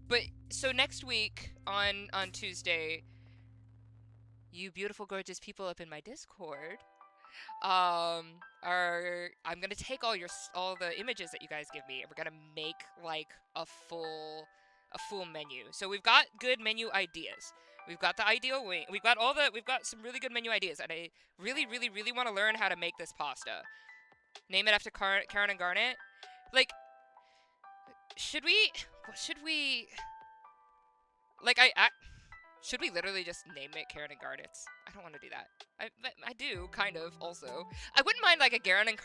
But so next week on Tuesday, you beautiful, gorgeous people up in my Discord, I'm gonna take all the images that you guys give me, and we're gonna make like a full menu. So we've got good menu ideas. We've got the ideal wing. We've got some really good menu ideas, and I really, really, really want to learn how to make this pasta. Name it after Karen and Garnet. Like, should we, like, should we literally just name it Karen and Garnet's? I don't want to do that. I do, kind of, also. I wouldn't mind, like, a Karen and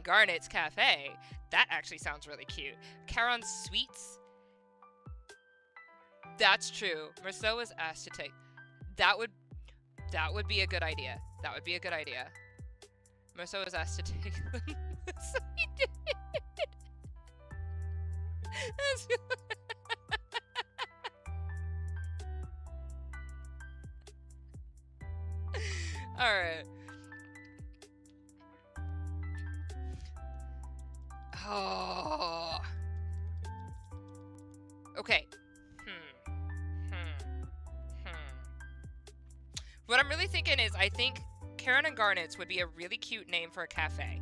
Garnet's Cafe. That actually sounds really cute. Karen's Sweets. That's true. Marceau was asked to take... That would be a good idea. That would be a good idea. Marceau was asked to take them. So he did. Alright. Oh. Okay. What I'm really thinking is, I think Karen and Garnet's would be a really cute name for a cafe.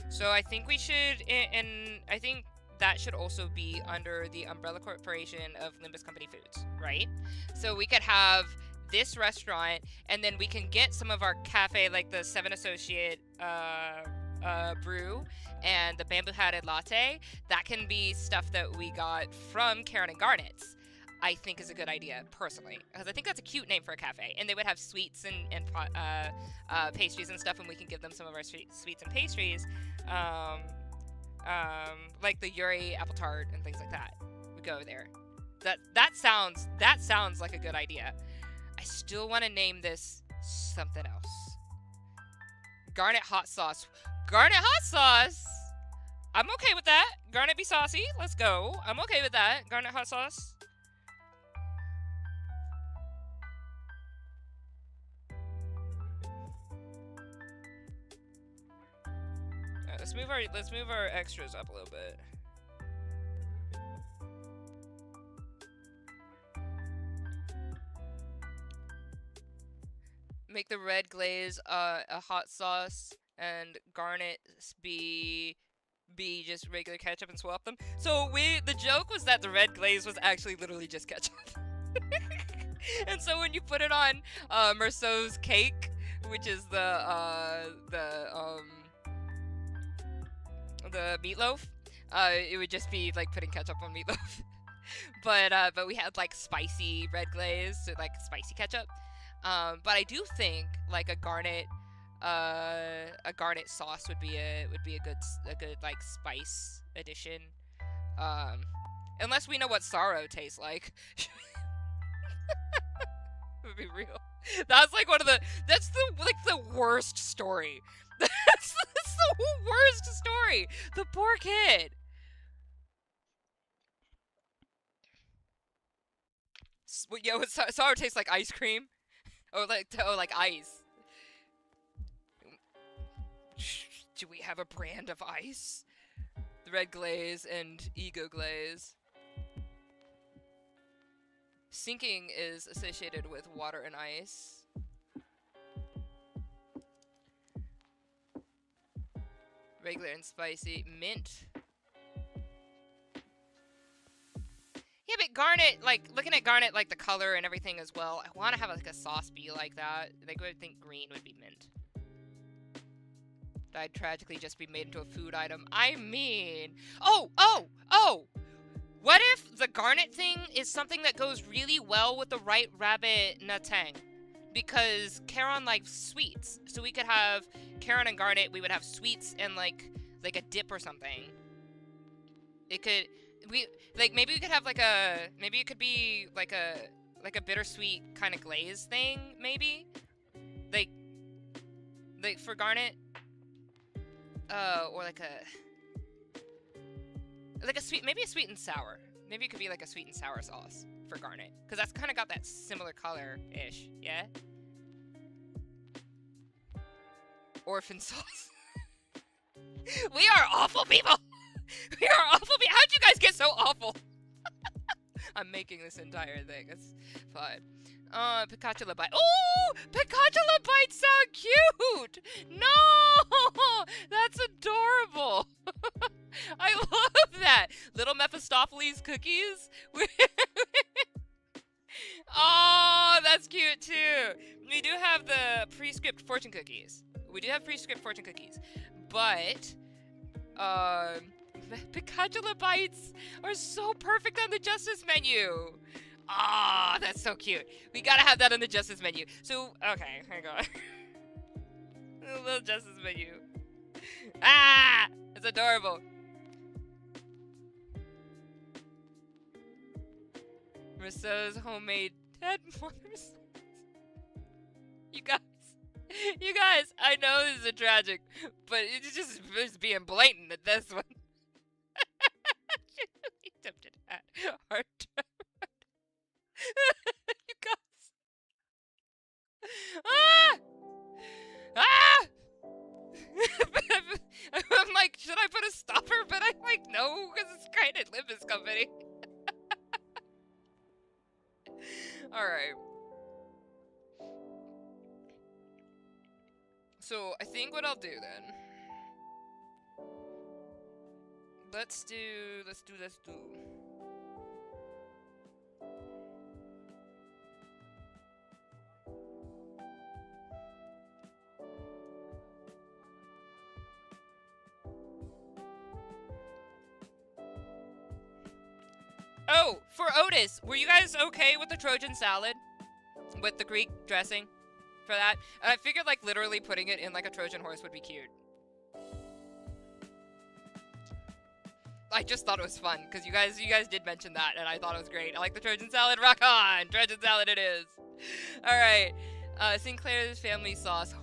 So I think we should, and I think that should also be under the umbrella corporation of Limbus Company Foods, right? So we could have this restaurant, and then we can get some of our cafe, like the Seven Associate brew and the bamboo hatted latte. That can be stuff that we got from Karen and Garnet's. I think is a good idea, personally, because I think that's a cute name for a cafe. And they would have sweets and pastries and stuff, and we can give them some of our sweets and pastries, like the Yuri apple tart and things like that. We go there. That sounds like a good idea. I still want to name this something else. Garnet hot sauce. Garnet hot sauce. I'm okay with that. Garnet be saucy. Let's go. I'm okay with that. Garnet hot sauce. Let's move our extras up a little bit. Make the red glaze a hot sauce, and Garnet be just regular ketchup and swap them. So the joke was that the red glaze was actually literally just ketchup. And so when you put it on Marceau's cake, which is the meatloaf, it would just be like putting ketchup on meatloaf. But we had like spicy red glaze, so like spicy ketchup. But I do think like a garnet sauce would be a good like spice addition. Unless we know what sorrow tastes like. Would be real. That's like that's the worst story. That's the worst story. The poor kid. Yo, sorrow tastes like ice cream. Or like ice. Do we have a brand of ice? The red glaze and ego glaze. Sinking is associated with water and ice. Regular and spicy. Mint. Yeah, but Garnet, like, looking at Garnet, like, the color and everything as well, I want to have, like, a sauce be like that. Like, I would think green would be mint. That'd tragically just be made into a food item. I mean... Oh! What if the garnet thing is something that goes really well with the right rabbit natang? Because Charon likes sweets, so we could have Charon and garnet. We would have sweets and like a dip or something. It could maybe we could have maybe it could be like a bittersweet kind of glaze thing, maybe like for garnet, or like a sweet, maybe a sweet and sour. Maybe it could be like a sweet and sour sauce for garnet, because that's kind of got that similar color-ish, yeah? Orphan sauce. We are awful people! We are awful people! How'd you guys get so awful? I'm making this entire thing. It's fine. Picatula bite. Oh! Picatula bites sound cute! No! That's adorable! I love that! Little Mephistopheles cookies? Oh, that's cute too! We do have the prescript fortune cookies. But, Picatula bites are so perfect on the Justice menu! Ah, that's so cute. We gotta have that on the Justice menu. So, okay, hang on. A little Justice menu. Ah! It's adorable. Rousseau's homemade dead mothers. You guys, I know this is tragic, but it's just being blatant at this one. He tempted at hard time. You guys. Ah! Ah! I'm like, should I put a stopper? But I'm like, no, because it's kind of Limbus Company. Alright. So, I think what I'll do then. Let's do. Oh, for Otis, were you guys okay with the Trojan salad? With the Greek dressing? For that? I figured like literally putting it in like a Trojan horse would be cute. I just thought it was fun, because you guys did mention that, and I thought it was great. I like the Trojan salad, rock on! Trojan salad it is! Alright, Sinclair's family sauce.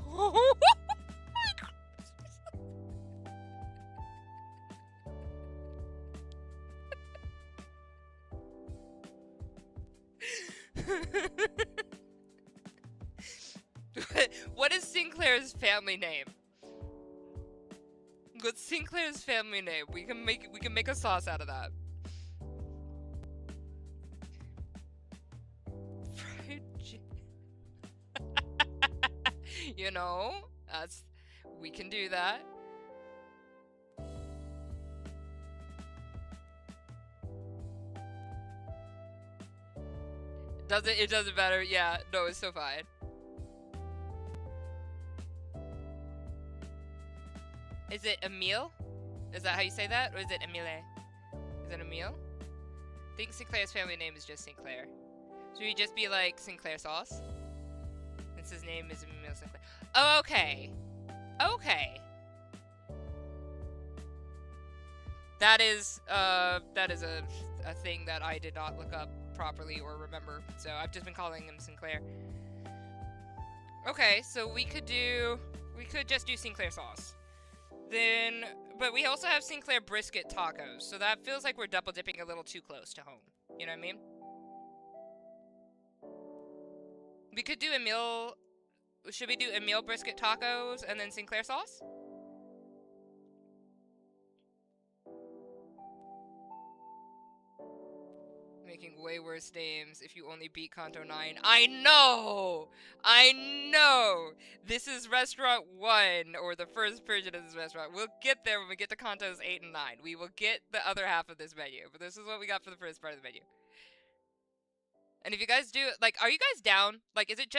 What is Sinclair's family name? What's Sinclair's family name? We can make a sauce out of that. Fried chicken. You know, we can do that. It doesn't matter. Yeah, no, it's so fine. Is it Emile? Is that how you say that? Or is it Emile? Is it Emile? I think Sinclair's family name is just Sinclair. Should we just be like Sinclair sauce? Since his name is Emile Sinclair. Oh, okay. Okay. That is a thing that I did not look up properly or remember. So I've just been calling him Sinclair. Okay, so we could just do Sinclair sauce. Then, but we also have Sinclair brisket tacos, so that feels like we're double dipping a little too close to home. You know what I mean? We could do Emile. Should we do Emile brisket tacos and then Sinclair sauce? Making way worse names if you only beat Kanto 9. I know! I know! This is restaurant 1, or the first version of this restaurant. We'll get there when we get to Kantos 8 and 9. We will get the other half of this menu, but this is what we got for the first part of the menu. And if you guys do, like, are you guys down? Like, is it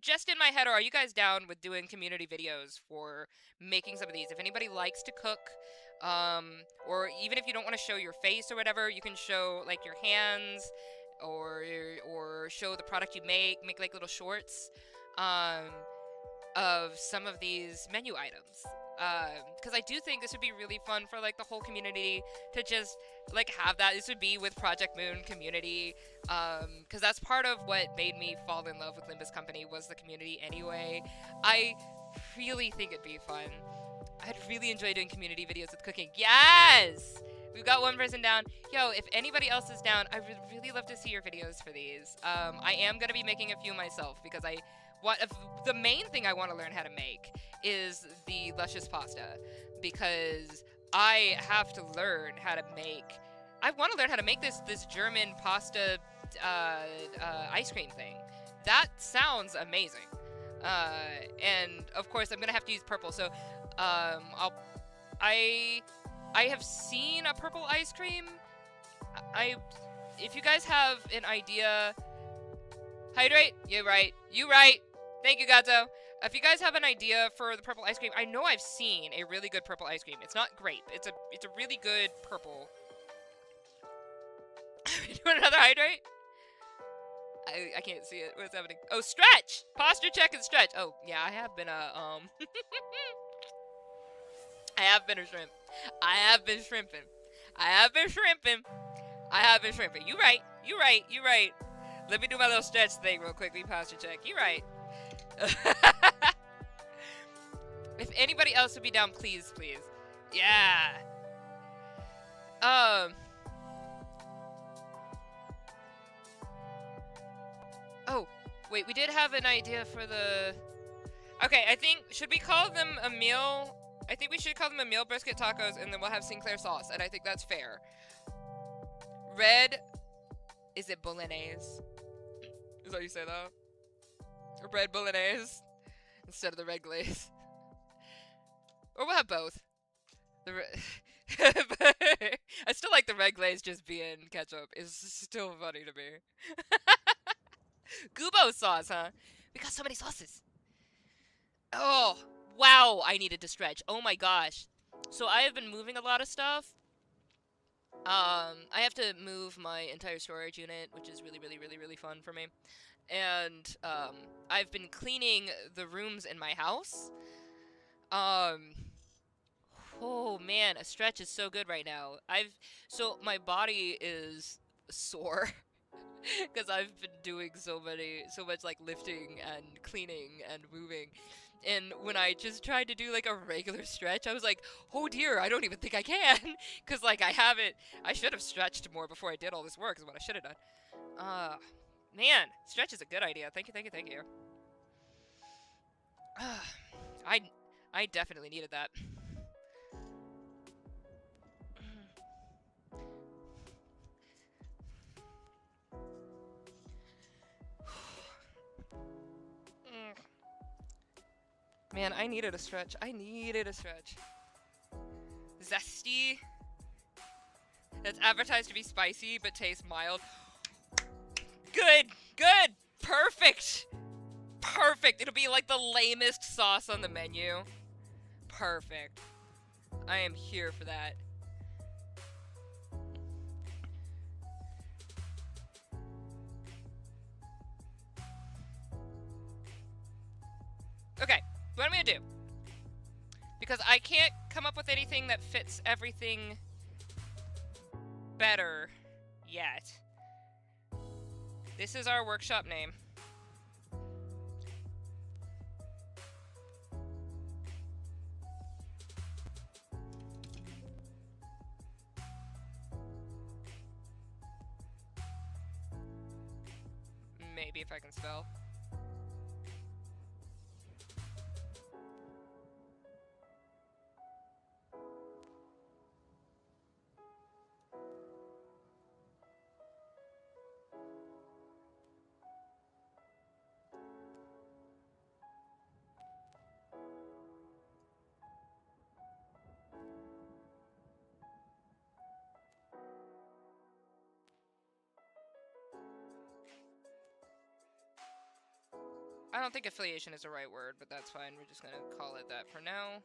just in my head, or are you guys down with doing community videos for making some of these? If anybody likes to cook, or even if you don't want to show your face or whatever, you can show like your hands, or show the product you make like little shorts, of some of these menu items. Because I do think this would be really fun for like the whole community to just like have that. This would be with Project Moon community, because that's part of what made me fall in love with Limbus Company was the community anyway. I really think it'd be fun. I'd really enjoy doing community videos with cooking. Yes! We've got one person down. Yo, if anybody else is down, I would really love to see your videos for these. I am going to be making a few myself because the main thing I want to learn how to make is the luscious pasta, because I have to learn how to make. I want to learn how to make this German pasta ice cream thing. That sounds amazing. And of course I'm gonna have to use purple. So I have seen a purple ice cream. If you guys have an idea, hydrate. You right. Thank you, Gato. If you guys have an idea for the purple ice cream, I know I've seen a really good purple ice cream. It's not grape. It's a really good purple. Are we doing another hydrate? I can't see it. What's happening? Oh, stretch! Posture check and stretch. Oh, yeah, I have been I have been a shrimp. I have been shrimping. You right. Let me do my little stretch thing real quickly. Posture check. You right. If anybody else would be down, please. Yeah. Oh, wait, we did have an idea for the... Okay, should we call them a meal? I think we should call them a meal brisket tacos, and then we'll have Sinclair sauce, and I think that's fair. Red, is it bolognese? Is that how you say that? Red bolognese instead of the red glaze. Or we'll have both. I still like the red glaze just being ketchup. It's still funny to me. Gubo sauce, huh? We got so many sauces. Oh, wow, I needed to stretch. Oh my gosh. So I have been moving a lot of stuff. I have to move my entire storage unit, which is really fun for me. And I've been cleaning the rooms in my house. Oh man, a stretch is so good right now. So my body is sore because I've been doing so much like lifting and cleaning and moving. And when I just tried to do like a regular stretch, I was like, oh dear, I don't even think I can. Because like I should have stretched more before I did all this work is what I should have done. Man, stretch is a good idea. Thank you. I definitely needed that. Man, I needed a stretch. Zesty. That's advertised to be spicy, but tastes mild. Good! Perfect! It'll be like the lamest sauce on the menu. Perfect. I am here for that. Okay, what am I gonna do? Because I can't come up with anything that fits everything better yet. This is our workshop name. Maybe if I can spell. I don't think affiliation is the right word, but that's fine. We're just gonna call it that for now.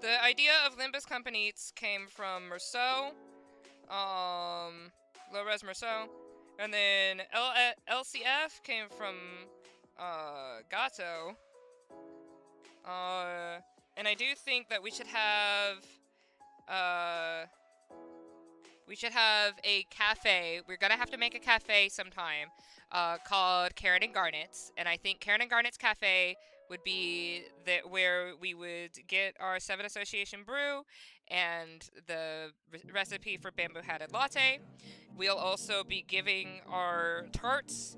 The idea of Limbus Company Eats came from Merceau, low-res Merceau, and then LCF came from Gato. And I do think that we should have a cafe. We're gonna have to make a cafe sometime, called Karen and Garnet's, and I think Karen and Garnet's Cafe would be where we would get our 7 Association brew and the recipe for bamboo hatted latte. We'll also be giving our tarts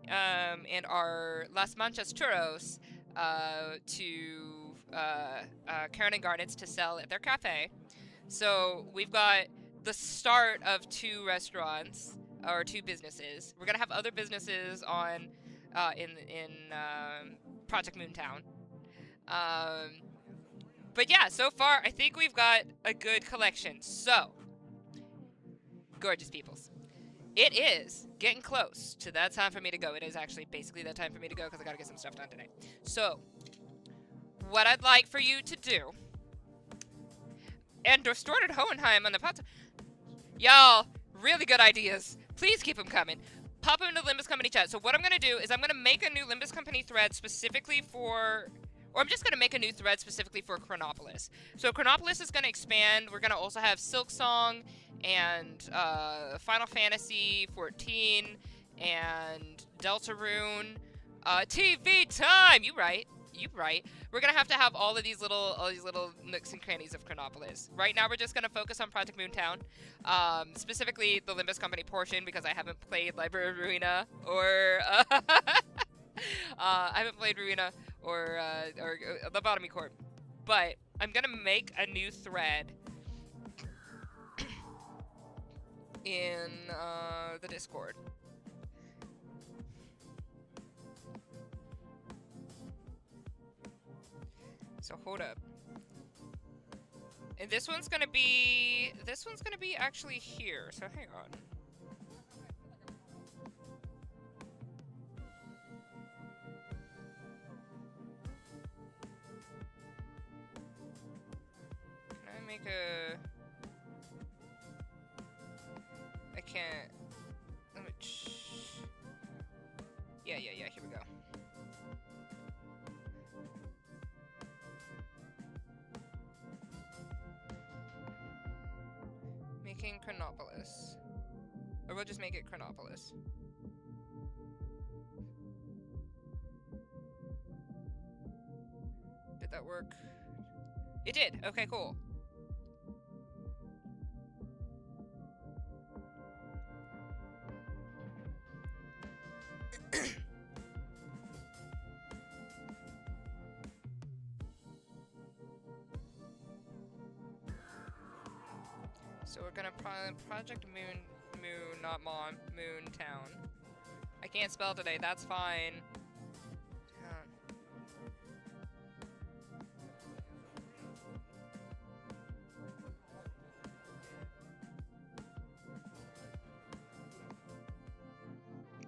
and our Las Manchas churros to Karen and Garnet's to sell at their cafe. So we've got the start of 2 restaurants or 2 businesses. We're gonna have other businesses on in Project Moontown. But yeah, so far I think we've got a good collection. So, gorgeous peoples, it is getting close to that time for me to go. It is actually basically that time for me to go because I gotta get some stuff done today. So, what I'd like for you to do, and Distorted Hohenheim on the pot. Y'all, really good ideas. Please keep them coming. Pop them into Limbus Company chat. So what I'm going to do is I'm going to make a new Limbus Company thread specifically for... Or I'm just going to make a new thread specifically for Chronopolis. So Chronopolis is going to expand. We're going to also have Silksong and Final Fantasy 14 and Deltarune. TV time! You right. We're gonna have to have all these little nooks and crannies of Chronopolis. Right now, we're just gonna focus on Project Moontown, specifically the Limbus Company portion because I haven't played Library of Ruina or I haven't played Ruina or Lobotomy Corp. But I'm gonna make a new thread in the Discord. So hold up. And this one's gonna be actually here. So hang on. Can I make a... I can't... Let me... Yeah, here we go. Making Chronopolis. Or we'll just make it Chronopolis. Did that work? It did! Okay, cool. So we're gonna Project Moon, not Moontown. I can't spell today, that's fine.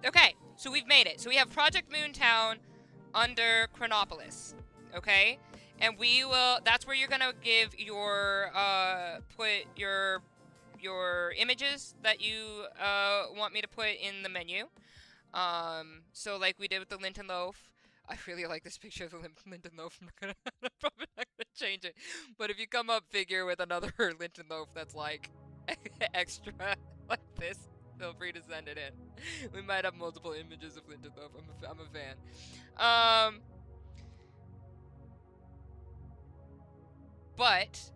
Okay, so we've made it. So we have Project Moontown under Chronopolis, okay? And we will, that's where you're gonna give your, put your images that you, want me to put in the menu. So like we did with the Linton Loaf. I really like this picture of the Linton Loaf. I'm probably not gonna change it. But if you come up figure with another Linton Loaf that's like extra like this, feel free to send it in. We might have multiple images of Linton Loaf. I'm a fan. But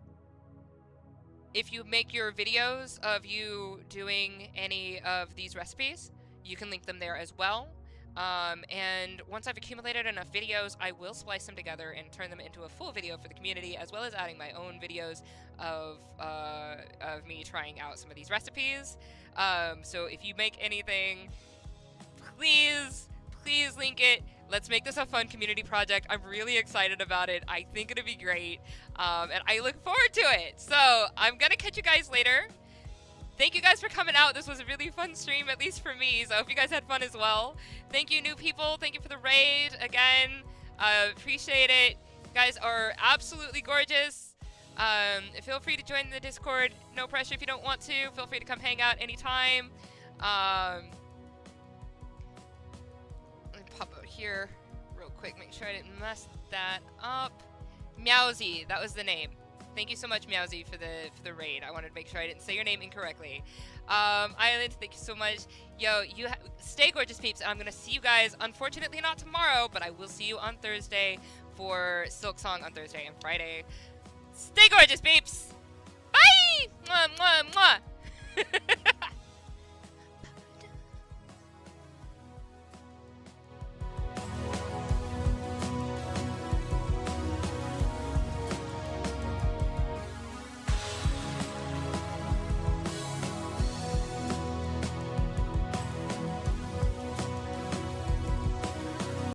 if you make your videos of you doing any of these recipes, you can link them there as well. And once I've accumulated enough videos, I will splice them together and turn them into a full video for the community, as well as adding my own videos of me trying out some of these recipes. So if you make anything, please link it. Let's make this a fun community project. I'm really excited about it. I think it'll be great. And I look forward to it. So I'm going to catch you guys later. Thank you guys for coming out. This was a really fun stream, at least for me. So I hope you guys had fun as well. Thank you, new people. Thank you for the raid again. Appreciate it. You guys are absolutely gorgeous. Feel free to join the Discord. No pressure if you don't want to. Feel free to come hang out anytime. Let me pop out here real quick. Make sure I didn't mess that up. Meowsy, that was the name. Thank you so much, Meowsy, for the raid. I wanted to make sure I didn't say your name incorrectly. Island, thank you so much. Yo, stay gorgeous, peeps. And I'm gonna see you guys. Unfortunately, not tomorrow, but I will see you on Thursday for Silk Song on Thursday and Friday. Stay gorgeous, peeps.